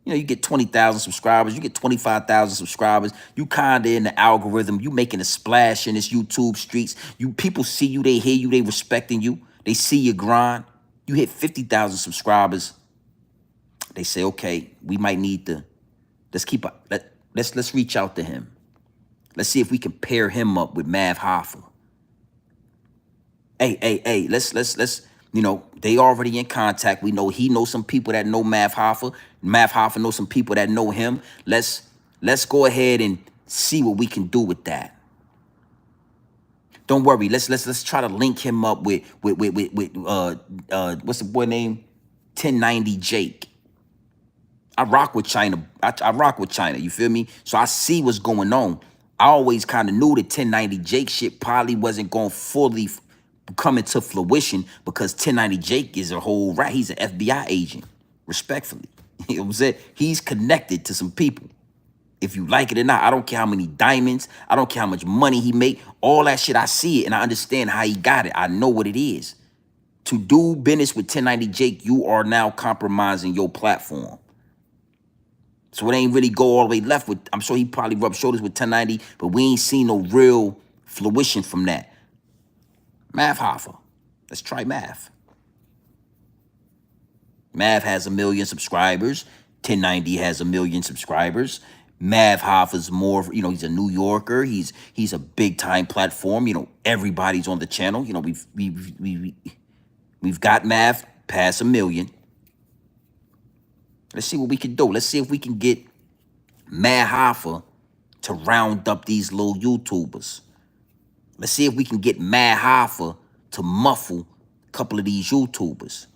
S1: You know, you get 20,000 subscribers, you get 25,000 subscribers, you kind of in the algorithm, you making a splash in this YouTube streets. People see you, they hear you, they respecting you, they see your grind. You hit 50,000 subscribers, they say, okay, we might need to, let's reach out to him. Let's see if we can pair him up with Mav Hoffa. Hey, let's, you know, they already in contact. We know he knows some people that know Mav Hoffa. Mav Hoffa knows some people that know him. Let's go ahead and see what we can do with that. Don't worry. Let's try to link him up with what's the boy name? 1090 Jake. I rock with China. I rock with China. You feel me? So I see what's going on. I always kind of knew the 1090 Jake shit probably wasn't going to fully come into fruition, because 1090 Jake is a whole rat. He's an FBI agent, respectfully. You know what I'm saying? He's connected to some people. If you like it or not, I don't care how many diamonds, I don't care how much money he make, all that shit, I see it and I understand how he got it. I know what it is. To do business with 1090 Jake, you are now compromising your platform. So it ain't really go all the way left with, I'm sure he probably rubbed shoulders with 1090, but we ain't seen no real fruition from that. Mav Hoffa. Let's try Mav. Mav has 1 million subscribers. 1090 has 1 million subscribers. Mav Hoffa's more, you know, he's a New Yorker. He's a big time platform. You know, everybody's on the channel. You know, we've got Mav past 1 million. Let's see what we can do. Let's see if we can get Mav Hoffa to round up these little YouTubers. Let's see if we can get Mav Hoffa to muffle a couple of these YouTubers.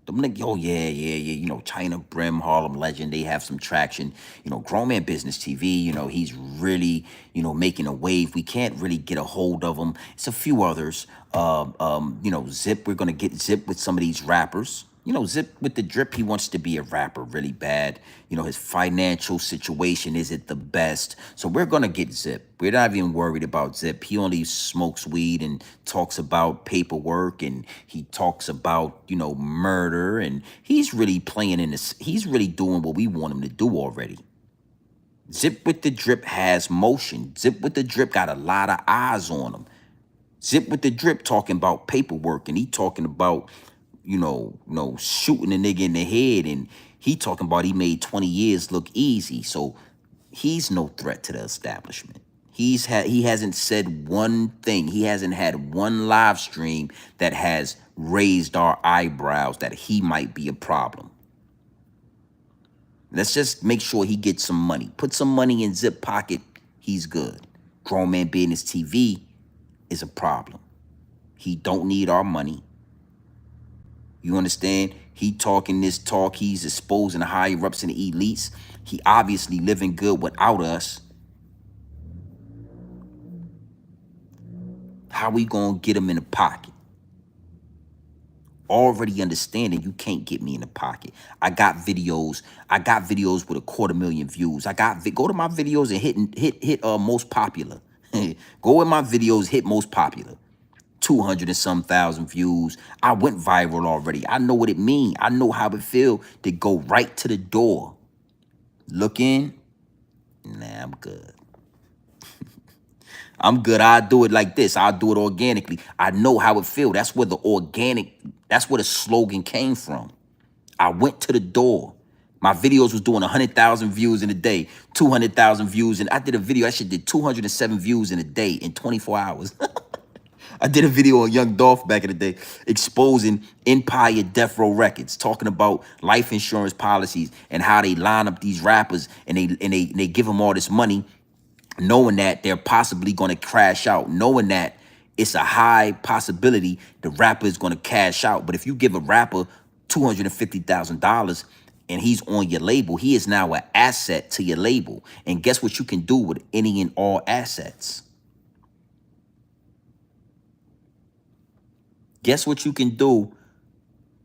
S1: Them niggas, oh yeah, you know, China Brim, Harlem Legend, they have some traction. You know, Grown Man Business TV, you know, he's really, you know, making a wave. We can't really get a hold of him. It's a few others. You know, Zip, we're gonna get Zip with some of these rappers. You know, Zip with the drip, he wants to be a rapper really bad. You know, his financial situation isn't the best. So we're going to get Zip. We're not even worried about Zip. He only smokes weed and talks about paperwork, and he talks about, you know, murder. And he's really playing in this. He's really doing what we want him to do already. Zip with the drip has motion. Zip with the drip got a lot of eyes on him. Zip with the drip talking about paperwork, and he talking about, you know, shooting a nigga in the head, and he talking about he made 20 years look easy. So he's no threat to the establishment. He hasn't said one thing. He hasn't had one live stream that has raised our eyebrows that he might be a problem. Let's just make sure he gets some money. Put some money in Zip pocket, he's good. Grown Man Business TV is a problem. He don't need our money. You understand? He talking this talk. He's exposing the higher ups and the elites. He obviously living good without us. How we gonna get him in the pocket? Already understanding you can't get me in the pocket. I got videos with 250,000 views. Go to my videos and hit most popular. Go in my videos, hit most popular. 200 and some thousand views. I went viral already. I know what it mean. I know how it feel to go right to the door. Look in. Nah, I'm good. I'm good. I'll do it like this. I'll do it organically. I know how it feel. That's where the slogan came from. I went to the door. My videos was doing 100,000 views in a day, 200,000 views. And I did a video, that shit did 207 views in a day in 24 hours. I did a video on Young Dolph back in the day, exposing Empire Death Row Records, talking about life insurance policies and how they line up these rappers and they give them all this money, knowing that they're possibly going to crash out, knowing that it's a high possibility the rapper is going to cash out. But if you give a rapper $250,000 and he's on your label, he is now an asset to your label. And guess what you can do with any and all assets? Guess what you can do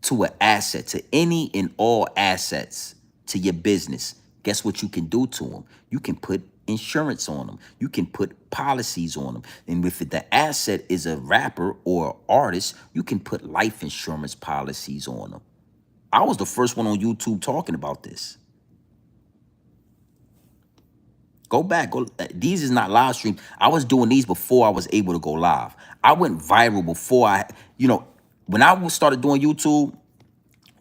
S1: to an asset, to any and all assets to your business? Guess what you can do to them? You can put insurance on them. You can put policies on them. And if the asset is a rapper or artist, you can put life insurance policies on them. I was the first one on YouTube talking about this. Go back. These is not live streams. I was doing these before I was able to go live. I went viral before when I started doing YouTube,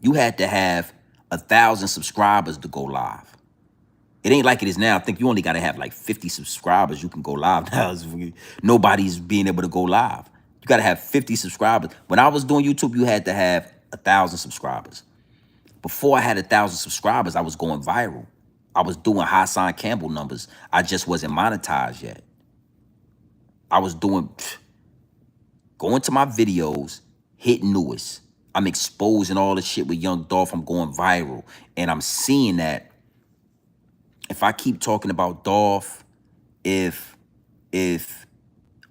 S1: you had to have 1,000 subscribers to go live. It ain't like it is now. I think you only got to have like 50 subscribers. You can go live now. Nobody's being able to go live. You got to have 50 subscribers. When I was doing YouTube, you had to have 1,000 subscribers. Before I had 1,000 subscribers, I was going viral. I was doing Hassan Campbell numbers. I just wasn't monetized yet. I was going to my videos, hitting newest. I'm exposing all the shit with Young Dolph. I'm going viral. And I'm seeing that if I keep talking about Dolph, not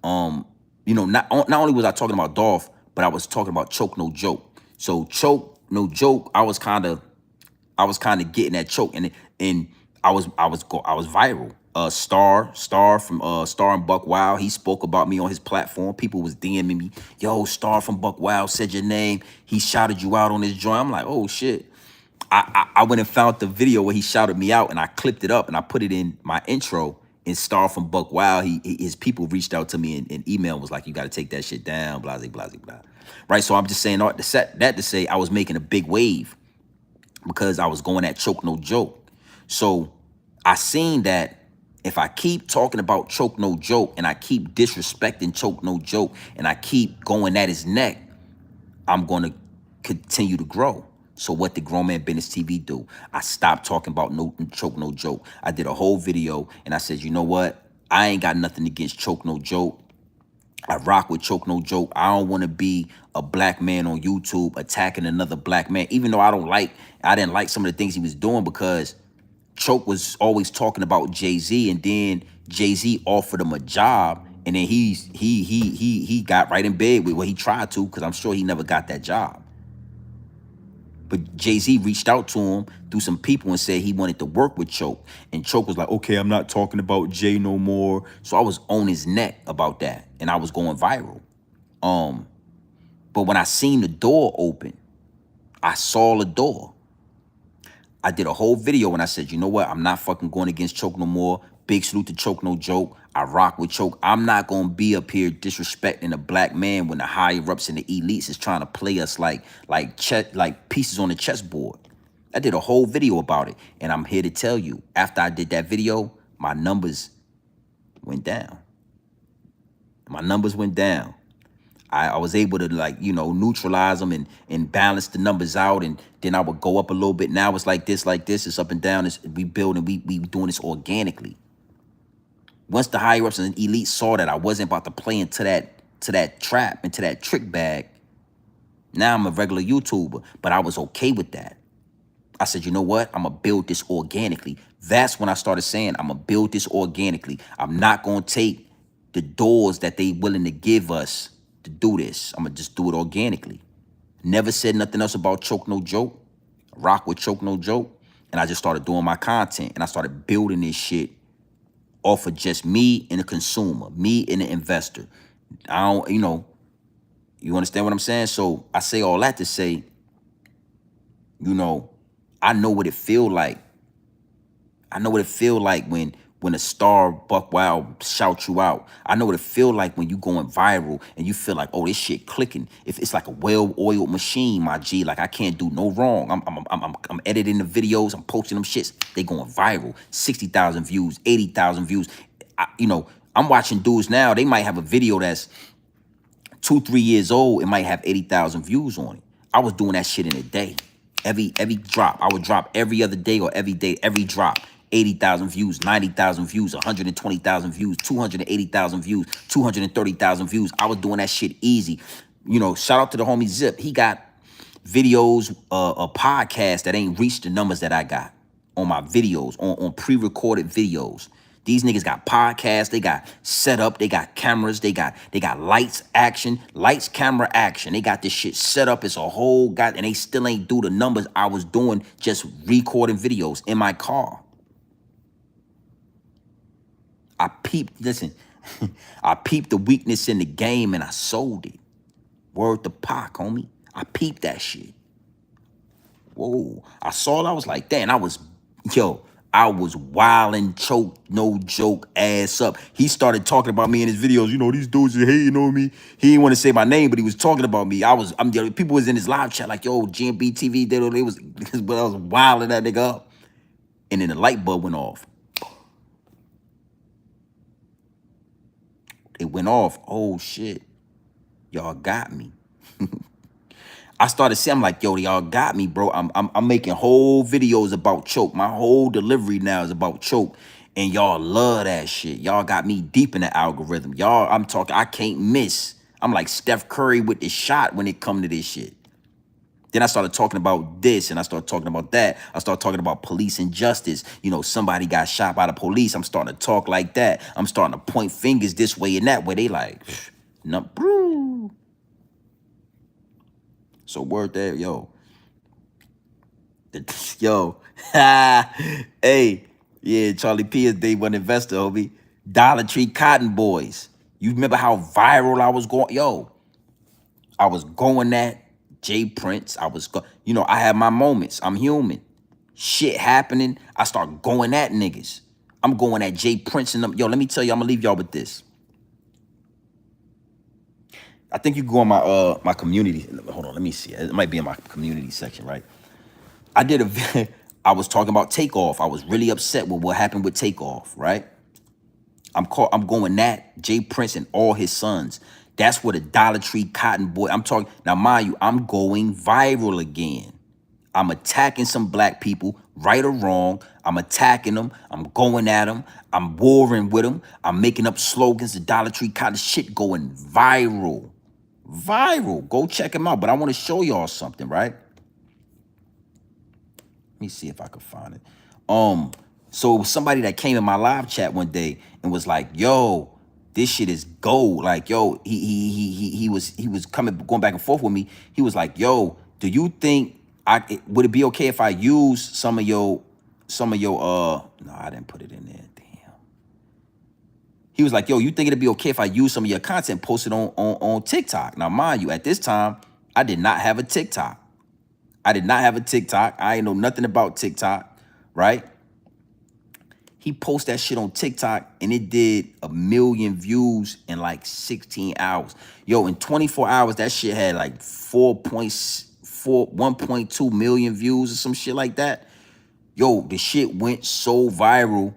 S1: only was I talking about Dolph, but I was talking about Choke No Joke. So Choke No Joke, I was kind of getting that Choke, and I was viral. Star from Star and Buck Wild, he spoke about me on his platform. People was DMing me, yo, Star from Buck Wild said your name. He shouted you out on his joint. I'm like, oh shit. I went and found the video where he shouted me out, and I clipped it up and I put it in my intro. And Star from Buck Wild, his people reached out to me and email was like, you got to take that shit down, blah, blah, blah, blah. Right. So I'm just saying that to say I was making a big wave because I was going at Choke No Joke. So I seen that if I keep talking about Choke No Joke and I keep disrespecting Choke No Joke and I keep going at his neck, I'm going to continue to grow. So what did Grown Man Business TV do? I stopped talking about Choke No Joke. I did a whole video and I said, you know what? I ain't got nothing against Choke No Joke. I rock with Choke No Joke. I don't want to be a black man on YouTube attacking another black man, even though I didn't like some of the things he was doing, because Choke was always talking about Jay-Z, and then Jay-Z offered him a job, and then he got right in bed with what he tried to, because I'm sure he never got that job. But Jay-Z reached out to him through some people and said he wanted to work with Choke. And Choke was like, okay, I'm not talking about Jay no more. So I was on his neck about that. And I was going viral. But when I seen the door open, I saw the door. I did a whole video and I said, you know what? I'm not fucking going against Choke no more. Big salute to Choke No Joke. I rock with Choke. I'm not going to be up here disrespecting a black man when the higher ups and the elites is trying to play us like pieces on the chessboard. I did a whole video about it. And I'm here to tell you, after I did that video, my numbers went down. My numbers went down. I was able to neutralize them and balance the numbers out, and then I would go up a little bit. Now it's like this, it's up and down. We building, we doing this organically. Once the higher ups and elite saw that I wasn't about to play into that trap, into that trick bag, Now I'm a regular YouTuber, but I was okay with that. I said, you know what? I'm going to build this organically. That's when I started saying, I'm going to build this organically. I'm not going to take the doors that they willing to give us to do this. I'm going to just do it organically. Never said nothing else about Choke No Joke. Rock with Choke No Joke. And I just started doing my content. And I started building this shit off of just me and the consumer, me and the investor. I don't, you understand what I'm saying? So I say all that to say, I know what it feel like. I know what it feel like when a star Buck Wild shouts you out. I know what it feel like when you going viral and you feel like, oh, this shit clicking. If it's like a well-oiled machine, my G, like I can't do no wrong. I'm editing the videos, I'm posting them shits. They going viral. 60,000 views, 80,000 views. I'm watching dudes now. They might have a video that's 2-3 years old. It might have 80,000 views on it. I was doing that shit in a day. Every drop, I would drop every other day or every day, every drop. 80,000 views, 90,000 views, 120,000 views, 280,000 views, 230,000 views. I was doing that shit easy. Shout out to the homie Zip. He got videos, a podcast that ain't reached the numbers that I got on my videos, on pre-recorded videos. These niggas got podcasts, they got setup, they got cameras, they got lights, camera, action. They got this shit set up. It's a whole and they still ain't do the numbers I was doing just recording videos in my car. I peeped the weakness in the game and I sold it. Word to Pac, homie. I peeped that shit. Whoa. I saw it, I was like, damn, I was wilding, Choke No Joke ass up. He started talking about me in his videos. These dudes are hating on me. He didn't want to say my name, but he was talking about me. People was in his live chat like, yo, GMB TV, they was, but I was wilding that nigga up. And then the light bulb went off. It went off. Oh shit. Y'all got me. I started saying, I'm like, yo, y'all got me, bro. I'm making whole videos about Choke. My whole delivery now is about Choke. And y'all love that shit. Y'all got me deep in the algorithm. I'm talking, I can't miss. I'm like Steph Curry with the shot when it come to this shit. Then I started talking about this and I started talking about that. I started talking about police injustice. Somebody got shot by the police. I'm starting to talk like that. I'm starting to point fingers this way and that way. They like, no, bro. So word there, yo. Hey, yeah, Charlie Pier day one investor, homie. Dollar Tree Cotton Boys. You remember how viral I was going? Yo, I was going at Jay Prince. I had my moments. I'm human. Shit happening. I start going at niggas. I'm going at Jay Prince and them. Yo, let me tell you, I'm gonna leave y'all with this. I think you go on my community. Hold on, let me see. It might be in my community section, right? I was talking about Takeoff. I was really upset with what happened with Takeoff, right? I'm going at Jay Prince and all his sons. That's what a Dollar Tree Cotton Boy. I'm talking now, mind you, I'm going viral again. I'm attacking some black people, right or wrong. I'm attacking them. I'm going at them. I'm warring with them. I'm making up slogans. The Dollar Tree Cotton shit going viral. Viral. Go check him out. But I want to show y'all something, right? Let me see if I can find it. So it was somebody that came in my live chat one day and was like, yo, this shit is gold. Like, yo, he was going back and forth with me. He was like, yo, do you think would it be okay if I use some of your no, I didn't put it in there. Damn. He was like, yo, you think it'd be okay if I use some of your content posted on TikTok? Now, mind you, at this time, I did not have a TikTok. I ain't know nothing about TikTok, right? He posted that shit on TikTok and it did 1 million views in like 16 hours. Yo, in 24 hours, that shit had like 1.2 million views or some shit like that. Yo, the shit went so viral.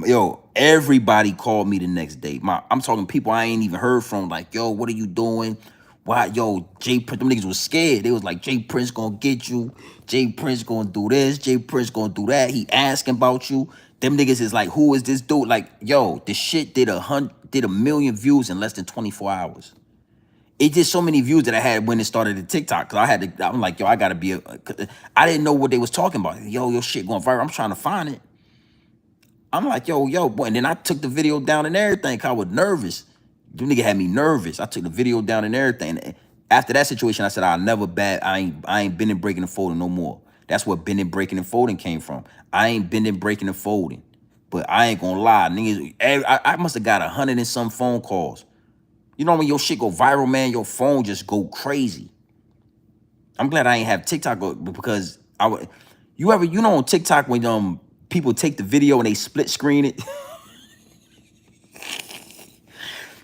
S1: Yo, everybody called me the next day. I'm talking people I ain't even heard from, like, yo, what are you doing? Why, yo, Jay Prince, them niggas was scared. They was like, Jay Prince gonna get you. Jay Prince gonna do this. Jay Prince gonna do that. He asking about you. Them niggas is like, who is this dude? Like, yo, the shit did 1 million views in less than 24 hours. It did so many views that I had when it started at TikTok. Cause I'm like, yo, I gotta be I didn't know what they was talking about. Yo, your shit going viral. I'm trying to find it. I'm like, yo, boy. And then I took the video down and everything. Cause I was nervous. You nigga had me nervous. I took the video down and everything. And after that situation, I said, I'll never bat. I ain't bending, breaking, and folding no more. That's where bending, breaking, and folding came from. I ain't bending, breaking, and folding. But I ain't gonna lie, niggas. I must have got 100 and some phone calls. You know when your shit go viral, man, your phone just go crazy. I'm glad I ain't have TikTok because you know on TikTok when people take the video and they split screen it.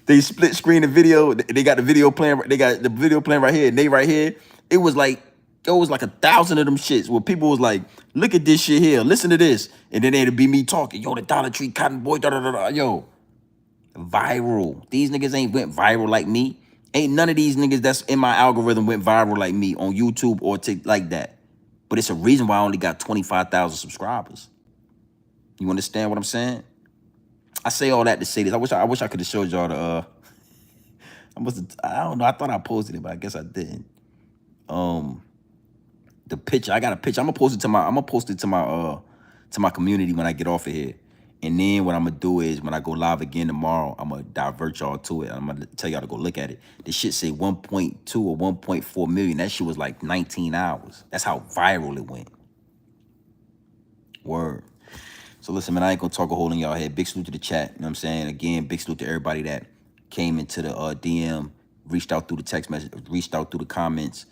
S1: They split screen the video. They got the video playing. They got the video playing right here, and they right here. It was like 1,000 of them shits where people was like, "Look at this shit here. Listen to this," and then it'd be me talking. Yo, the Dollar Tree Cotton Boy. Da da da da. Yo, viral. These niggas ain't went viral like me. Ain't none of these niggas that's in my algorithm went viral like me on YouTube or TikTok like that. But it's a reason why I only got 25,000 subscribers. You understand what I'm saying? I say all that to say this. I wish I could have showed y'all the I don't know. I thought I posted it, but I guess I didn't. The picture. I got a picture. I'm gonna post it to my community when I get off of here. And then what I'm gonna do is when I go live again tomorrow, I'm gonna divert y'all to it. I'm gonna tell y'all to go look at it. This shit say 1.2 or 1.4 million. That shit was like 19 hours. That's how viral it went. Word. So listen, man, I ain't gonna talk a hole in y'all head. Big salute to the chat. You know what I'm saying? Again, big salute to everybody that came into the DM, reached out through the text message, reached out through the comments.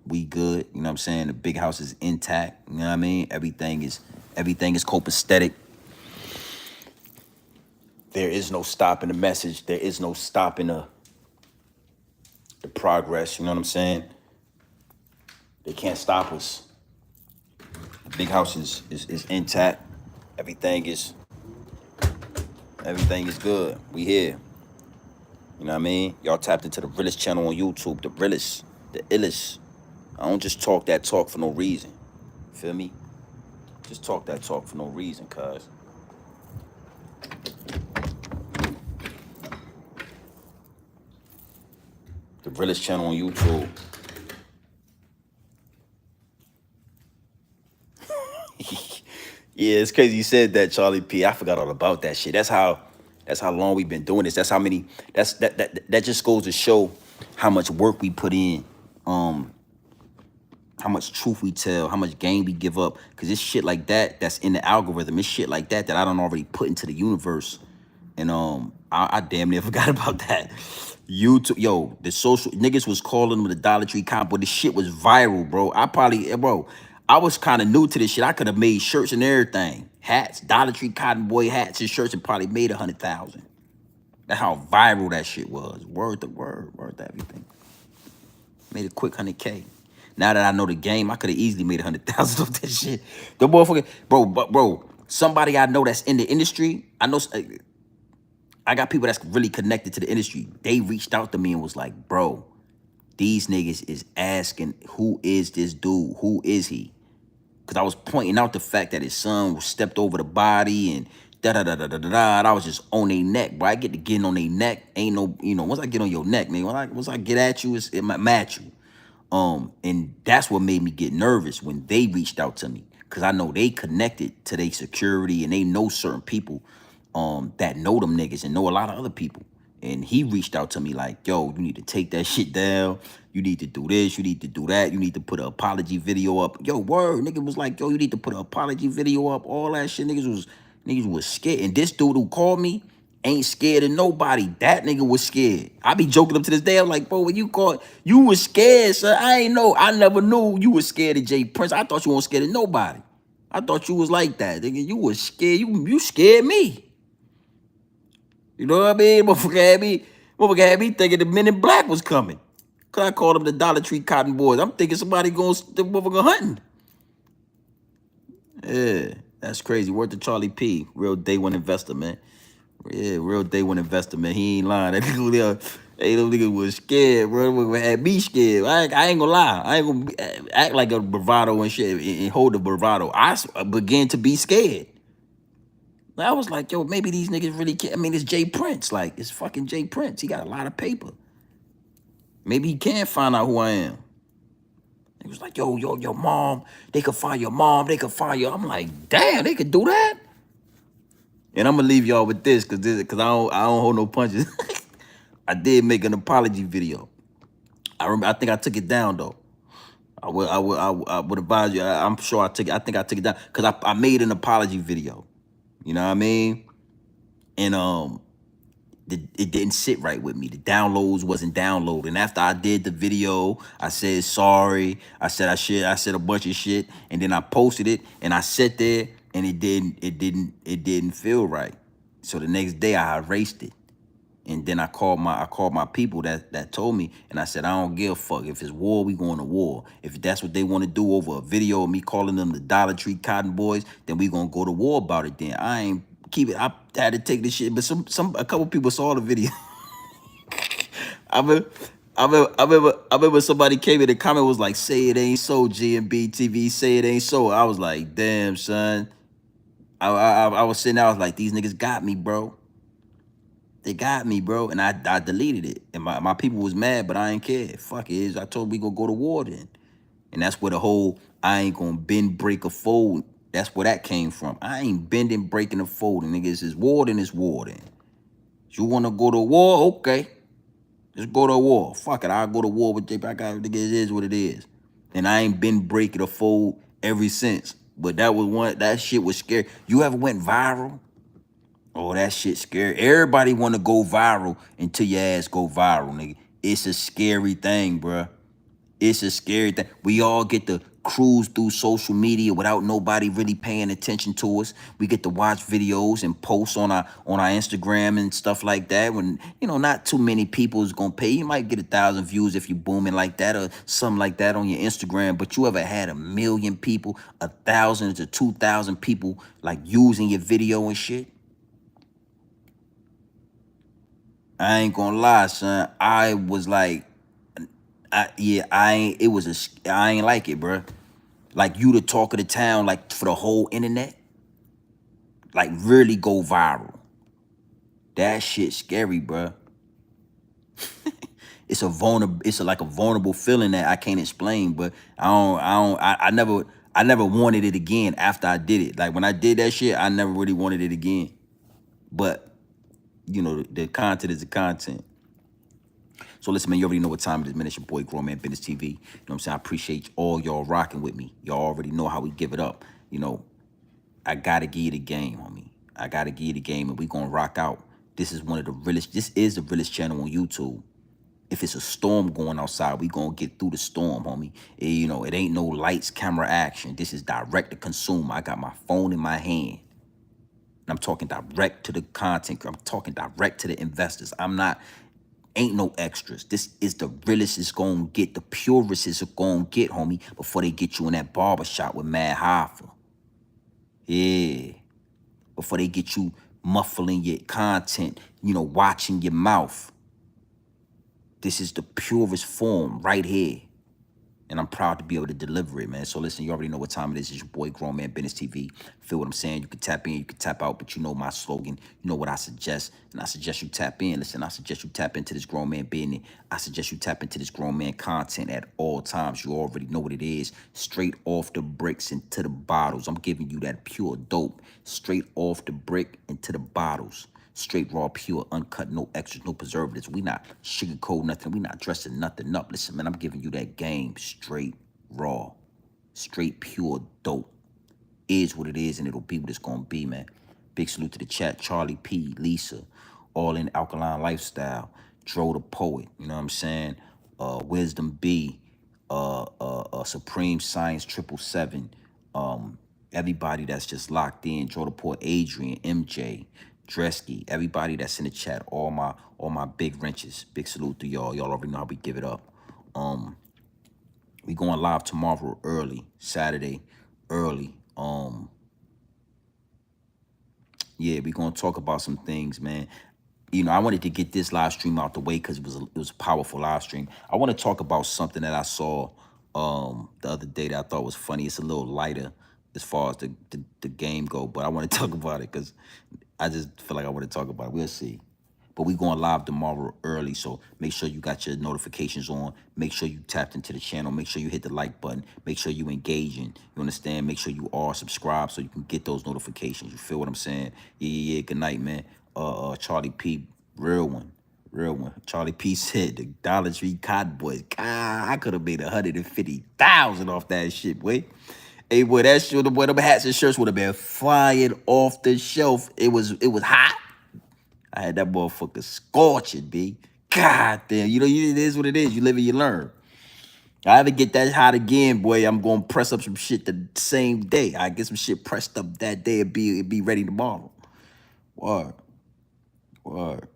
S1: We good. You know what I'm saying? The big house is intact. You know what I mean? Everything is copacetic. There is no stopping the message. There is no stopping the progress. You know what I'm saying? They can't stop us. The big house is intact. Everything is good. We here. You know what I mean? Y'all tapped into the Realest channel on YouTube. The Realest, the illest. I don't just talk that talk for no reason. Feel me? Just talk that talk for no reason, cuz. The Realest channel on YouTube. Yeah, it's crazy you said that, Charlie P. I forgot all about that shit. That's how long we've been doing this. That's how many. That just goes to show how much work we put in. How much truth we tell, how much game we give up. Cause it's shit like that that's in the algorithm. It's shit like that I don't already put into the universe. And I damn near forgot about that. YouTube, yo, the social niggas was calling them the Dollar Tree combo. This shit was viral, bro. I was kind of new to this shit. I could have made shirts and everything. Hats, Dollar Tree Cotton Boy hats and shirts, and probably made 100,000. That's how viral that shit was. Word to everything. Made a quick 100K. Now that I know the game, I could have easily made 100,000 off that shit. The motherfucker, bro, somebody I know that's in the industry, I got people that's really connected to the industry. They reached out to me and was like, bro, these niggas is asking, who is this dude? Who is he? Because I was pointing out the fact that his son stepped over the body and da-da-da-da-da-da. And I was just on their neck, bro. I get to getting on their neck. Ain't no, once I get on your neck, nigga, once I get at you, it might match you. And that's what made me get nervous when they reached out to me. Because I know they connected to their security and they know certain people that know them niggas and know a lot of other people. And he reached out to me like, yo, you need to take that shit down. You need to do this. You need to do that. You need to put an apology video up. Yo, word. Nigga was like, yo, you need to put an apology video up. All that shit. Niggas was scared. And this dude who called me ain't scared of nobody. That nigga was scared. I be joking up to this day. I'm like, bro, when you called, you was scared, sir. I never knew you was scared of Jay Prince. I thought you weren't scared of nobody. I thought you was like that. Nigga, you was scared. You scared me. You know what I mean? Motherfucker had me thinking the Men in Black was coming. Cause I called them the Dollar Tree Cotton Boys. I'm thinking somebody going the motherfucker hunting. Yeah, that's crazy. Word to Charlie P. Real day one investor, man. Yeah, real day one investor, man. He ain't lying. That nigga was scared, bro. Had me scared. I ain't gonna lie. I ain't gonna act like a bravado and shit and hold the bravado. I began to be scared. I was like, yo, maybe these niggas really can't. I mean, it's Jay Prince. Like, it's fucking Jay Prince. He got a lot of paper. Maybe he can't find out who I am. He was like, yo, your mom, they could find your mom, they could find you. I'm like, damn, they could do that? And I'm gonna leave y'all with this, cause I don't hold no punches. I did make an apology video. I think I took it down though. I would advise you. I'm sure I took it. I think I took it down because I made an apology video. You know what I mean? And it didn't sit right with me. The downloads wasn't downloading. After I did the video, I said sorry. I said a bunch of shit, and then I posted it, and I sat there, and it didn't feel right. So the next day I erased it. And then I called my people that told me, and I said, I don't give a fuck. If it's war, we going to war. If that's what they want to do over a video of me calling them the Dollar Tree Cotton Boys, then we gonna go to war about it then. I ain't keep it. I had to take this shit, but a couple people saw the video. I remember, I remember somebody came in the comment was like, say it ain't so, GMB TV, say it ain't so. I was like, damn, son. I was sitting there, I was like, these niggas got me, bro. They got me, bro, and I deleted it. And my people was mad, but I ain't care. Fuck it. I told them we gonna go to war then. And that's where the whole I ain't gonna bend, break, or fold, that's where that came from. I ain't bending, breaking, or folding. Niggas, it's war, then it's war then. You wanna go to war? Okay. Just go to war. Fuck it. I'll go to war with you. I got nigga, it is what it is. And I ain't been break it or fold ever since. But that shit was scary. You ever went viral? Oh, that shit scary. Everybody want to go viral until your ass go viral, nigga. It's a scary thing, bruh. It's a scary thing. We all get to cruise through social media without nobody really paying attention to us. We get to watch videos and posts on our Instagram and stuff like that. When, you know, not too many people is gonna pay. You might get 1,000 views if you booming like that or something like that on your Instagram. But you ever had 1 million people, 1,000 to 2,000 people like using your video and shit? I ain't gonna lie, son. I was like, I ain't like it, bro. Like you the talk of the town, like for the whole internet, like really go viral. That shit scary, bro. It's like a vulnerable feeling that I can't explain, but I never wanted it again after I did it. Like when I did that shit, I never really wanted it again. But you know, the content is the content. So listen, man, you already know what time it is, man. It's your boy, Grown Man Business TV. You know what I'm saying? I appreciate all y'all rocking with me. Y'all already know how we give it up. You know, I gotta give you the game, homie. I gotta give you the game, and we gonna rock out. This is the realest channel on YouTube. If it's a storm going outside, we gonna get through the storm, homie. You know, it ain't no lights, camera, action. This is direct to consumer. I got my phone in my hand. And I'm talking direct to the content. I'm talking direct to the investors. Ain't no extras. This is the realest it's gonna get, the purest it's gonna get, homie, before they get you in that barbershop with Mad Hoffa. Yeah. Before they get you muffling your content, you know, watching your mouth. This is the purest form right here. And I'm proud to be able to deliver it, man. So listen, you already know what time it is. It's your boy, Grown Man Business TV. Feel what I'm saying? You can tap in, you can tap out, but you know my slogan. You know what I suggest. And I suggest you tap in. Listen, I suggest you tap into this Grown Man business. I suggest you tap into this Grown Man content at all times. You already know what it is. Straight off the bricks into the bottles. I'm giving you that pure dope. Straight off the brick into the bottles. Straight, raw, pure, uncut, no extras, no preservatives. We not sugarcoat nothing. We not dressing nothing up. Listen, man, I'm giving you that game. Straight, raw, straight, pure, dope. Is what it is, and it'll be what it's gonna be, man. Big salute to the chat. Charlie P, Lisa, All in Alkaline Lifestyle, Dro the Poet, you know what I'm saying? Wisdom B, Supreme Science 777. Everybody that's just locked in, Dro the Poet, Adrian, MJ, Dresky, everybody that's in the chat, all my big wrenches. Big salute to y'all. Y'all already know how we give it up. We going live tomorrow early, Saturday early. Yeah, we gonna talk about some things, man. You know, I wanted to get this live stream out the way because it was a powerful live stream. I want to talk about something that I saw the other day that I thought was funny. It's a little lighter as far as the game go, but I want to talk about it because I just feel like I want to talk about it. We'll see. But we going live tomorrow early, so make sure you got your notifications on. Make sure you tapped into the channel. Make sure you hit the like button. Make sure you engaging. You understand? Make sure you are subscribed so you can get those notifications. You feel what I'm saying? Yeah. Good night, man. Charlie P, real one. Real one. Charlie P said the Dollar Tree Cotton Boys. God, I could have made 150,000 off that shit, boy. Hey, boy, that shit, boy, them hats and shirts would have been flying off the shelf. It was hot. I had that motherfucker scorching, B. God damn. You know, it is what it is. You live and you learn. I ever get that hot again, boy, I'm gonna press up some shit the same day. I get some shit pressed up that day and be ready tomorrow. Word. Word.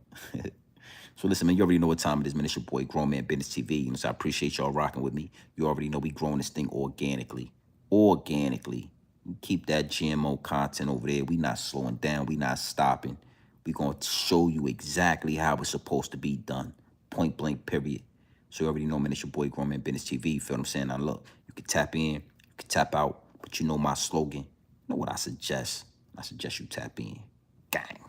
S1: So listen, man, you already know what time it is, man. It's your boy, Grown Man Business TV. You know, so I appreciate y'all rocking with me. You already know we growing this thing organically. Organically. Keep that GMO content over there. We not slowing down. We not stopping. We going to show you exactly how it's supposed to be done. Point blank, period. So you already know, man, it's your boy, Grown Man Business TV. You feel what I'm saying? Now, look, you can tap in, you can tap out, but you know my slogan. You know what I suggest? I suggest you tap in. Gang.